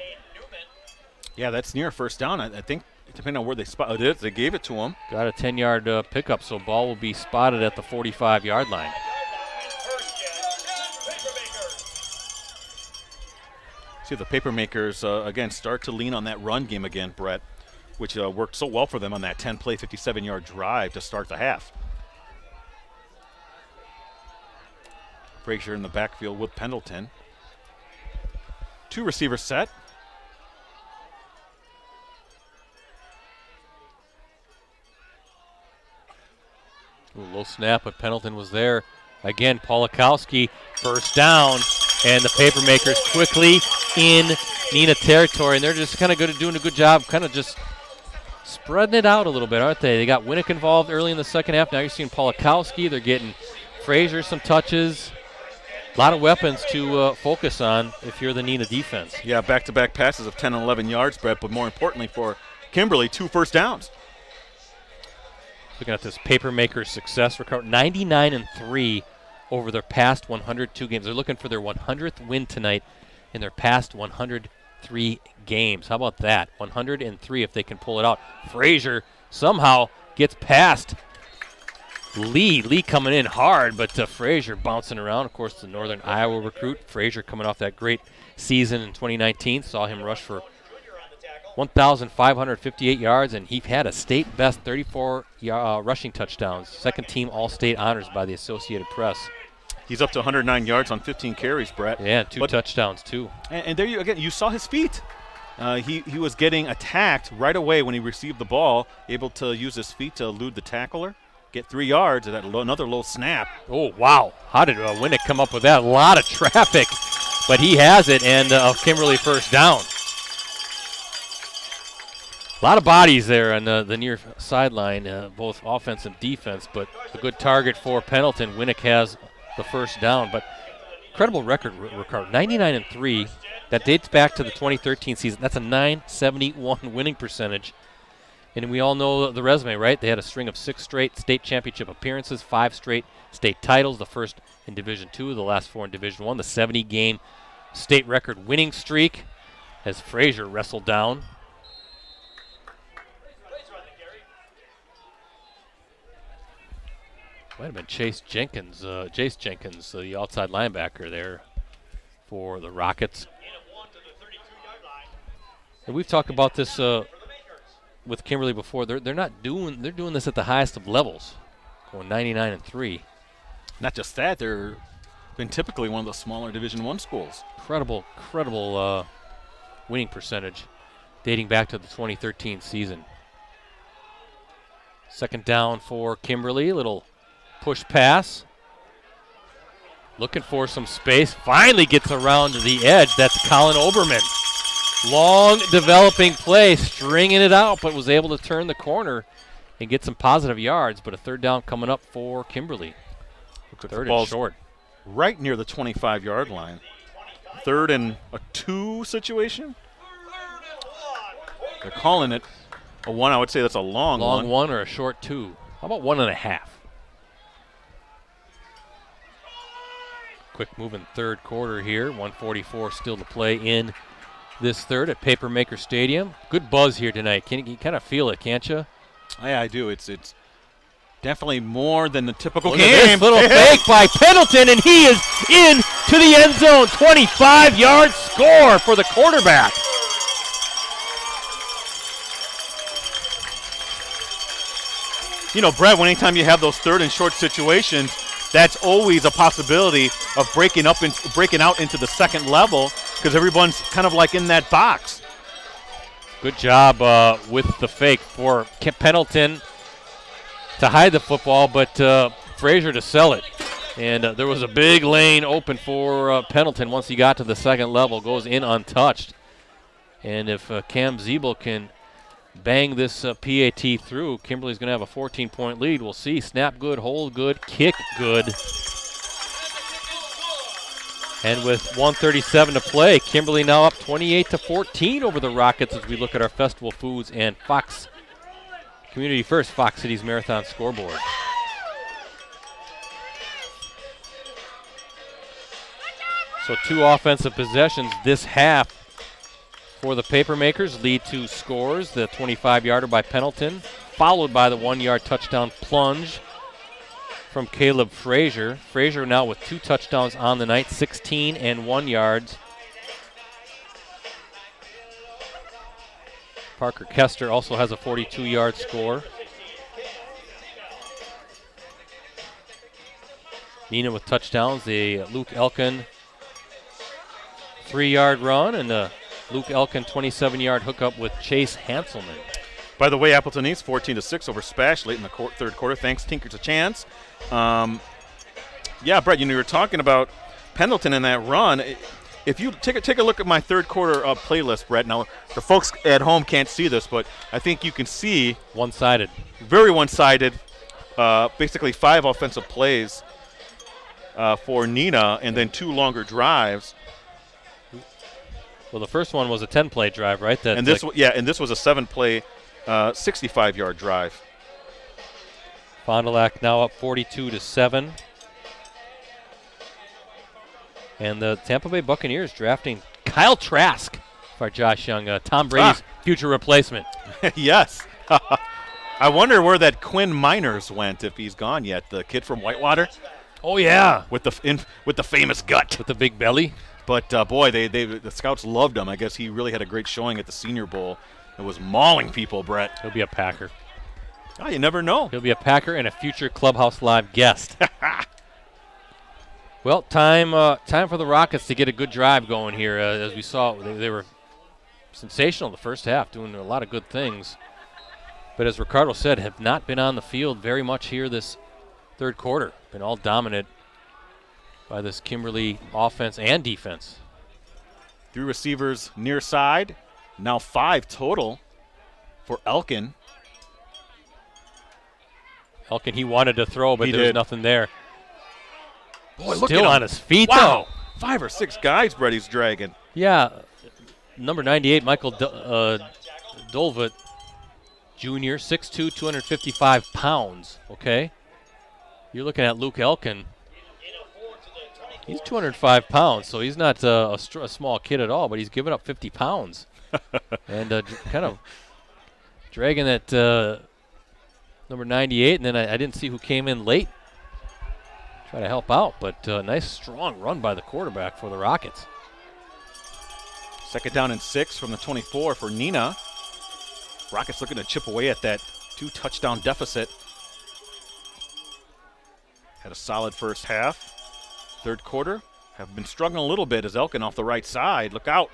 [SPEAKER 1] Yeah, that's near first down. I think, depending on where they spotted it, they gave it to him.
[SPEAKER 2] Got a 10-yard pickup, so ball will be spotted at the 45-yard line.
[SPEAKER 1] See, the Papermakers, again, start to lean on that run game again, Brett, which worked so well for them on that 10-play, 57-yard drive to start the half. Frazier in the backfield with Pendleton. 2 receivers set.
[SPEAKER 2] Ooh, low snap, but Pendleton was there. Again, Polakowski, first down, and the Papermakers quickly in Neenah territory, and they're just kind of doing a good job, kind of just spreading it out a little bit, aren't they? They got Winnick involved early in the second half. Now you're seeing Polakowski. They're getting Frazier some touches. A lot of weapons to focus on if you're the Neenah defense.
[SPEAKER 1] Yeah, back-to-back passes of 10 and 11 yards, Brett, but more importantly for Kimberly, 2 first downs.
[SPEAKER 2] Looking at this Papermaker success record, 99-3 over their past 102 games. They're looking for their 100th win tonight in their past 103 games. How about that? 103 if they can pull it out. Frazier somehow gets past Lee. Lee coming in hard, but Frazier bouncing around. Of course, the Northern Iowa recruit. Frazier coming off that great season in 2019. Saw him rush for 1,558 yards, and he had a state-best 34 rushing touchdowns. Second team All-State honors by the Associated Press.
[SPEAKER 1] He's up to 109 yards on 15 carries, Brett.
[SPEAKER 2] Yeah, 2 touchdowns, too.
[SPEAKER 1] And there you saw his feet. He was getting attacked right away when he received the ball, able to use his feet to elude the tackler. Get 3 yards, and another low snap.
[SPEAKER 2] Oh, wow. How did Winnick come up with that? A lot of traffic, but he has it, and Kimberly first down. A lot of bodies there on the near sideline, both offense and defense, but a good target for Pendleton. Winnick has the first down, but incredible record, Ricardo. 99-3. That dates back to the 2013 season. That's a .971 winning percentage. And we all know the resume, right? They had a string of 6 straight state championship appearances, 5 straight state titles, the first in Division II, the last 4 in Division I, the 70-game state record winning streak as Frazier wrestled down. Might have been Jace Jenkins, the outside linebacker there. for the Rockets. And we've talked about this with Kimberly before. They're doing this at the highest of levels, going 99-3.
[SPEAKER 1] Not just that, they're been typically one of the smaller Division I schools.
[SPEAKER 2] Incredible winning percentage dating back to the 2013 season. Second down for Kimberly, little push pass. Looking for some space, finally gets around to the edge. That's Colin Oberman. Long developing play, stringing it out, but was able to turn the corner and get some positive yards. But a third down coming up for Kimberly. Third and short.
[SPEAKER 1] Right near the 25-yard line. 3rd and a 2 situation. They're calling it a 1. I would say that's a long one.
[SPEAKER 2] Long 1 or a short 2. How about 1.5? Quick moving third quarter here. 1:44 still to play in this third at Papermaker Stadium. Good buzz here tonight. You kind of feel it, can't you?
[SPEAKER 1] Yeah, I do. It's definitely more than the typical
[SPEAKER 2] Look
[SPEAKER 1] game.
[SPEAKER 2] at this little fake by Pendleton, and he is in to the end zone. 25-yard score for the quarterback.
[SPEAKER 1] You know, Brett, anytime you have those third and short situations, that's always a possibility of breaking out into the second level because everyone's kind of like in that box.
[SPEAKER 2] Good job with the fake for Pendleton to hide the football, but Frazier to sell it. And there was a big lane open for Pendleton once he got to the second level. Goes in untouched. And if Cam Zeeble can bang this PAT through, Kimberly's going to have a 14-point lead. We'll see. Snap good, hold good, kick good. And with 1:37 to play, Kimberly now up 28-14 over the Rockets as we look at our Festival Foods and Fox Community First Fox Cities Marathon scoreboard. So 2 offensive possessions this half for the Papermakers lead to scores. The 25-yarder by Pendleton, followed by the 1-yard touchdown plunge from Caleb Frazier. Frazier now with 2 touchdowns on the night, 16 and 1 yards. Parker Kester also has a 42-yard score. Neenah with touchdowns. The Luke Elkin 3-yard run and the Luke Elkin 27-yard hookup with Chase Hanselman.
[SPEAKER 1] By the way, Appleton East 14-6 over Spash late in the third quarter. Thanks, Tinker to Chance. Yeah, Brett, you were talking about Pendleton in that run. If you take a look at my third quarter playlist, Brett. Now, the folks at home can't see this, but I think you can see
[SPEAKER 2] one-sided.
[SPEAKER 1] Very one-sided. Basically 5 offensive plays for Neenah, and then 2 longer drives.
[SPEAKER 2] Well, the first one was a 10-play drive, right?
[SPEAKER 1] And this was a 7-play, 65-yard drive.
[SPEAKER 2] Fond du Lac now up 42-7. And the Tampa Bay Buccaneers drafting Kyle Trask for Josh Young, Tom Brady's future replacement.
[SPEAKER 1] Yes. I wonder where that Quinn Miners went, if he's gone yet. The kid from Whitewater.
[SPEAKER 2] Oh yeah,
[SPEAKER 1] with the famous gut,
[SPEAKER 2] with the big belly.
[SPEAKER 1] But boy, the scouts loved him. I guess he really had a great showing at the Senior Bowl. It was mauling people, Brett.
[SPEAKER 2] He'll be a Packer.
[SPEAKER 1] Oh, you never know.
[SPEAKER 2] He'll be a Packer and a future Clubhouse Live guest. Well, time for the Rockets to get a good drive going here. As we saw, they were sensational the first half, doing a lot of good things. But as Ricardo said, have not been on the field very much here this third quarter. Been all dominant by this Kimberly offense and defense.
[SPEAKER 1] 3 receivers near side. Now 5 total for Elkin.
[SPEAKER 2] Elkin, he wanted to throw, but there was nothing there.
[SPEAKER 1] Boy, look
[SPEAKER 2] still
[SPEAKER 1] at
[SPEAKER 2] on his feet,
[SPEAKER 1] wow.
[SPEAKER 2] though.
[SPEAKER 1] 5 or 6 guys Brady's dragging.
[SPEAKER 2] Yeah. Number 98, Michael Dolvet Jr., 6'2", 255 pounds, okay? You're looking at Luke Elkin. He's 205 pounds, so he's not a small kid at all, but he's giving up 50 pounds. And kind of dragging that number 98, and then I didn't see who came in late. Try to help out, but nice strong run by the quarterback for the Rockets.
[SPEAKER 1] Second down and 6 from the 24 for Neenah. Rockets looking to chip away at that 2-touchdown deficit. Had a solid first half. Third quarter, have been struggling a little bit as Elkin off the right side. Look out.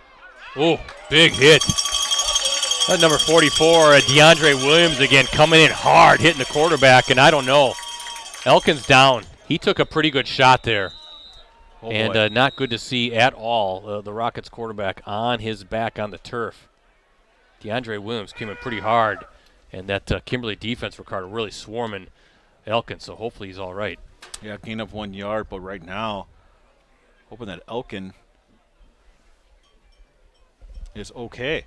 [SPEAKER 2] Oh, big hit. That number 44, DeAndre Williams again coming in hard, hitting the quarterback, and I don't know. Elkin's down. He took a pretty good shot there.
[SPEAKER 1] Oh,
[SPEAKER 2] and not good to see at all. The Rockets quarterback on his back on the turf. DeAndre Williams came in pretty hard, and that Kimberly defense, Ricardo, really swarming Elkin, so hopefully he's all right.
[SPEAKER 1] Yeah, gain of 1 yard, but right now, hoping that Elkin is okay.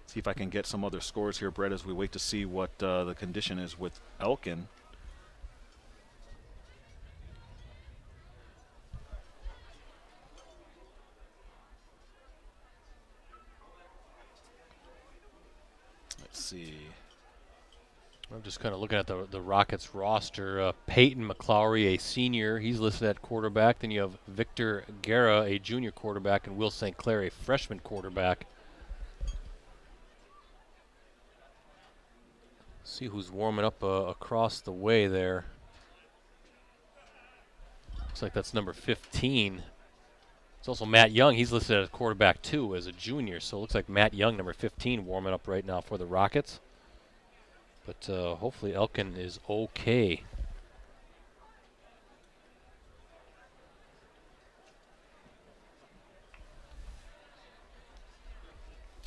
[SPEAKER 1] See if I can get some other scores here, Brett, as we wait to see what the condition is with Elkin. Let's see.
[SPEAKER 2] I'm just kind of looking at the Rockets roster. Peyton McClowry, a senior, he's listed at quarterback. Then you have Victor Guerra, a junior quarterback, and Will St. Clair, a freshman quarterback. See who's warming up across the way there. Looks like that's number 15. It's also Matt Young. He's listed as quarterback too, as a junior. So it looks like Matt Young, number 15, warming up right now for the Rockets. But hopefully Elkin is okay.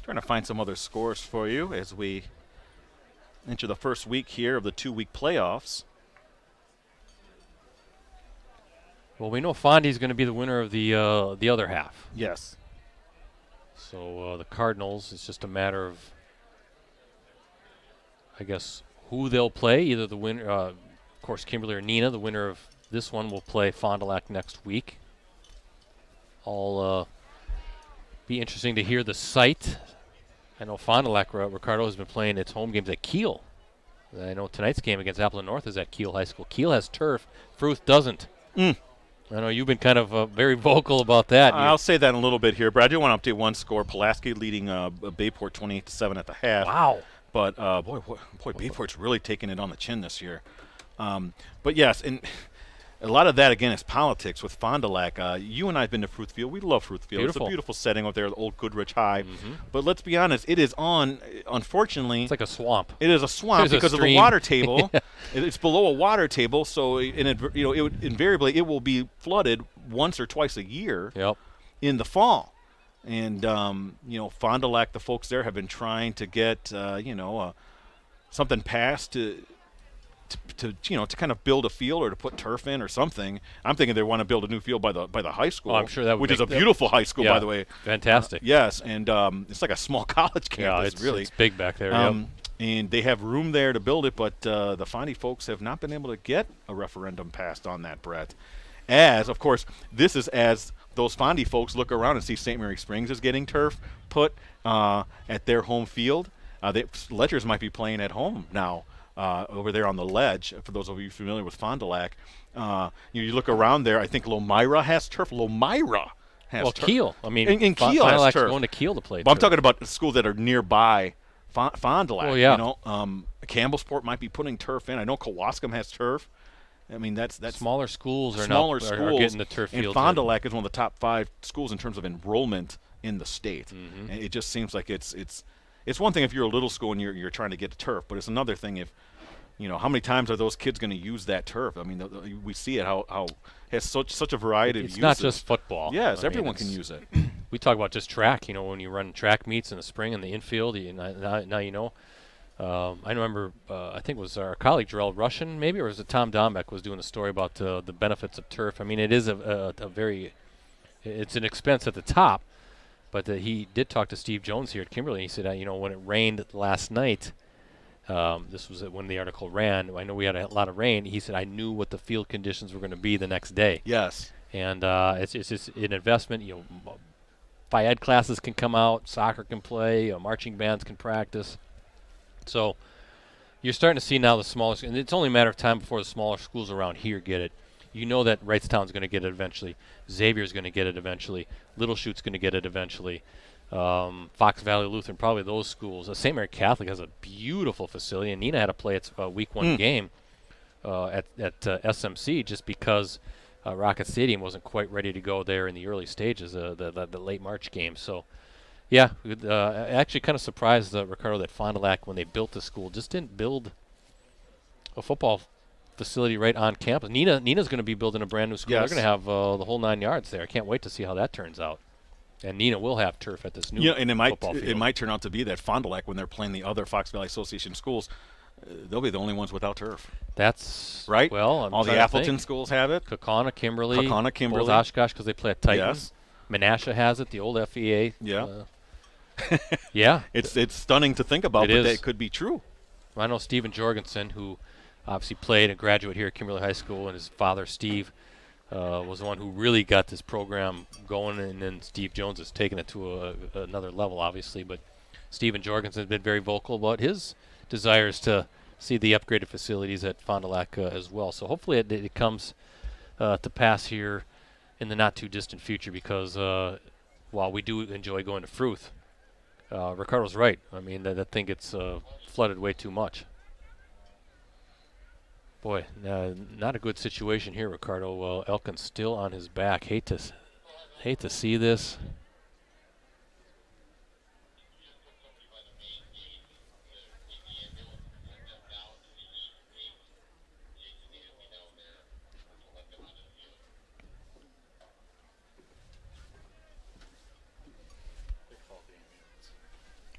[SPEAKER 1] Trying to find some other scores for you as we enter the first week here of the 2-week playoffs.
[SPEAKER 2] Well, we know Fondy's going to be the winner of the other half.
[SPEAKER 1] Yes.
[SPEAKER 2] So the Cardinals, it's just a matter of, I guess, who they'll play. Either the winner, of course, Kimberly or Neenah. The winner of this one will play Fond du Lac next week. All be interesting to hear the site. I know Fond du Lac, Ricardo, has been playing its home games at Kiel. I know tonight's game against Appleton North is at Kiel High School. Kiel has turf. Fruth doesn't. I know you've been kind of very vocal about that.
[SPEAKER 1] I'll say that in a little bit here, but I do want to update one score. Pulaski leading Bayport 28-7 at the half.
[SPEAKER 2] Wow.
[SPEAKER 1] But, boy, Bayport's really taking it on the chin this year. But, yes, and a lot of that, again, is politics with Fond du Lac. You and I have been to Fruithfield. We love Fruithfield.
[SPEAKER 2] Beautiful.
[SPEAKER 1] It's a beautiful setting out there, the old Goodrich High. But let's be honest, it is unfortunately.
[SPEAKER 2] It's like a swamp.
[SPEAKER 1] It is a swamp
[SPEAKER 2] There's
[SPEAKER 1] because
[SPEAKER 2] a
[SPEAKER 1] of the
[SPEAKER 2] stream.
[SPEAKER 1] water table. It's below a water table, so invariably it will be flooded once or twice a year in the fall. And, Fond du Lac, the folks there have been trying to get, something passed to kind of build a field or to put turf in or something. I'm thinking they want to build a new field by the high school.
[SPEAKER 2] Oh, I'm sure that would
[SPEAKER 1] which is a beautiful high school, by the way.
[SPEAKER 2] Fantastic.
[SPEAKER 1] Yes, and it's like a small college campus,
[SPEAKER 2] it's big back there.
[SPEAKER 1] And they have room there to build it, but the Fondy folks have not been able to get a referendum passed on that, Brett. As, of course, this is as those Fondy folks look around and see St. Mary Springs is getting turf put at their home field. Ledgers might be playing at home now over there on the ledge, for those of you familiar with Fond du Lac. You look around there, I think Lomira has turf. Lomira has turf.
[SPEAKER 2] Kiel. I mean,
[SPEAKER 1] and Kiel has turf.
[SPEAKER 2] Going to Kiel to play
[SPEAKER 1] But I'm talking about schools that are nearby Fond du Lac.
[SPEAKER 2] Oh, yeah.
[SPEAKER 1] Campbellsport might be putting turf in. I know Kewaskum has turf. I mean, that's
[SPEAKER 2] smaller schools are getting the turf fields.
[SPEAKER 1] And Fond du Lac is one of the top 5 schools in terms of enrollment in the state. And it just seems like it's one thing if you're a little school and you're trying to get a turf, but it's another thing if how many times are those kids going to use that turf? I mean, we see it how it has such a variety of uses.
[SPEAKER 2] It's not just football.
[SPEAKER 1] Yes, everyone can use it.
[SPEAKER 2] We talk about just track. When you run track meets in the spring in the infield, now you know. I remember, I think it was our colleague Jarrell Russian, maybe, or was it Tom Dombeck was doing a story about the benefits of turf. I mean, it is it's an expense at the top, but he did talk to Steve Jones here at Kimberly. And he said, when it rained last night, this was when the article ran. I know we had a lot of rain. He said, I knew what the field conditions were going to be the next day.
[SPEAKER 1] Yes.
[SPEAKER 2] And it's just an investment. Phy ed classes can come out, soccer can play, marching bands can practice. So you're starting to see now the smaller, and it's only a matter of time before the smaller schools around here get it. you know that Wrightstown's going to get it eventually. Xavier's going to get it eventually. Little Chute's going to get it eventually. Fox Valley Lutheran, probably those schools. St. Mary Catholic has a beautiful facility, and Neenah had to play its week 1 game at SMC just because Rocket Stadium wasn't quite ready to go there in the early stages, the late March game. So, yeah, actually kind of surprised Ricardo that Fond du Lac, when they built the school, just didn't build a football facility right on campus. Neenah's going to be building a brand new school.
[SPEAKER 1] Yes.
[SPEAKER 2] They're going to have the whole 9 yards there. I can't wait to see how that turns out. And Neenah will have turf at this new
[SPEAKER 1] and
[SPEAKER 2] football field.
[SPEAKER 1] it might turn out to be that Fond du Lac, when they're playing the other Fox Valley Association schools, they'll be the only ones without turf.
[SPEAKER 2] That's
[SPEAKER 1] right.
[SPEAKER 2] Well, I'm
[SPEAKER 1] all the
[SPEAKER 2] trying to
[SPEAKER 1] Appleton
[SPEAKER 2] think.
[SPEAKER 1] schools have it.
[SPEAKER 2] Kimberly. Both Oshkosh, because they play at Titan.
[SPEAKER 1] Yes.
[SPEAKER 2] Menasha has it, the old FEA.
[SPEAKER 1] Yeah.
[SPEAKER 2] Yeah.
[SPEAKER 1] It's stunning to think about, but that could be true.
[SPEAKER 2] I know Stephen Jorgensen, who obviously played and graduate here at Kimberly High School, and his father, Steve, was the one who really got this program going, and then Steve Jones has taken it to another level, obviously. But Stephen Jorgensen has been very vocal about his desires to see the upgraded facilities at Fond du Lac as well. So hopefully it comes to pass here in the not-too-distant future, because while we do enjoy going to Fruth, Ricardo's right. I mean, that thing gets flooded way too much. Boy, not a good situation here, Ricardo. Elkin's still on his back. Hate to see this.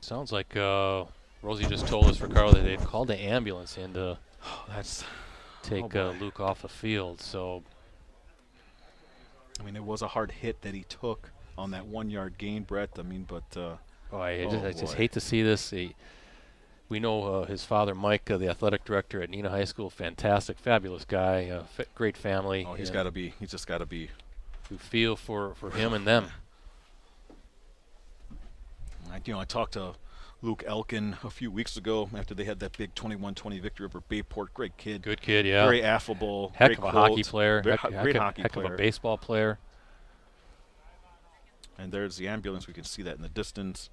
[SPEAKER 2] Sounds like Rosie just told us, Ricardo, that they'd called the ambulance in to take Luke off the field. So,
[SPEAKER 1] I mean, it was a hard hit that he took on that 1 yard gain, Brett. I mean, but
[SPEAKER 2] I just hate to see this. We know his father, Mike, the athletic director at Neenah High School, fantastic, fabulous guy, great family.
[SPEAKER 1] Oh, he's got to be. He's just got to be.
[SPEAKER 2] We feel for him and them.
[SPEAKER 1] I talked to Luke Elkin a few weeks ago after they had that big 21-20 victory over Bayport. Great kid.
[SPEAKER 2] Good kid, yeah.
[SPEAKER 1] Very affable.
[SPEAKER 2] Heck of a hockey player.
[SPEAKER 1] Great
[SPEAKER 2] hockey player. Of a baseball player.
[SPEAKER 1] And there's the ambulance. We can see that in the distance.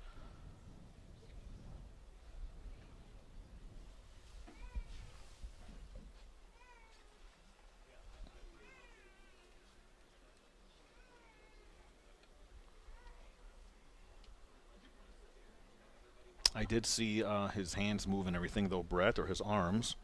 [SPEAKER 1] I did see his hands move and everything, though, Brett, or his arms.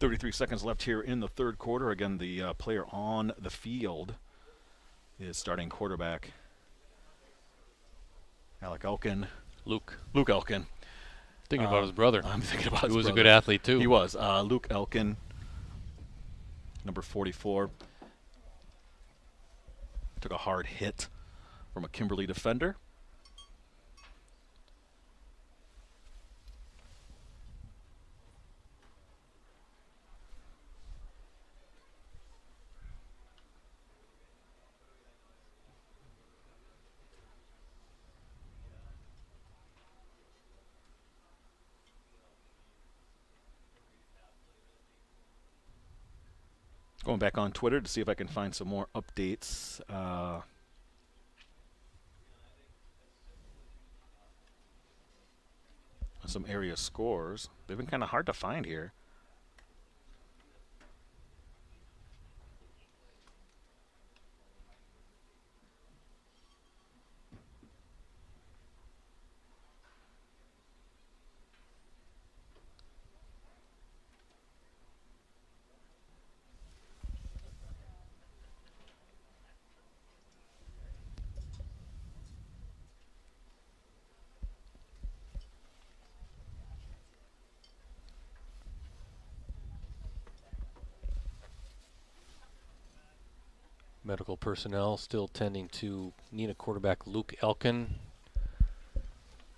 [SPEAKER 1] .33 seconds left here in the third quarter. Again, the player on the field is starting quarterback Alec Elkin.
[SPEAKER 2] Luke
[SPEAKER 1] Elkin.
[SPEAKER 2] Thinking about his brother.
[SPEAKER 1] I'm thinking about his brother.
[SPEAKER 2] He was a good athlete, too.
[SPEAKER 1] He was. Luke Elkin, number 44. Took a hard hit from a Kimberly defender. Going back on Twitter to see if I can find some more updates. Some area scores. They've been kind of hard to find here.
[SPEAKER 2] Medical personnel still tending to Neenah quarterback Luke Elkin.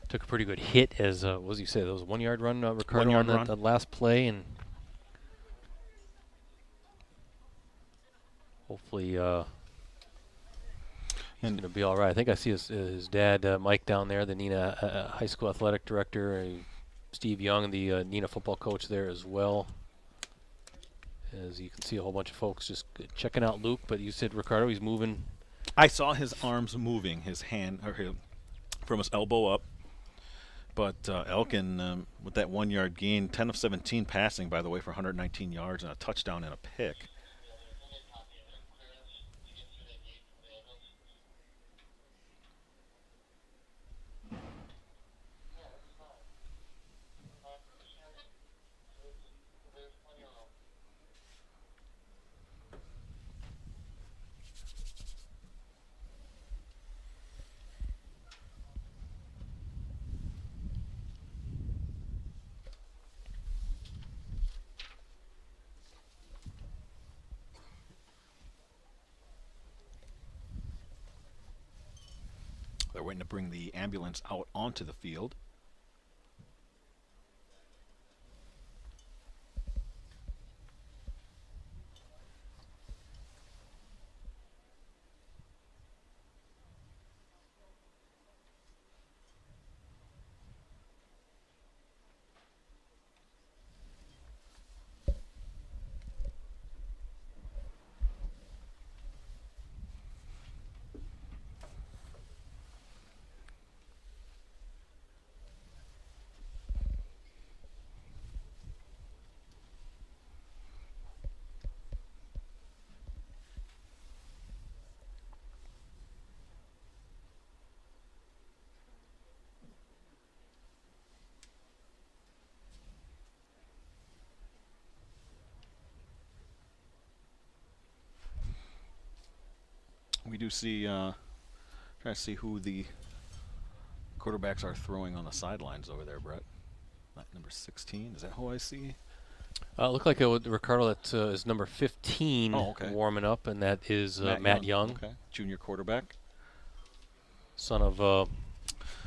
[SPEAKER 2] Took a pretty good hit as, what was he say? That was a 1 yard run, Ricardo, on that last play. And hopefully he's going to be all right. I think I see his dad, Mike, down there, the Neenah high school athletic director, Steve Young, the Neenah football coach there as well. As you can see, a whole bunch of folks just checking out Luke. But you said, Ricardo, he's moving.
[SPEAKER 5] I saw his arms moving, his hand from his elbow up. But Elkin, with that 1 yard gain, 10 of 17 passing, by the way, for 119 yards and a touchdown and a pick. They're waiting to bring the ambulance out onto the field. We do see, trying to see who the quarterbacks are throwing on the sidelines over there, Brett. Number 16, is that who I see?
[SPEAKER 2] Looked like Ricardo, that is number 15 warming up, and that is Matt Young.
[SPEAKER 5] Okay, junior quarterback.
[SPEAKER 2] Son of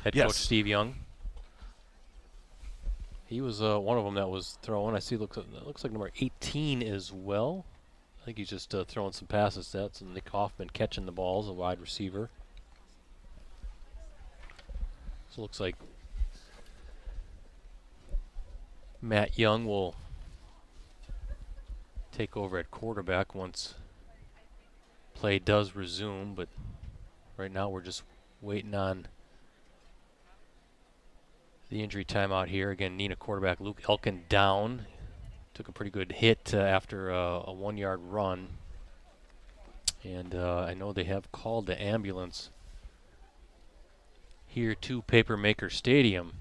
[SPEAKER 2] head coach Steve Young. He was one of them that was throwing. I see looks like number 18 as well. I think he's just throwing some passes. That's Nick Hoffman catching the balls, a wide receiver. So it looks like Matt Young will take over at quarterback once play does resume, but right now we're just waiting on the injury timeout here. Again, Neenah quarterback Luke Elkin down. Took a pretty good hit after a 1 yard run. And I know they have called the ambulance here to Papermaker Stadium.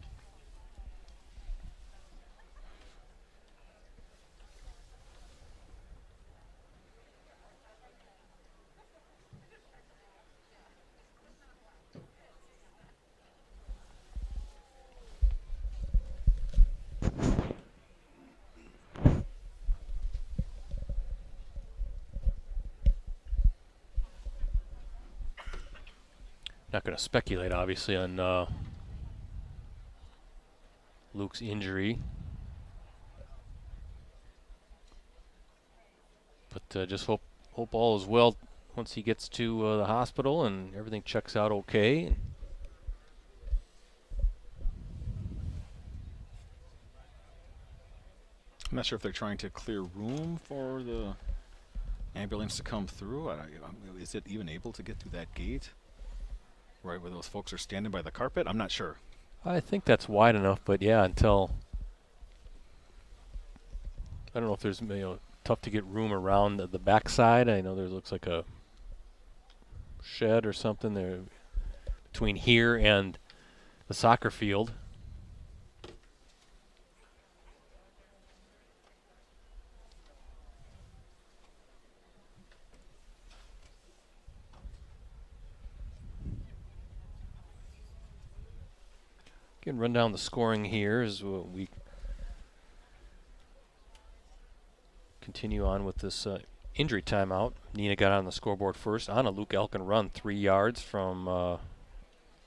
[SPEAKER 2] Not going to speculate, obviously, on Luke's injury. But just hope all is well once he gets to the hospital and everything checks out okay.
[SPEAKER 5] I'm not sure if they're trying to clear room for the ambulance to come through. Is it even able to get through that gate? Right where those folks are standing by the carpet? I'm not sure.
[SPEAKER 2] I think that's wide enough, but yeah, until I don't know if there's tough to get room around the backside. I know there looks like a shed or something there between here and the soccer field. Can run down the scoring here as we continue on with this injury timeout. Neenah got on the scoreboard first on a Luke Elkin run, 3 yards from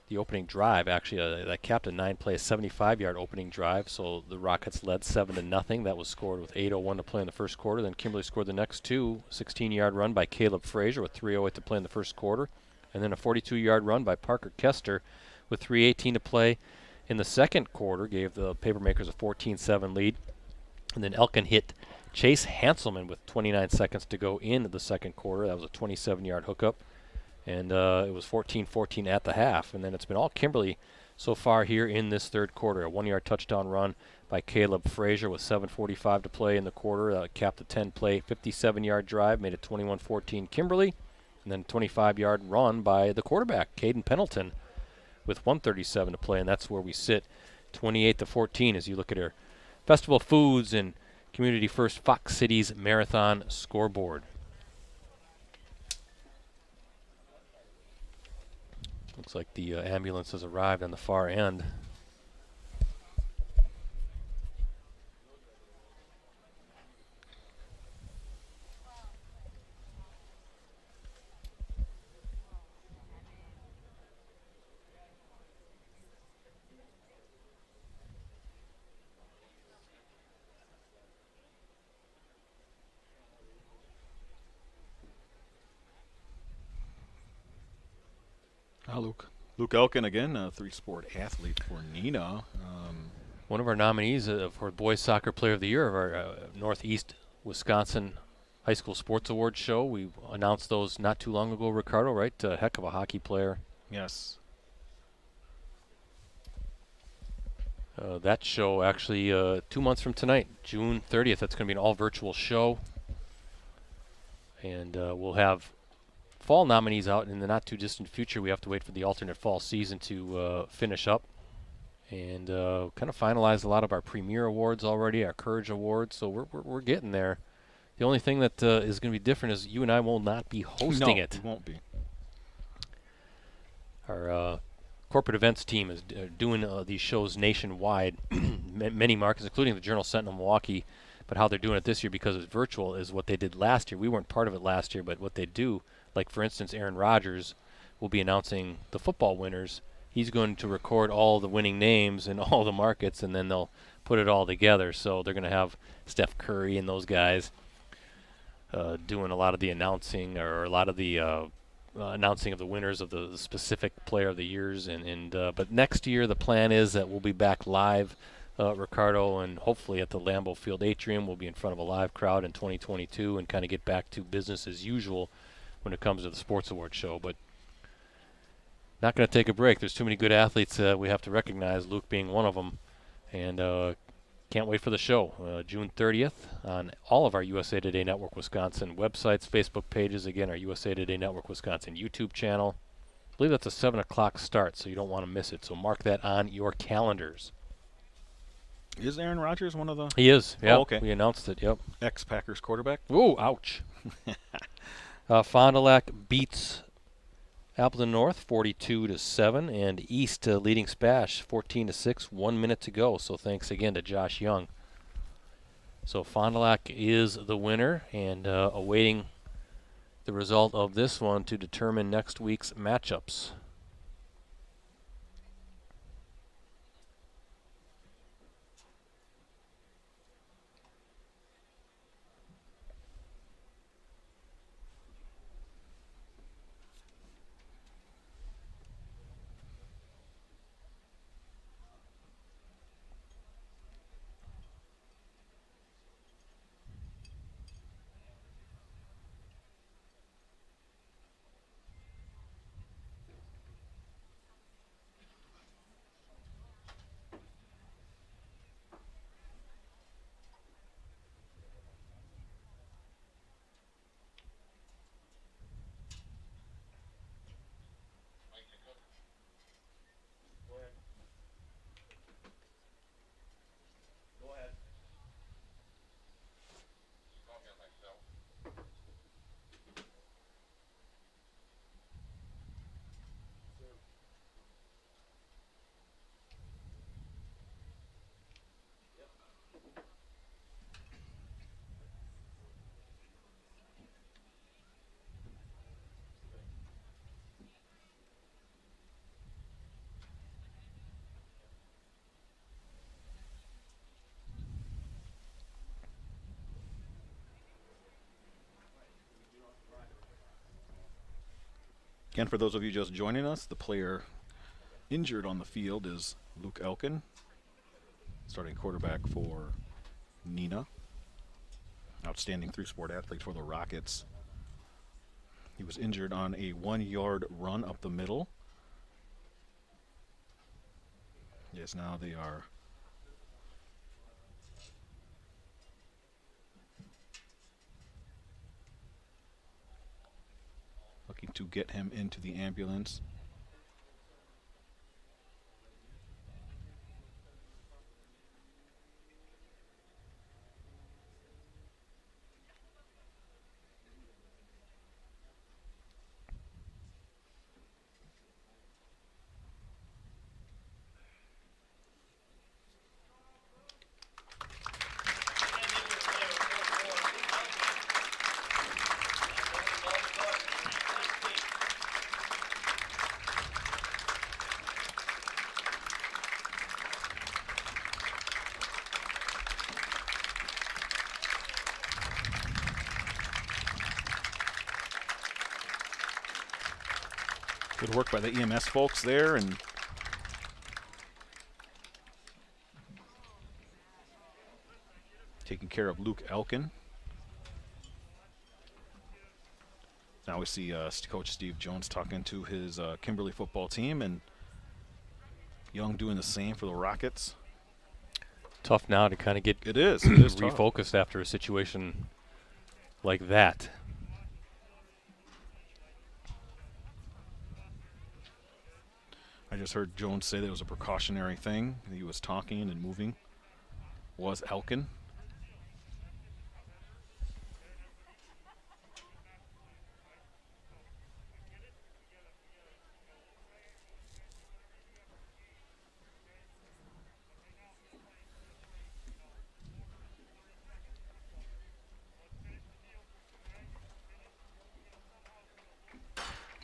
[SPEAKER 2] the opening drive. Actually, that capped a 9-play, 75-yard opening drive. So the Rockets led 7-0. That was scored with 8:01 to play in the first quarter. Then Kimberly scored the next two. 16-yard run by Caleb Frazier with 3:08 to play in the first quarter, and then a 42-yard run by Parker Kester with 3:18 to play in the second quarter. Gave the Papermakers a 14-7 lead. And then Elkin hit Chase Hanselman with 29 seconds to go into the second quarter. That was a 27-yard hookup. And it was 14-14 at the half. And then it's been all Kimberly so far here in this third quarter. A 1-yard touchdown run by Caleb Frazier with 7:45 to play in the quarter. Capped a 10-play, 57-yard drive, made it 21-14 Kimberly. And then a 25-yard run by the quarterback, Caden Pendleton, with 1:37 to play. And that's where we sit, 28-14, as you look at our Festival Foods and Community First Fox Cities Marathon scoreboard. Looks like the ambulance has arrived on the far end.
[SPEAKER 5] Luke Elkin again, a three-sport athlete for Neenah.
[SPEAKER 2] One of our nominees for Boys Soccer Player of the Year of our Northeast Wisconsin High School Sports Awards show. We announced those not too long ago, Ricardo, right? A heck of a hockey player.
[SPEAKER 5] Yes.
[SPEAKER 2] That show actually 2 months from tonight, June 30th. That's going to be an all-virtual show. And we'll have fall nominees out in the not-too-distant future. We have to wait for the alternate fall season to finish up. And kind of finalize a lot of our Premier Awards already, our Courage Awards. So we're getting there. The only thing that is going to be different is you and I will not be hosting it.
[SPEAKER 5] No, it won't be.
[SPEAKER 2] Our corporate events team is doing these shows nationwide, many markets, including the Journal-Sentinel Milwaukee. But how they're doing it this year, because it's virtual, is what they did last year. We weren't part of it last year, but what they do, like for instance, Aaron Rodgers will be announcing the football winners. He's going to record all the winning names in all the markets, and then they'll put it all together. So they're going to have Steph Curry and those guys doing a lot of the announcing, or a lot of the announcing of the winners of the specific player of the years. But next year the plan is that we'll be back live, Ricardo, and hopefully at the Lambeau Field Atrium. We'll be in front of a live crowd in 2022 and kind of get back to business as usual when it comes to the Sports Awards show. But not going to take a break. There's too many good athletes we have to recognize, Luke being one of them. And can't wait for the show. June 30th on all of our USA Today Network Wisconsin websites, Facebook pages. Again, our USA Today Network Wisconsin YouTube channel. I believe that's a 7 o'clock start, so you don't want to miss it. So mark that on your calendars.
[SPEAKER 5] Is Aaron Rodgers one of the...
[SPEAKER 2] He is, yeah.
[SPEAKER 5] Oh, okay.
[SPEAKER 2] We announced it, yep.
[SPEAKER 5] Ex-Packers quarterback?
[SPEAKER 2] Ooh, ouch. Fond du Lac beats Appleton North 42-7, and East leading Spash 14-6, 1 minute to go. So thanks again to Josh Young. So Fond du Lac is the winner, and awaiting the result of this one to determine next week's matchups.
[SPEAKER 5] Again, for those of you just joining us, the player injured on the field is Luke Elkin, starting quarterback for Neenah. Outstanding three-sport athlete for the Rockets. He was injured on a 1-yard run up the middle. Yes, now they are looking to get him into the ambulance. Good work by the EMS folks there, and taking care of Luke Elkin. Now we see Coach Steve Jones talking to his Kimberly football team, and Young doing the same for the Rockets.
[SPEAKER 2] Tough now to kind of get
[SPEAKER 5] It is tough.
[SPEAKER 2] refocused after a situation like that.
[SPEAKER 5] I just heard Jones say that it was a precautionary thing. He was talking and moving. Was Elkin.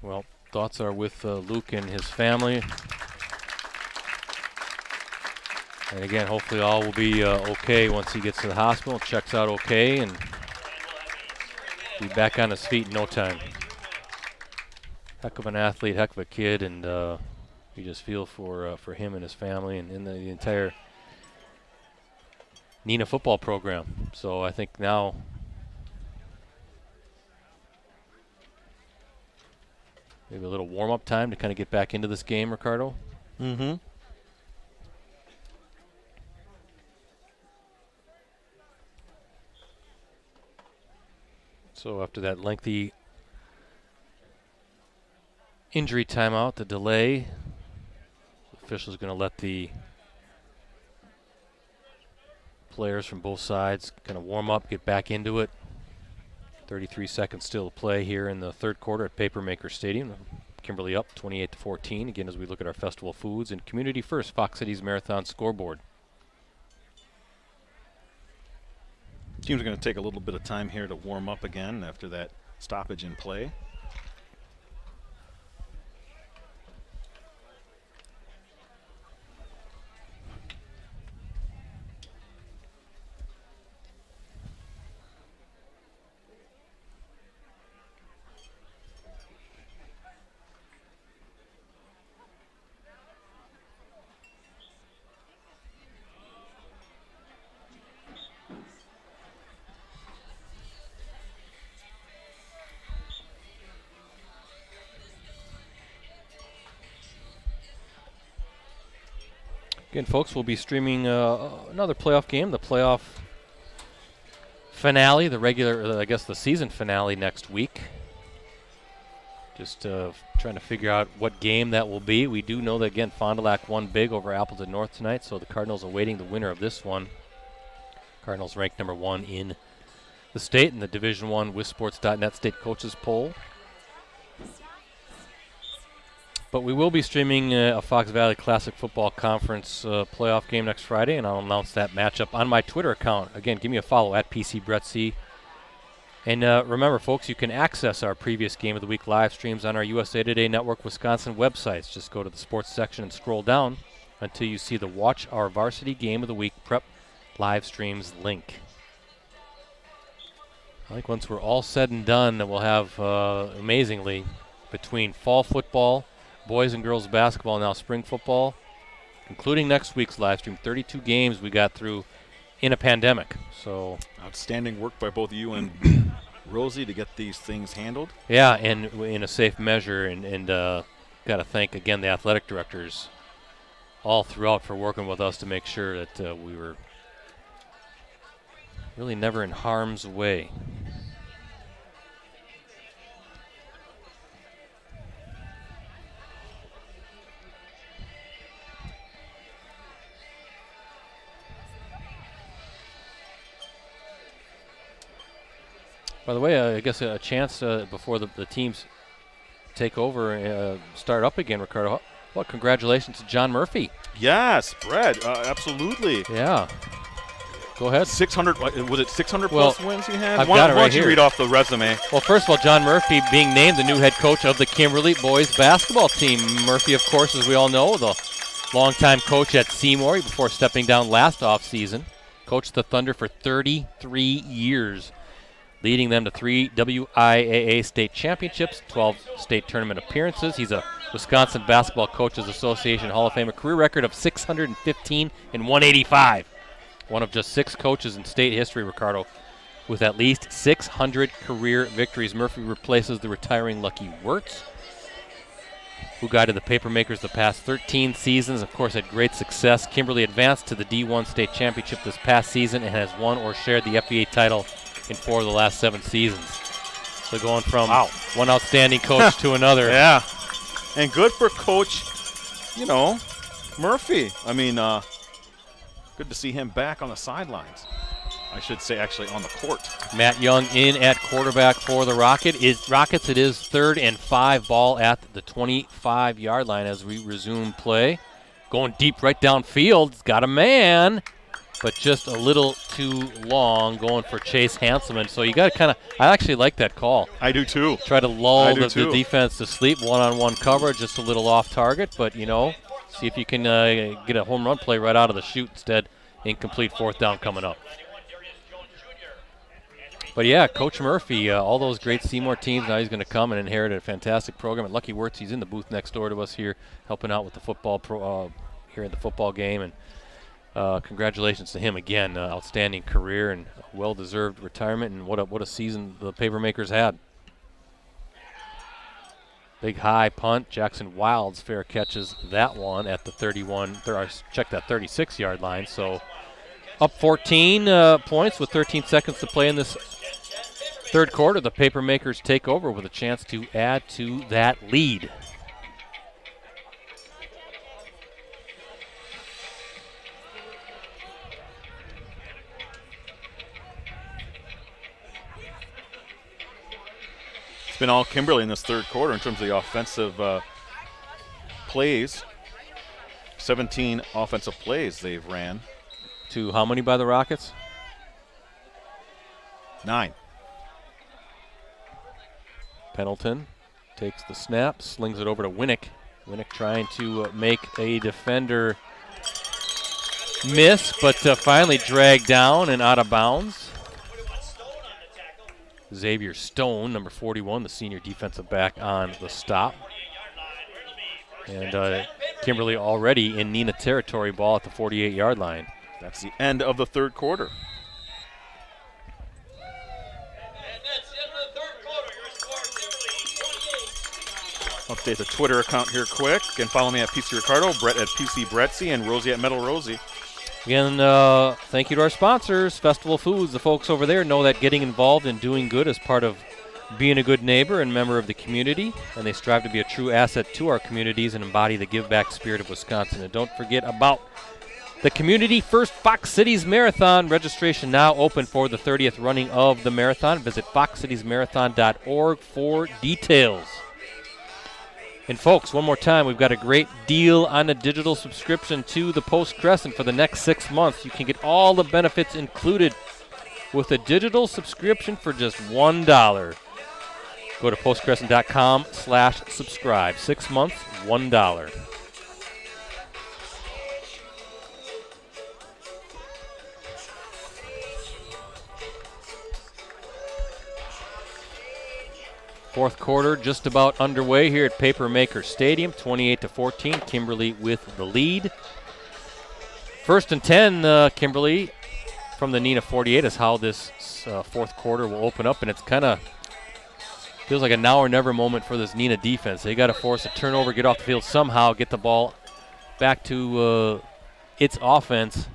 [SPEAKER 2] Well, thoughts are with Luke and his family. And again, hopefully all will be okay once he gets to the hospital, checks out okay, and be back on his feet in no time. Heck of an athlete, heck of a kid, and you just feel for him and his family and the entire Neenah football program. So I think now maybe a little warm-up time to kind of get back into this game, Ricardo.
[SPEAKER 5] Mm-hmm.
[SPEAKER 2] So after that lengthy injury timeout, the delay, the official's going to let the players from both sides kind of warm up, get back into it. 33 seconds still to play here in the third quarter at Papermaker Stadium. Kimberly up 28-14. Again, as we look at our festival foods and Community First Fox Cities Marathon scoreboard.
[SPEAKER 5] Teams are going to take a little bit of time here to warm up again after that stoppage in play.
[SPEAKER 2] Again, folks, we'll be streaming another playoff game, the playoff finale, the regular, I guess the season finale next week. Just trying to figure out what game that will be. We do know that, again, Fond du Lac won big over Appleton North tonight, so the Cardinals awaiting the winner of this one. Cardinals ranked number 1 in the state in the Division I WisSports.net state coaches poll. But we will be streaming a Fox Valley Classic Football Conference playoff game next Friday, and I'll announce that matchup on my Twitter account. Again, give me a follow at PCBrettC. And remember, folks, you can access our previous Game of the Week live streams on our USA Today Network Wisconsin websites. Just go to the sports section and scroll down until you see the Watch Our Varsity Game of the Week Prep live streams link. I think once we're all said and done, that we'll have, amazingly, between fall football, boys and girls basketball, and now spring football, including next week's live stream. 32 games we got through in a pandemic. So
[SPEAKER 5] outstanding work by both you and Rosie to get these things handled.
[SPEAKER 2] yeah, and in a safe measure, and got to thank again the athletic directors all throughout for working with us to make sure that we were really never in harm's way. By the way, I guess a chance before the teams take over, start up again, Ricardo. Well, congratulations to John Murphy.
[SPEAKER 5] Yes, Brett, absolutely.
[SPEAKER 2] Yeah. Go ahead.
[SPEAKER 5] 600, was it 600
[SPEAKER 2] Well,
[SPEAKER 5] plus wins he had?
[SPEAKER 2] I've
[SPEAKER 5] Why
[SPEAKER 2] got it
[SPEAKER 5] don't
[SPEAKER 2] right
[SPEAKER 5] you
[SPEAKER 2] here.
[SPEAKER 5] read off the resume?
[SPEAKER 2] Well, first of all, John Murphy being named the new head coach of the Kimberly boys basketball team. Murphy, of course, as we all know, the longtime coach at Seymour before stepping down last offseason. Coached the Thunder for 33 years, leading them to 3 WIAA state championships, 12 state tournament appearances. He's a Wisconsin Basketball Coaches Association Hall of Fame, a career record of 615 and 185. One of just 6 coaches in state history, Ricardo, with at least 600 career victories. Murphy replaces the retiring Lucky Wirtz, who guided the Papermakers the past 13 seasons, of course, had great success. Kimberly advanced to the D1 state championship this past season and has won or shared the FBA title in 4 of the last 7 seasons. So going from one outstanding coach to another.
[SPEAKER 5] Yeah, and good for Coach, Murphy. I mean, good to see him back on the sidelines. I should say actually on the court.
[SPEAKER 2] Matt Young in at quarterback for the Rockets. It is 3rd and 5, ball at the 25-yard line as we resume play. Going deep right downfield. It's got a man, but just a little too long going for Chase Hanselman. So you got to I actually like that call.
[SPEAKER 5] I do too.
[SPEAKER 2] Try to lull the
[SPEAKER 5] too.
[SPEAKER 2] defense to sleep. One-on-one cover, just a little off target, but, see if you can get a home run play right out of the chute instead. Incomplete 4th down coming up. But yeah, Coach Murphy, all those great Seymour teams, now he's going to come and inherit a fantastic program. And Lucky Wirtz, he's in the booth next door to us here, helping out with the football here at the football game. And congratulations to him again. Outstanding career and well-deserved retirement. And what a season the Papermakers had. Big high punt. Jackson Wilds fair catches that one at the 36-yard line. So up 14 points with 13 seconds to play in this third quarter. The Papermakers take over with a chance to add to that lead.
[SPEAKER 5] It's been all Kimberly in this third quarter in terms of the offensive plays. 17 offensive plays they've ran.
[SPEAKER 2] To how many by the Rockets?
[SPEAKER 5] 9.
[SPEAKER 2] Pendleton takes the snap, slings it over to Winnick. Winnick trying to make a defender miss, but finally dragged down and out of bounds. Xavier Stone, number 41, the senior defensive back on the stop. And Kimberly already in Neenah territory, ball at the 48-yard line.
[SPEAKER 5] That's the end of the third quarter. Update the Twitter account here quick. You can follow me at PC Ricardo, Brett at PC Brettsy, and Rosie at Metal Rosie.
[SPEAKER 2] Again, thank you to our sponsors, Festival Foods. The folks over there know that getting involved and doing good is part of being a good neighbor and member of the community, and they strive to be a true asset to our communities and embody the give-back spirit of Wisconsin. And don't forget about the Community First Fox Cities Marathon. Registration now open for the 30th running of the marathon. Visit foxcitiesmarathon.org for details. And folks, one more time, we've got a great deal on a digital subscription to the Post-Crescent for the next 6 months. You can get all the benefits included with a digital subscription for just $1. Go to postcrescent.com/subscribe. 6 months, $1. Fourth quarter just about underway here at Papermaker Stadium, 28-14. Kimberly with the lead. First and 10, Kimberly from the Neenah 48 is how this fourth quarter will open up, and it's kind of feels like a now or never moment for this Neenah defense. They got to force a turnover, get off the field somehow, get the ball back to its offense.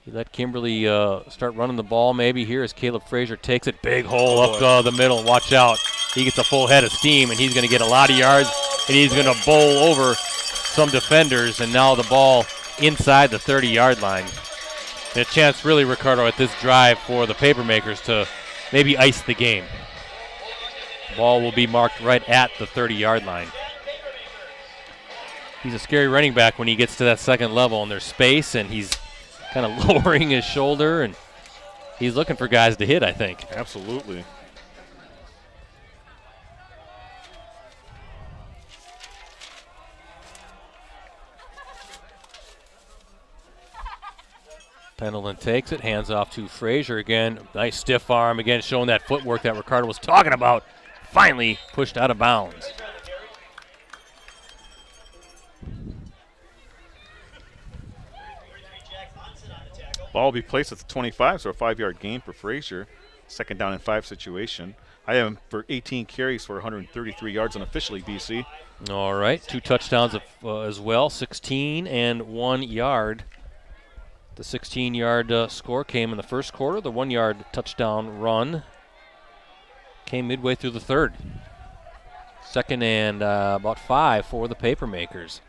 [SPEAKER 2] You let Kimberly start running the ball maybe here as Caleb Frazier takes it. Big hole up the middle. Watch out. He gets a full head of steam, and he's going to get a lot of yards, and he's going to bowl over some defenders, and now the ball inside the 30-yard line. And a chance really, Ricardo, at this drive for the Papermakers to maybe ice the game. Ball will be marked right at the 30-yard line. He's a scary running back when he gets to that second level, and there's space, and he's kind of lowering his shoulder, and he's looking for guys to hit, I think.
[SPEAKER 5] Absolutely.
[SPEAKER 2] Pendleton takes it, hands off to Frazier again. Nice stiff arm again, showing that footwork that Ricardo was talking about. Finally pushed out of bounds.
[SPEAKER 5] Ball will be placed at the 25, so a 5-yard gain for Frazier. Second down and 5 situation. I have him for 18 carries for 133 yards unofficially, BC.
[SPEAKER 2] All right, 2 touchdowns as well, 16 and 1 yard. The 16-yard score came in the first quarter. The 1-yard touchdown run came midway through the third. Second and about 5 for the Papermakers.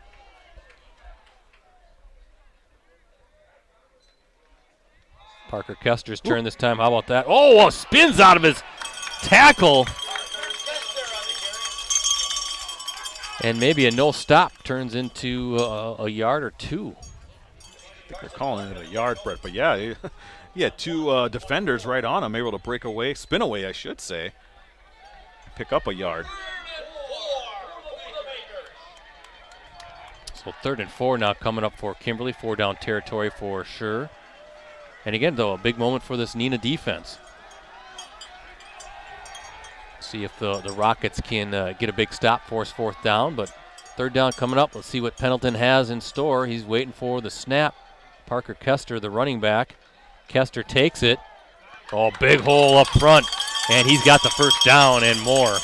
[SPEAKER 2] Parker Kester's turn this time. How about that? Oh, spins out of his tackle. And maybe a no stop turns into a yard or 2.
[SPEAKER 5] I think they're calling it a yard, Brett, but yeah, he had 2 defenders right on him, able to break away, spin away, I should say, pick up a yard.
[SPEAKER 2] So 3rd and 4 now coming up for Kimberly, 4 down territory for sure. And again, though, a big moment for this Neenah defense. See if the Rockets can get a big stop, force 4th down, but 3rd down coming up. Let's see what Pendleton has in store. He's waiting for the snap. Parker Kester, the running back. Kester takes it. Oh, big hole up front, and he's got the first down and more.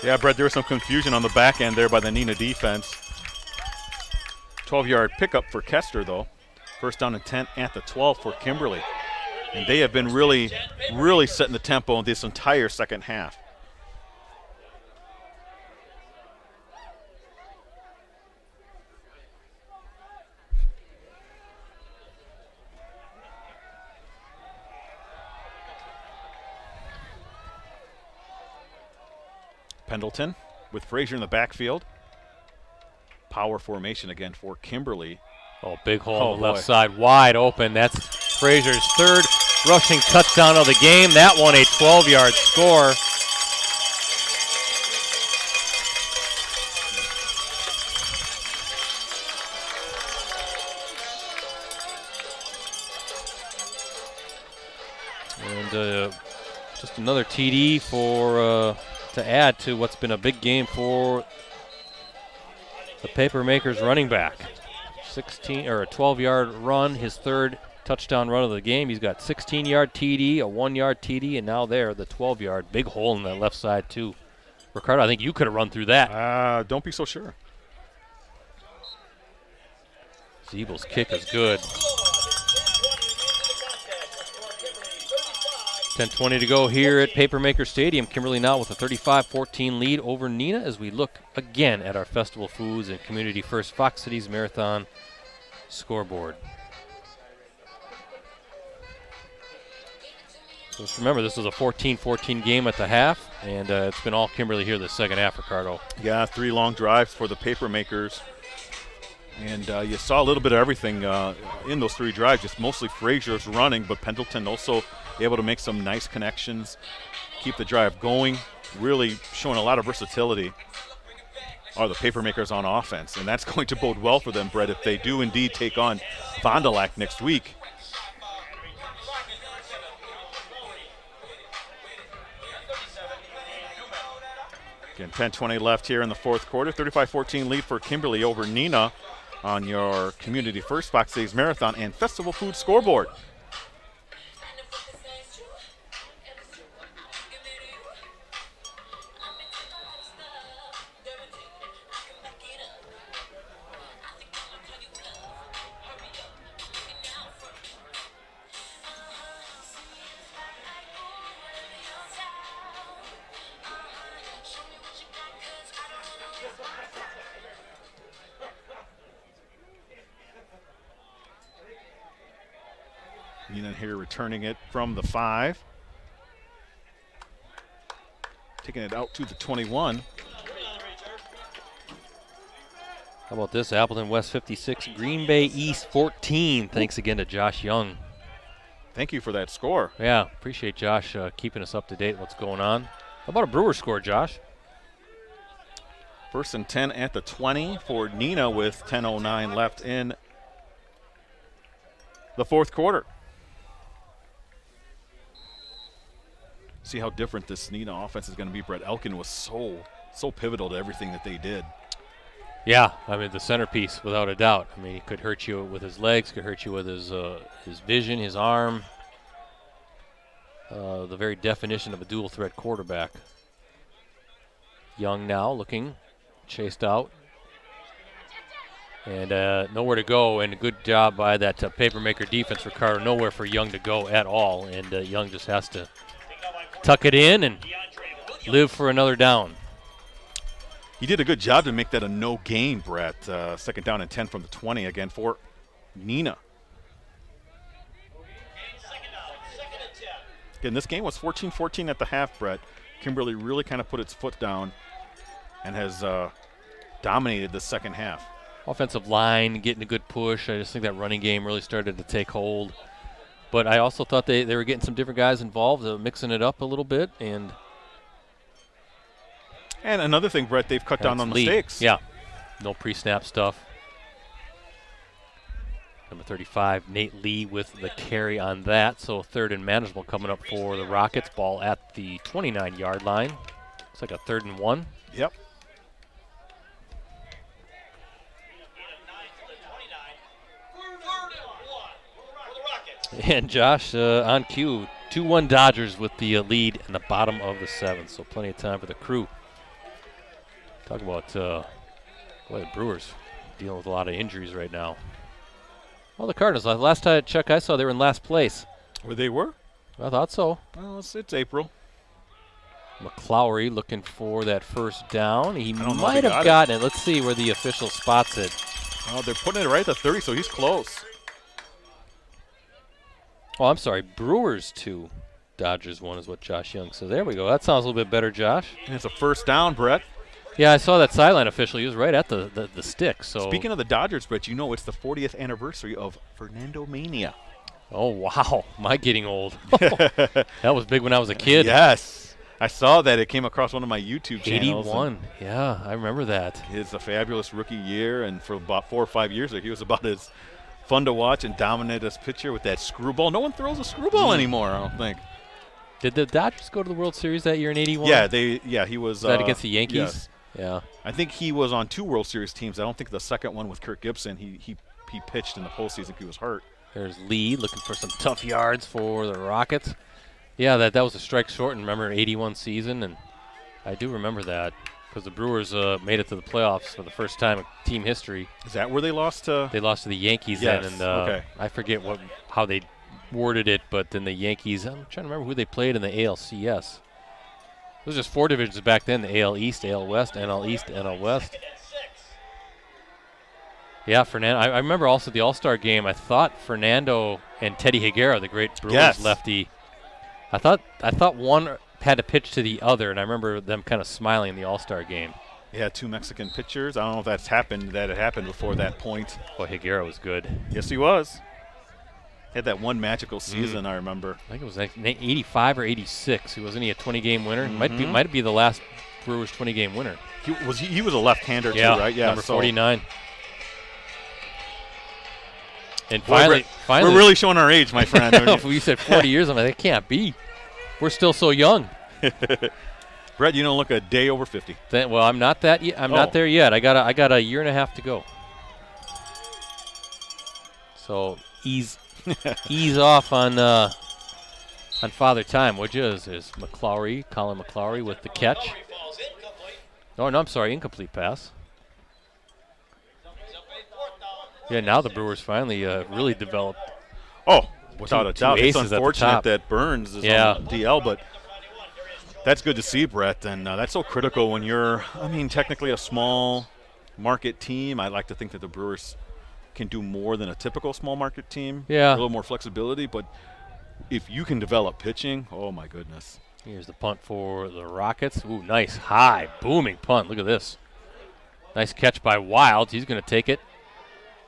[SPEAKER 5] Yeah, Brett, there was some confusion on the back end there by the Neenah defense. 12-yard pickup for Kester, though. First down and 10 at the 12 for Kimberly. And they have been really, really setting the tempo in this entire second half. Pendleton with Frazier in the backfield. Power formation again for Kimberly.
[SPEAKER 2] Oh, big hole on the left side, wide open. That's Frazier's 3rd rushing touchdown of the game. That one a 12-yard score. And just another TD for to add to what's been a big game for the Papermakers running back. 16 or a 12-yard run, his 3rd touchdown run of the game. He's got 16-yard TD, a 1-yard TD, and now there the 12-yard big hole in that left side too. Ricardo, I think you could have run through that.
[SPEAKER 5] Don't be so sure.
[SPEAKER 2] Zeebel's kick is good. 10:20 to go here at Papermaker Stadium. Kimberly now with a 35-14 lead over Neenah as we look again at our Festival Foods and Community First Fox Cities Marathon scoreboard. So just remember, this was a 14-14 game at the half, and it's been all Kimberly here the second half, Ricardo.
[SPEAKER 5] Yeah, 3 long drives for the Papermakers. And you saw a little bit of everything in those 3 drives, just mostly Frazier's running, but Pendleton also able to make some nice connections, keep the drive going, really showing a lot of versatility are the Papermakers on offense. And that's going to bode well for them, Brett, if they do indeed take on Fond du Lac next week. Again, 10:20 left here in the fourth quarter. 35-14 lead for Kimberly over Neenah on your Community First Fox Days Marathon and Festival Food scoreboard. Neenah here returning it from the 5. Taking it out to the 21.
[SPEAKER 2] How about this? Appleton West 56, Green Bay East 14. Thanks again to Josh Young.
[SPEAKER 5] Thank you for that score.
[SPEAKER 2] Yeah, appreciate Josh keeping us up to date what's going on. How about a Brewer score, Josh?
[SPEAKER 5] 1st and 10 at the 20 for Neenah with 10:09 left in the fourth quarter. See how different this Neenah offense is going to be. Brett Elkin was so pivotal to everything that they did.
[SPEAKER 2] Yeah, I mean, the centerpiece, without a doubt. I mean, he could hurt you with his legs, could hurt you with his vision, his arm. The very definition of a dual threat quarterback. Young now looking, chased out. And nowhere to go, and a good job by that Papermaker defense, Ricardo. Nowhere for Young to go at all, and Young just has to tuck it in and live for another down.
[SPEAKER 5] He did a good job to make that a no gain, Brett. 2nd down and 10 from the 20 again for Neenah. Again, this game was 14-14 at the half, Brett. Kimberly really kind of put its foot down and has dominated the second half.
[SPEAKER 2] Offensive line getting a good push. I just think that running game really started to take hold. But I also thought they were getting some different guys involved, mixing it up a little bit. And
[SPEAKER 5] another thing, Brett, they've cut down on mistakes.
[SPEAKER 2] Yeah, no pre-snap stuff. Number 35, Nate Lee with the carry on that. So 3rd and manageable coming up for the Rockets. Ball at the 29-yard line. Looks like a 3rd and 1.
[SPEAKER 5] Yep.
[SPEAKER 2] And Josh on cue, 2-1 Dodgers with the lead in the bottom of the 7th. So plenty of time for the crew. Talk about boy, the Brewers dealing with a lot of injuries right now. Well, the Cardinals, last time check I saw, they were in last place.
[SPEAKER 5] Where they were?
[SPEAKER 2] I thought so.
[SPEAKER 5] Well, it's April.
[SPEAKER 2] McClowry looking for that first down. He might have gotten it. Let's see where the official spots it.
[SPEAKER 5] Oh, they're putting it right at the 30, so he's close.
[SPEAKER 2] Oh, I'm sorry. Brewers 2, Dodgers 1 is what Josh Young said. There we go. That sounds a little bit better, Josh.
[SPEAKER 5] And it's a first down, Brett.
[SPEAKER 2] Yeah, I saw that sideline official. He was right at the stick. So
[SPEAKER 5] speaking of the Dodgers, Brett, you know it's the 40th anniversary of Fernando Mania.
[SPEAKER 2] Oh, wow. My getting old. That was big when I was a kid.
[SPEAKER 5] Yes. I saw that. It came across one of my YouTube channels.
[SPEAKER 2] 81. Yeah, I remember that.
[SPEAKER 5] It's a fabulous rookie year, and for about 4 or 5 years, he was about as fun to watch and dominate as pitcher with that screwball. No one throws a screwball anymore, I don't think.
[SPEAKER 2] Did the Dodgers go to the World Series that year in 81?
[SPEAKER 5] Yeah, he was.
[SPEAKER 2] Was that against the Yankees?
[SPEAKER 5] Yes.
[SPEAKER 2] Yeah.
[SPEAKER 5] I think he was on 2 World Series teams. I don't think the second one with Kirk Gibson, he pitched in the postseason. He was hurt.
[SPEAKER 2] There's Lee looking for some tough yards for the Rockets. Yeah, that was a strike short, and remember 81 season, and I do remember that because the Brewers made it to the playoffs for the first time in team history.
[SPEAKER 5] Is that where they lost to?
[SPEAKER 2] They lost to the Yankees
[SPEAKER 5] yes.
[SPEAKER 2] then, and
[SPEAKER 5] okay.
[SPEAKER 2] I forget how they worded it, but then the Yankees, I'm trying to remember who they played in the ALCS. It was just 4 divisions back then, the AL East, AL West, NL East, NL West. Yeah, Fernando. I remember also the All-Star game. I thought Fernando and Teddy Higuera, the great Brewers lefty, I thought one had to pitch to the other, and I remember them kind of smiling in the All-Star game.
[SPEAKER 5] Yeah, 2 Mexican pitchers. I don't know if that had happened before that point.
[SPEAKER 2] Well, Higuera was good.
[SPEAKER 5] Yes, he was. Had that one magical season, I remember.
[SPEAKER 2] I think it was like 85 or 86. Wasn't he a 20-game winner? Might be the last Brewers 20-game winner.
[SPEAKER 5] He was a left-hander too, right? Yeah,
[SPEAKER 2] number 49. And
[SPEAKER 5] finally, we're really showing our age, my friend.
[SPEAKER 2] If you said 40 years, I'm like, that can't be. We're still so young.
[SPEAKER 5] Brett, you don't look a day over 50.
[SPEAKER 2] Well, I'm not that. I'm not there yet. I got a year and a half to go. So ease off on Father Time, would you? Is Colin McClowry with the catch? Oh no, I'm sorry, incomplete pass. Yeah, now the Brewers finally really developed.
[SPEAKER 5] Oh, without a doubt. It's
[SPEAKER 2] aces
[SPEAKER 5] unfortunate that Burns is on DL, but that's good to see, Brett. And that's so critical when you're, technically a small market team. I like to think that the Brewers can do more than a typical small market team.
[SPEAKER 2] Yeah.
[SPEAKER 5] A little more flexibility, but if you can develop pitching, oh my goodness.
[SPEAKER 2] Here's the punt for the Rockets. Ooh, nice high, booming punt. Look at this. Nice catch by Wild. He's going to take it.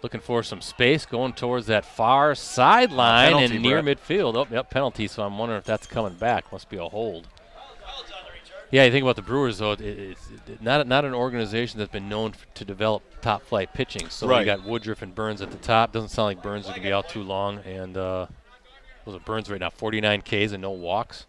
[SPEAKER 2] Looking for some space, going towards that far sideline and near midfield. Oh, yep, penalty, so I'm wondering if that's coming back. Must be a hold. Yeah, you think about the Brewers, though, it's not an organization that's been known to develop top-flight pitching. So you got Woodruff and Burns at the top. Doesn't sound like Burns is going to be out too long. And those are Burns right now, 49 Ks and no walks.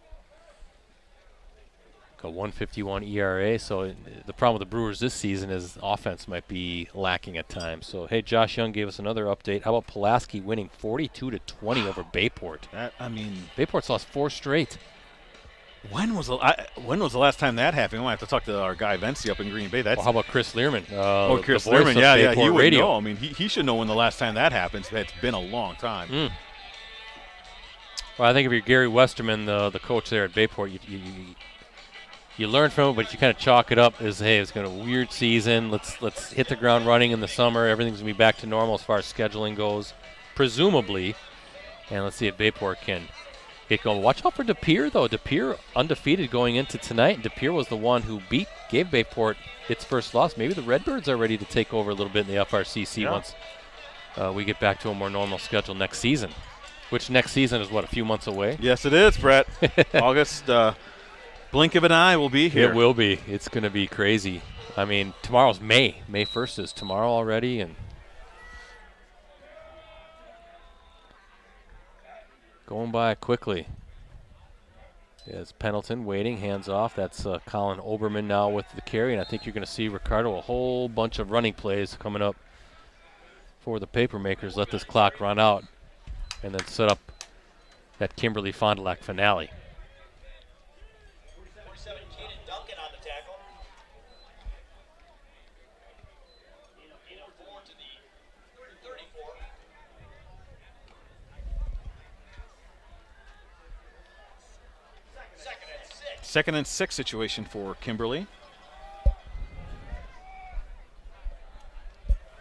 [SPEAKER 2] Got 151 ERA. So the problem with the Brewers this season is offense might be lacking at times. So, hey, Josh Young gave us another update. How about Pulaski winning 42-20 over Bayport? Bayport's lost 4 straight.
[SPEAKER 5] When was the last time that happened? We'll have to talk to our guy Vency up in Green Bay.
[SPEAKER 2] How about Chris Learman?
[SPEAKER 5] Chris Learman, yeah, he would
[SPEAKER 2] radio.
[SPEAKER 5] know. He should know when the last time that happens. It's been a long time.
[SPEAKER 2] Well, I think if you're Gary Westerman, the coach there at Bayport, you learn from it, but you kind of chalk it up as, hey, it's going to be a weird season. Let's hit the ground running in the summer. Everything's going to be back to normal as far as scheduling goes, presumably. And let's see if Bayport can get going. Watch out for De Pere, though. De Pere undefeated going into tonight. De Pere was the one who gave Bayport its first loss. Maybe the Redbirds are ready to take over a little bit in the FRCC once we get back to a more normal schedule next season, which next season is, what, a few months away?
[SPEAKER 5] Yes, it is, Brett. August, blink of an eye will be here.
[SPEAKER 2] It will be. It's going to be crazy. Tomorrow's May. May 1st is tomorrow already, and going by quickly. It's Pendleton waiting, hands off. That's Colin Oberman now with the carry, and I think you're going to see Ricardo a whole bunch of running plays coming up for the Papermakers. Let this clock run out and then set up that Kimberly Fond du Lac finale.
[SPEAKER 5] Second and 6 situation for Kimberly.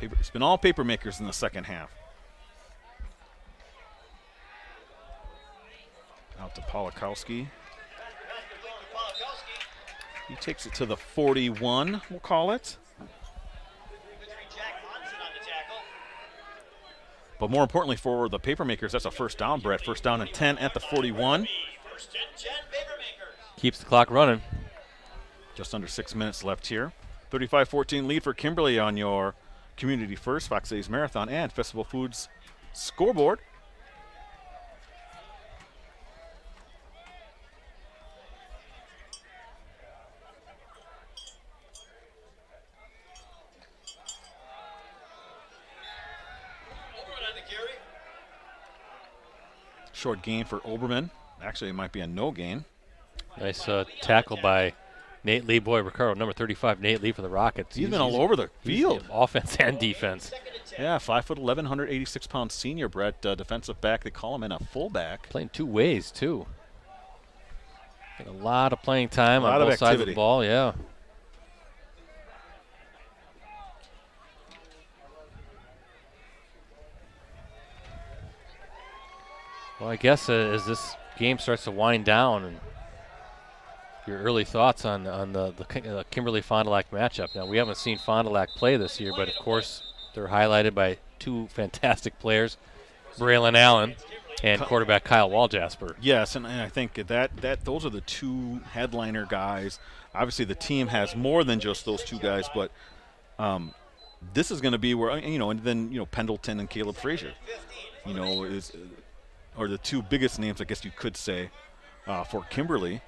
[SPEAKER 5] It's been all Papermakers in the second half. Out to Polakowski. He takes it to the 41, we'll call it. But more importantly for the Papermakers, that's a first down, Brett. First down and 10 at the 41.
[SPEAKER 2] Keeps the clock running.
[SPEAKER 5] Just under 6 minutes left here. 35-14 lead for Kimberly on your Community First, Fox Cities Marathon, and Festival Foods scoreboard. Short gain for Oberman. Actually, it might be a no gain.
[SPEAKER 2] Nice tackle by Nate Lee. Boy, Ricardo, number 35, Nate Lee for the Rockets.
[SPEAKER 5] He's been all over the field.
[SPEAKER 2] Offense and defense.
[SPEAKER 5] Yeah, 5'11", 186-pound senior, Brett. Defensive back. They call him in a fullback.
[SPEAKER 2] Playing 2 ways, too. A lot of playing time on both sides of the ball, yeah. Well, I guess as this game starts to wind down, and your early thoughts on the Kimberly Fond du Lac matchup. Now, we haven't seen Fond du Lac play this year, but of course they're highlighted by 2 fantastic players, Braylon Allen and quarterback Kyle Waljasper.
[SPEAKER 5] Yes, and I think that those are the 2 headliner guys. Obviously, the team has more than just those 2 guys, but this is going to be where and then Pendleton and Caleb Frazier, are the 2 biggest names, I guess you could say, for Kimberly.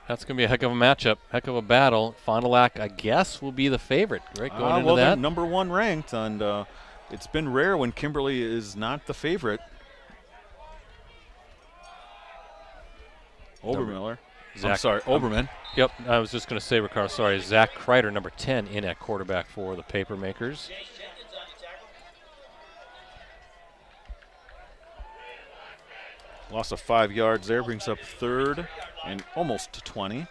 [SPEAKER 2] That's going to be a heck of a matchup, heck of a battle. Fond du Lac, I guess, will be the favorite, right, going into
[SPEAKER 5] well,
[SPEAKER 2] that?
[SPEAKER 5] they're number 1 ranked, and it's been rare when Kimberly is not the favorite. Obermiller. I'm sorry, Oberman.
[SPEAKER 2] Yep, I was just going to say, Ricardo, sorry, Zach Kreider, number 10, in at quarterback for the Papermakers.
[SPEAKER 5] Loss of 5 yards there, brings up 3rd and almost to 20.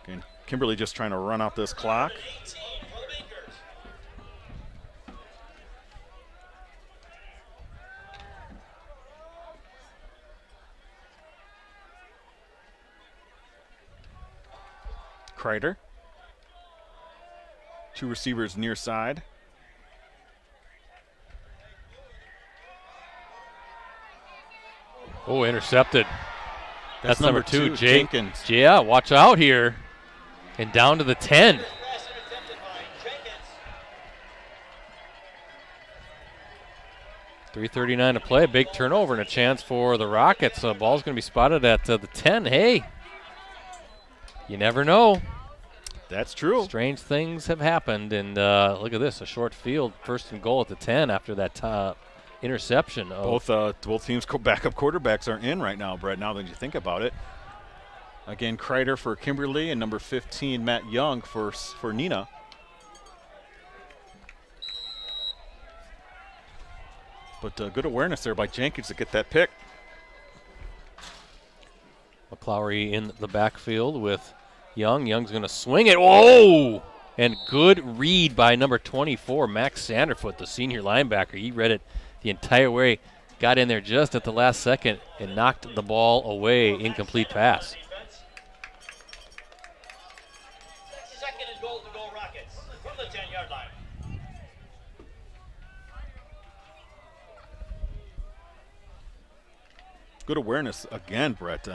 [SPEAKER 5] Okay, Kimberly just trying to run out this clock. Kreider. 2 receivers near side.
[SPEAKER 2] Oh, intercepted. That's number 2, Jake.
[SPEAKER 5] Jenkins.
[SPEAKER 2] Yeah, watch out here. And down to the 10. .339 to play. Big turnover and a chance for the Rockets. Ball's going to be spotted at the 10. Hey, you never know.
[SPEAKER 5] That's true.
[SPEAKER 2] Strange things have happened. And look at this, a short field, 1st and goal at the 10 after that interception.
[SPEAKER 5] Both teams' backup quarterbacks are in right now, Brett, now that you think about it. Again, Kreider for Kimberly and number 15, Matt Young for Neenah. But good awareness there by Jenkins to get that pick.
[SPEAKER 2] McClowry in the backfield with Young. Young's going to swing it. Whoa! And good read by number 24, Max Sanderfoot, the senior linebacker. He read it the entire way, got in there just at the last second and knocked the ball away. Incomplete pass.
[SPEAKER 3] 2nd and goal to go Rockets from the 10-yard line.
[SPEAKER 5] Good awareness again, Brett.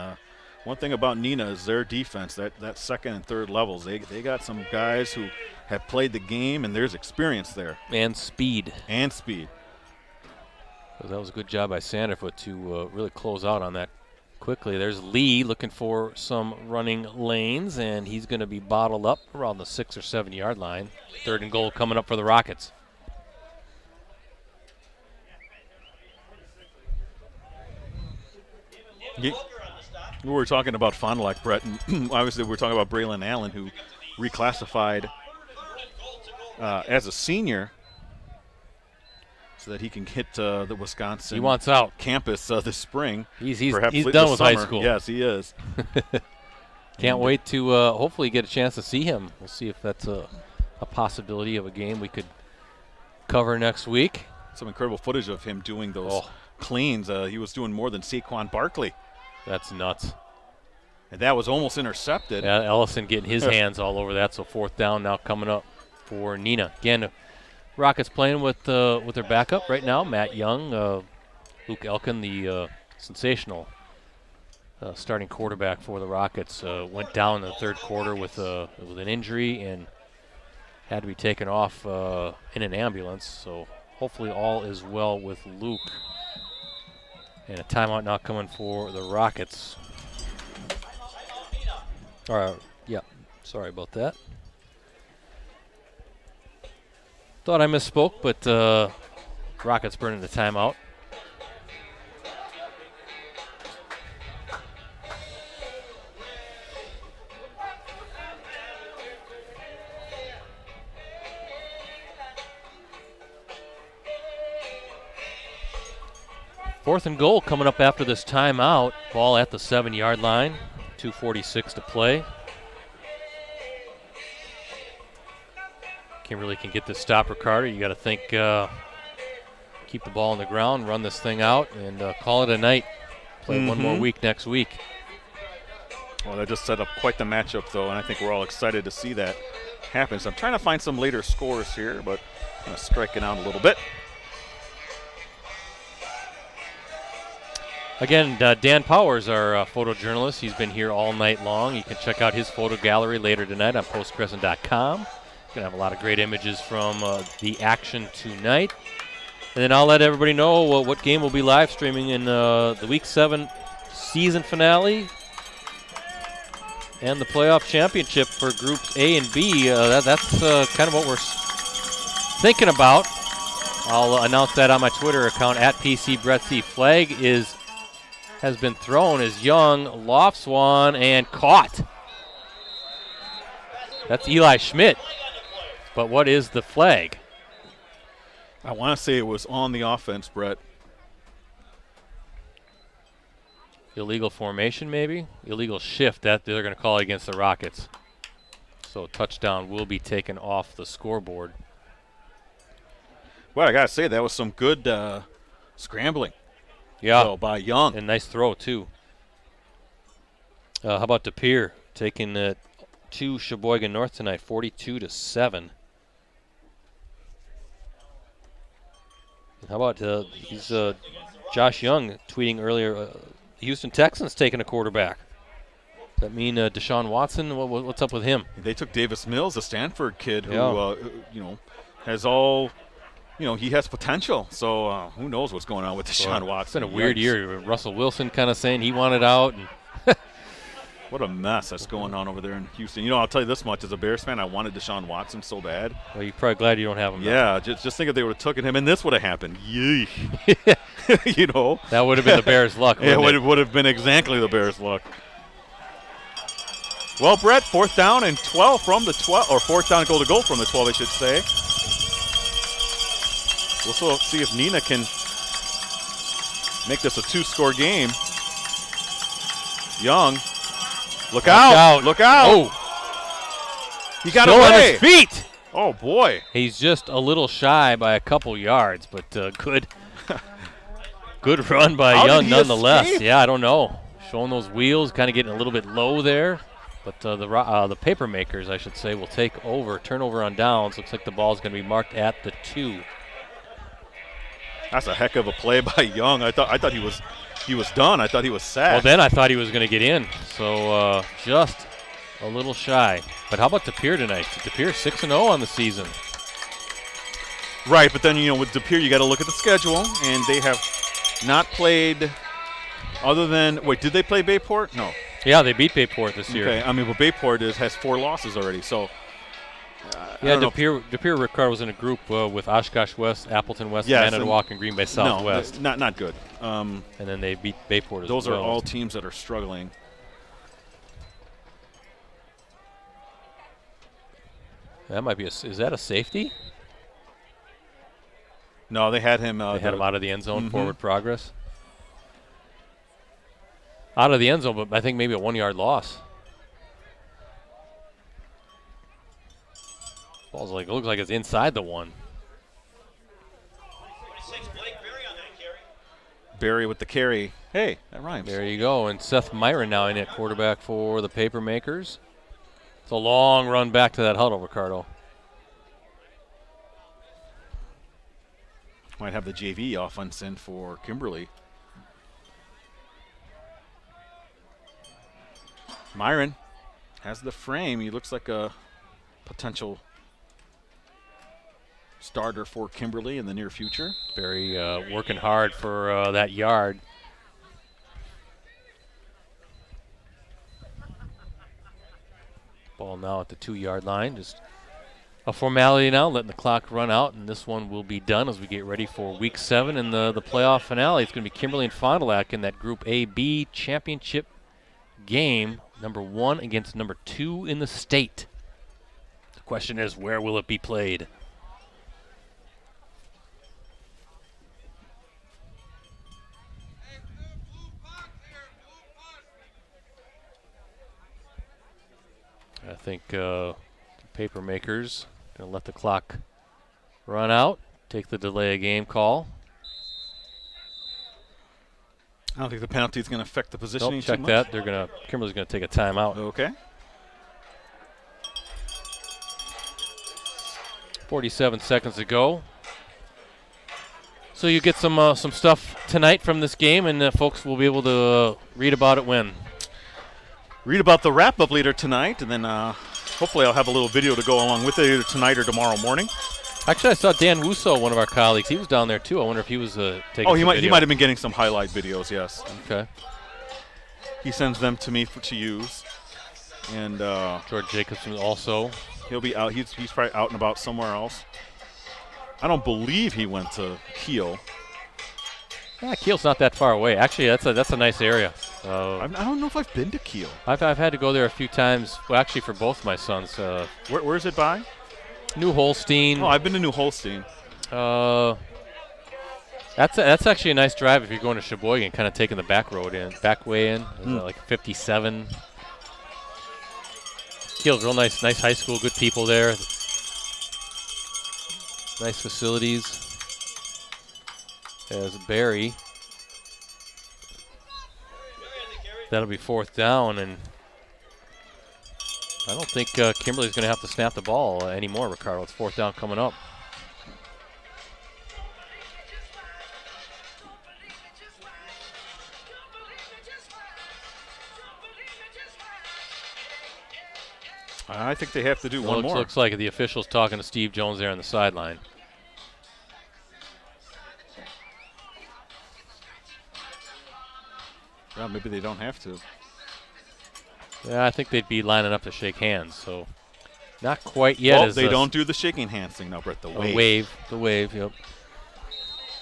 [SPEAKER 5] One thing about Neenah is their defense, that 2nd and 3rd levels. They got some guys who have played the game, and there's experience there.
[SPEAKER 2] And speed.
[SPEAKER 5] And speed.
[SPEAKER 2] That was a good job by Sanderfoot to really close out on that quickly. There's Lee looking for some running lanes, and he's going to be bottled up around the 6 or 7 yard line. 3rd and goal coming up for the Rockets.
[SPEAKER 5] We were talking about Fond du Lac, Brett, and obviously we're talking about Braylon Allen, who reclassified as a senior so that he can hit the Wisconsin
[SPEAKER 2] He wants out.
[SPEAKER 5] campus this spring.
[SPEAKER 2] He's
[SPEAKER 5] perhaps
[SPEAKER 2] done
[SPEAKER 5] this
[SPEAKER 2] with
[SPEAKER 5] summer.
[SPEAKER 2] high school.
[SPEAKER 5] Yes, he is.
[SPEAKER 2] Can't wait to hopefully get a chance to see him. We'll see if that's a possibility of a game we could cover next week.
[SPEAKER 5] Some incredible footage of him doing those cleans. He was doing more than Saquon Barkley.
[SPEAKER 2] That's nuts.
[SPEAKER 5] And that was almost intercepted.
[SPEAKER 2] Yeah, Ellison getting his hands all over that, so 4th down now coming up for Neenah. Again, Rockets playing with their backup right now, Matt Young. Luke Elkin, the sensational starting quarterback for the Rockets, went down in the 3rd quarter with an injury and had to be taken off in an ambulance. So hopefully all is well with Luke. And a timeout now coming for the Rockets. Yeah, sorry about that. Thought I misspoke, but Rockets burning the timeout. Fourth and goal coming up after this timeout. Ball at the 7 yard line. 2:46 to play. Kimberly can get this stop, Ricardo. You got to think, keep the ball on the ground, run this thing out, and call it a night. Play one more week next week.
[SPEAKER 5] Well, that just set up quite the matchup, though, and I think we're all excited to see that happen. So I'm trying to find some later scores here, but kind of striking out a little bit.
[SPEAKER 2] Again, Dan Powers, our photojournalist, he's been here all night long. You can check out his photo gallery later tonight on postcrescent.com. Going to have a lot of great images from the action tonight. And then I'll let everybody know what game will be live streaming in the Week 7 season finale and the playoff championship for Groups A and B. That's kind of what we're thinking about. I'll announce that on my Twitter account at PCBretC. Flag has been thrown as Young lofts one and caught. That's Eli Schmidt. But what is the flag?
[SPEAKER 5] I want to say it was on the offense, Brett.
[SPEAKER 2] Illegal formation, maybe? Illegal shift that they're going to call against the Rockets. So touchdown will be taken off the scoreboard.
[SPEAKER 5] Well, I got to say, that was some good scrambling.
[SPEAKER 2] Yeah.
[SPEAKER 5] So by Young.
[SPEAKER 2] And nice throw, too. How about DePere taking it to Sheboygan North tonight, 42-7. How about Josh Young tweeting earlier, Houston Texans taking a quarterback. Does that mean Deshaun Watson? What's up with him?
[SPEAKER 5] They took Davis Mills, a Stanford kid who,
[SPEAKER 2] Yeah.
[SPEAKER 5] Has all, he has potential. So who knows what's going on with Deshaun Watson.
[SPEAKER 2] It's been a weird year. Russell Wilson kind of saying he wanted out. And
[SPEAKER 5] what a mess that's going on over there in Houston. I'll tell you this much. As a Bears fan, I wanted Deshaun Watson so bad.
[SPEAKER 2] Well, you're probably glad you don't have him.
[SPEAKER 5] Yeah, just think if they would have taken him and this would have happened. Yeesh.
[SPEAKER 2] That would have been the Bears' luck.
[SPEAKER 5] Yeah, it would have been exactly the Bears' luck. Well, Brett, 4th down and 12 from the 12, or 4th down and goal to go from the 12, I should say. We'll still see if Neenah can make this a 2-score game. Young. Look out. Look out.
[SPEAKER 2] Oh.
[SPEAKER 5] He got
[SPEAKER 2] Still
[SPEAKER 5] away.
[SPEAKER 2] on his feet.
[SPEAKER 5] Oh, boy.
[SPEAKER 2] He's just a little shy by a couple yards, but good run by
[SPEAKER 5] How
[SPEAKER 2] Young
[SPEAKER 5] did he
[SPEAKER 2] nonetheless.
[SPEAKER 5] escape?
[SPEAKER 2] Yeah, I don't know. Showing those wheels, kind of getting a little bit low there. But the Papermakers, I should say, will take over. Turnover on downs. Looks like the ball's going to be marked at the 2.
[SPEAKER 5] That's a heck of a play by Young. I thought he was done. I thought he was sacked.
[SPEAKER 2] Well, then I thought he was going to get in. So just a little shy. But how about DePere tonight? DePere 6-0 on the season.
[SPEAKER 5] Right, but then, with DePere, you got to look at the schedule, and they have not played other than – wait, did they play Bayport? No.
[SPEAKER 2] Yeah, they beat Bayport this year.
[SPEAKER 5] Okay, but Bayport has 4 losses already, so
[SPEAKER 2] yeah, DePere Ricardo was in a group with Oshkosh West, Appleton West, Manitowoc, and Green Bay Southwest.
[SPEAKER 5] No, not good.
[SPEAKER 2] And then they beat Bayport as well.
[SPEAKER 5] Those are all teams that are struggling.
[SPEAKER 2] That might be is that a safety?
[SPEAKER 5] No, they had him.
[SPEAKER 2] They had him out of the end zone, forward progress. Out of the end zone, but I think maybe a 1-yard loss. Ball's it looks like it's inside the 1.
[SPEAKER 5] Barry with the carry. Hey, that rhymes.
[SPEAKER 2] There you go. And Seth Myron now in at quarterback for the Papermakers. It's a long run back to that huddle, Ricardo.
[SPEAKER 5] Might have the JV offense in for Kimberly. Myron has the frame. He looks like a potential starter for Kimberly in the near future.
[SPEAKER 2] Barry working hard for that yard. Ball now at the 2-yard line. Just a formality now, letting the clock run out, and this one will be done as we get ready for Week 7 and the playoff finale. It's going to be Kimberly and Fond du Lac in that Group A-B championship game, number 1 against number 2 in the state. The question is, where will it be played? I think the Papermakers going to let the clock run out, take the delay of game call.
[SPEAKER 5] I don't think the penalty is going to affect the positioning.
[SPEAKER 2] Nope, check that. Kimberly's going to take a timeout.
[SPEAKER 5] Okay.
[SPEAKER 2] 47 seconds to go. So you get some stuff tonight from this game, and folks will be able to read about it when?
[SPEAKER 5] Read about the wrap-up later tonight, and then hopefully I'll have a little video to go along with it either tonight or tomorrow morning.
[SPEAKER 2] Actually, I saw Dan Wusso, one of our colleagues. He was down there too. I wonder if he was taking.
[SPEAKER 1] Oh, he
[SPEAKER 2] some
[SPEAKER 1] might
[SPEAKER 2] video.
[SPEAKER 1] have been getting some highlight videos. Yes.
[SPEAKER 2] Okay.
[SPEAKER 1] He sends them to me to use, and
[SPEAKER 2] George Jacobson also.
[SPEAKER 1] he'll be out. He's probably out and about somewhere else. I don't believe he went to Kiel.
[SPEAKER 2] Yeah, Kiel's not that far away. Actually, that's a nice area.
[SPEAKER 1] I don't know if I've been to Kiel.
[SPEAKER 2] I've had to go there a few times. Well, actually, for both my sons.
[SPEAKER 1] Where is it by?
[SPEAKER 2] New Holstein.
[SPEAKER 1] Oh, I've been to New Holstein.
[SPEAKER 2] That's actually a nice drive if you're going to Sheboygan, kind of taking the back way in, like 57. Kiel's real nice high school, good people there, nice facilities. As Barry, that'll be 4th down, and I don't think Kimberly's going to have to snap the ball anymore, Ricardo. It's 4th down coming up.
[SPEAKER 1] I think they have to do one more.
[SPEAKER 2] Looks like the official's talking to Steve Jones there on the sideline.
[SPEAKER 1] Well, maybe they don't have to.
[SPEAKER 2] Yeah, I think they'd be lining up to shake hands, so not quite yet.
[SPEAKER 1] Well,
[SPEAKER 2] as
[SPEAKER 1] they don't do the shaking hands thing now, Brett. The wave.
[SPEAKER 2] The wave, yep.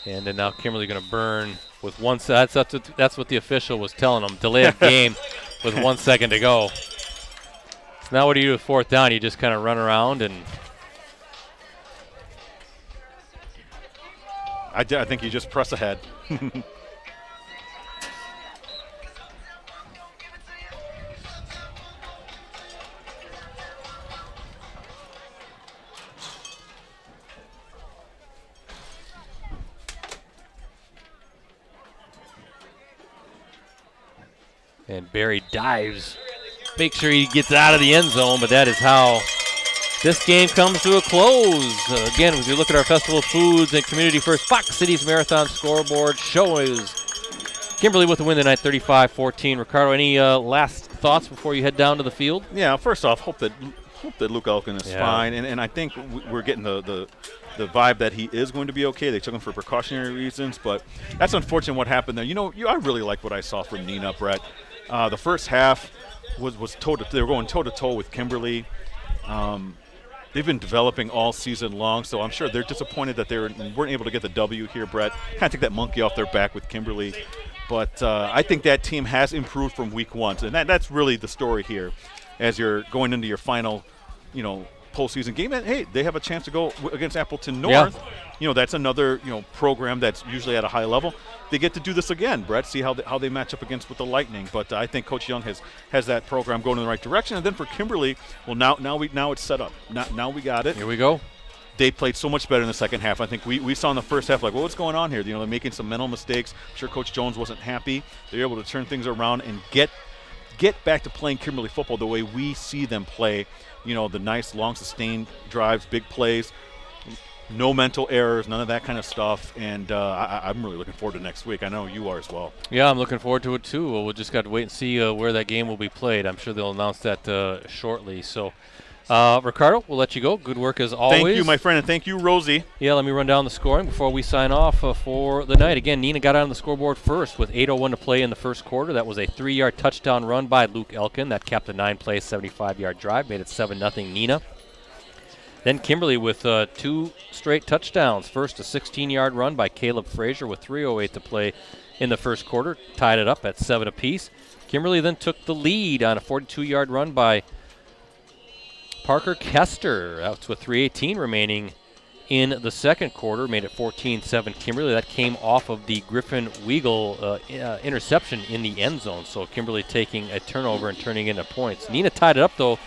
[SPEAKER 2] And then now Kimberly going to burn with 1 second. That's what the official was telling them. Delay of game with 1 second to go. So now what do you do with 4th down? You just kind of run around and.
[SPEAKER 1] I think you just press ahead.
[SPEAKER 2] And Barry dives. Make sure he gets out of the end zone, but that is how this game comes to a close. Again, as we look at our Festival of Foods and Community First Fox Cities Marathon scoreboard, shows Kimberly with the win tonight, 35-14. Ricardo, any last thoughts before you head down to the field?
[SPEAKER 1] Yeah, first off, hope that Luke Elkin is fine, and I think we're getting the vibe that he is going to be okay. They took him for precautionary reasons, but that's unfortunate what happened there. I really like what I saw from Neenah, Brett. The first half was they were going toe-to-toe with Kimberly. They've been developing all season long, so I'm sure they're disappointed that they weren't able to get the W here, Brett. Kind of take that monkey off their back with Kimberly. But I think that team has improved from week 1, and that's really the story here as you're going into your final, postseason game. And, hey, they have a chance to go against Appleton North.
[SPEAKER 2] Yeah.
[SPEAKER 1] That's another, program that's usually at a high level. They get to do this again, Brett, see how they match up against with the Lightning. But I think Coach Young has that program going in the right direction. And then for Kimberly, well, now it's set up. Now we got it.
[SPEAKER 2] Here we go.
[SPEAKER 1] They played so much better in the second half. I think we saw in the first half, what's going on here? They're making some mental mistakes. I'm sure Coach Jones wasn't happy. They're able to turn things around and get back to playing Kimberly football the way we see them play. The nice, long, sustained drives, big plays, no mental errors, none of that kind of stuff. And I'm really looking forward to next week. I know you are as well.
[SPEAKER 2] Yeah, I'm looking forward to it too. We'll just got to wait and see where that game will be played. I'm sure they'll announce that shortly. So, Ricardo, we'll let you go. Good work as always.
[SPEAKER 1] Thank you, my friend, and thank you, Rosie.
[SPEAKER 2] Yeah, let me run down the scoring before we sign off for the night. Again, Neenah got on the scoreboard first with 8:01 to play in the first quarter. That was a 3-yard touchdown run by Luke Elkin. That capped a 9-play, 75-yard drive, made it 7-0 Neenah. Then Kimberly with 2 straight touchdowns. First, a 16-yard run by Caleb Frazier with 3:08 to play in the first quarter, tied it up at 7 apiece. Kimberly then took the lead on a 42-yard run by Parker Kester. That's with 3:18 remaining in the second quarter, made it 14-7 Kimberly. That came off of the Griffin Weagle interception in the end zone. So Kimberly taking a turnover and turning into points. Neenah tied it up, though,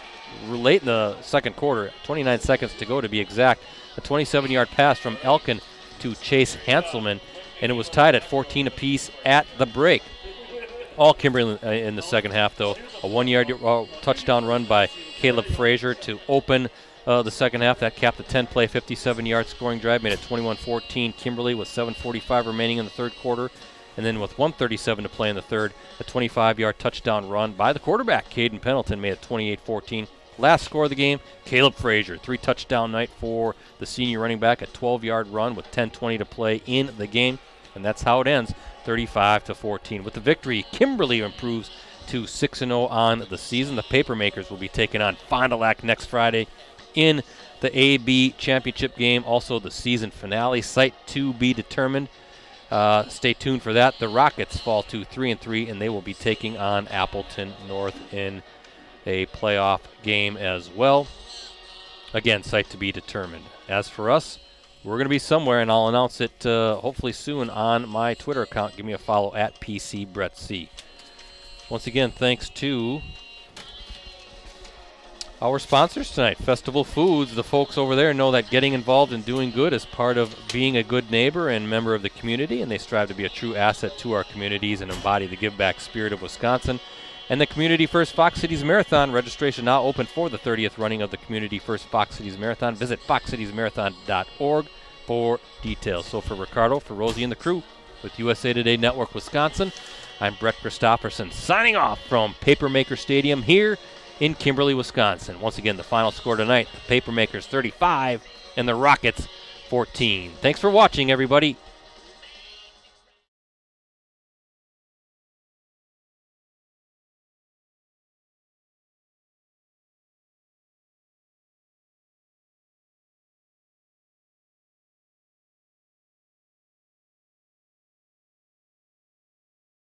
[SPEAKER 2] late in the second quarter, 29 seconds to go to be exact. A 27-yard pass from Elkin to Chase Hanselman, and it was tied at 14 apiece at the break. All Kimberly in the second half, though. A 1-yard touchdown run by Caleb Frazier to open the second half. That capped a 10-play, 57-yard scoring drive, made it 21-14 Kimberly with 7:45 remaining in the third quarter. And then with 1:37 to play in the third, a 25-yard touchdown run by the quarterback, Caden Pendleton, made it 28-14 Last score of the game, Caleb Frazier, 3-touchdown night for the senior running back, a 12-yard run with 10:20 to play in the game. And that's how it ends, 35-14. With the victory, Kimberly improves to 6-0 on the season. The Papermakers will be taking on Fond du Lac next Friday in the AB championship game, also the season finale. Site to be determined. Stay tuned for that. The Rockets fall to 3-3, and they will be taking on Appleton North in a playoff game as well. Again, site to be determined. As for us, we're going to be somewhere, and I'll announce it hopefully soon on my Twitter account. Give me a follow at PCBrettC. Once again, thanks to our sponsors tonight, Festival Foods. The folks over there know that getting involved and doing good is part of being a good neighbor and member of the community, and they strive to be a true asset to our communities and embody the give-back spirit of Wisconsin. And the Community First Fox Cities Marathon, registration now open for the 30th running of the Community First Fox Cities Marathon. Visit foxcitiesmarathon.org for details. So for Ricardo, for Rosie and the crew with USA Today Network Wisconsin, I'm Brett Christopherson signing off from Papermaker Stadium here in Kimberly, Wisconsin. Once again, the final score tonight, the Papermakers 35 and the Rockets 14. Thanks for watching, everybody.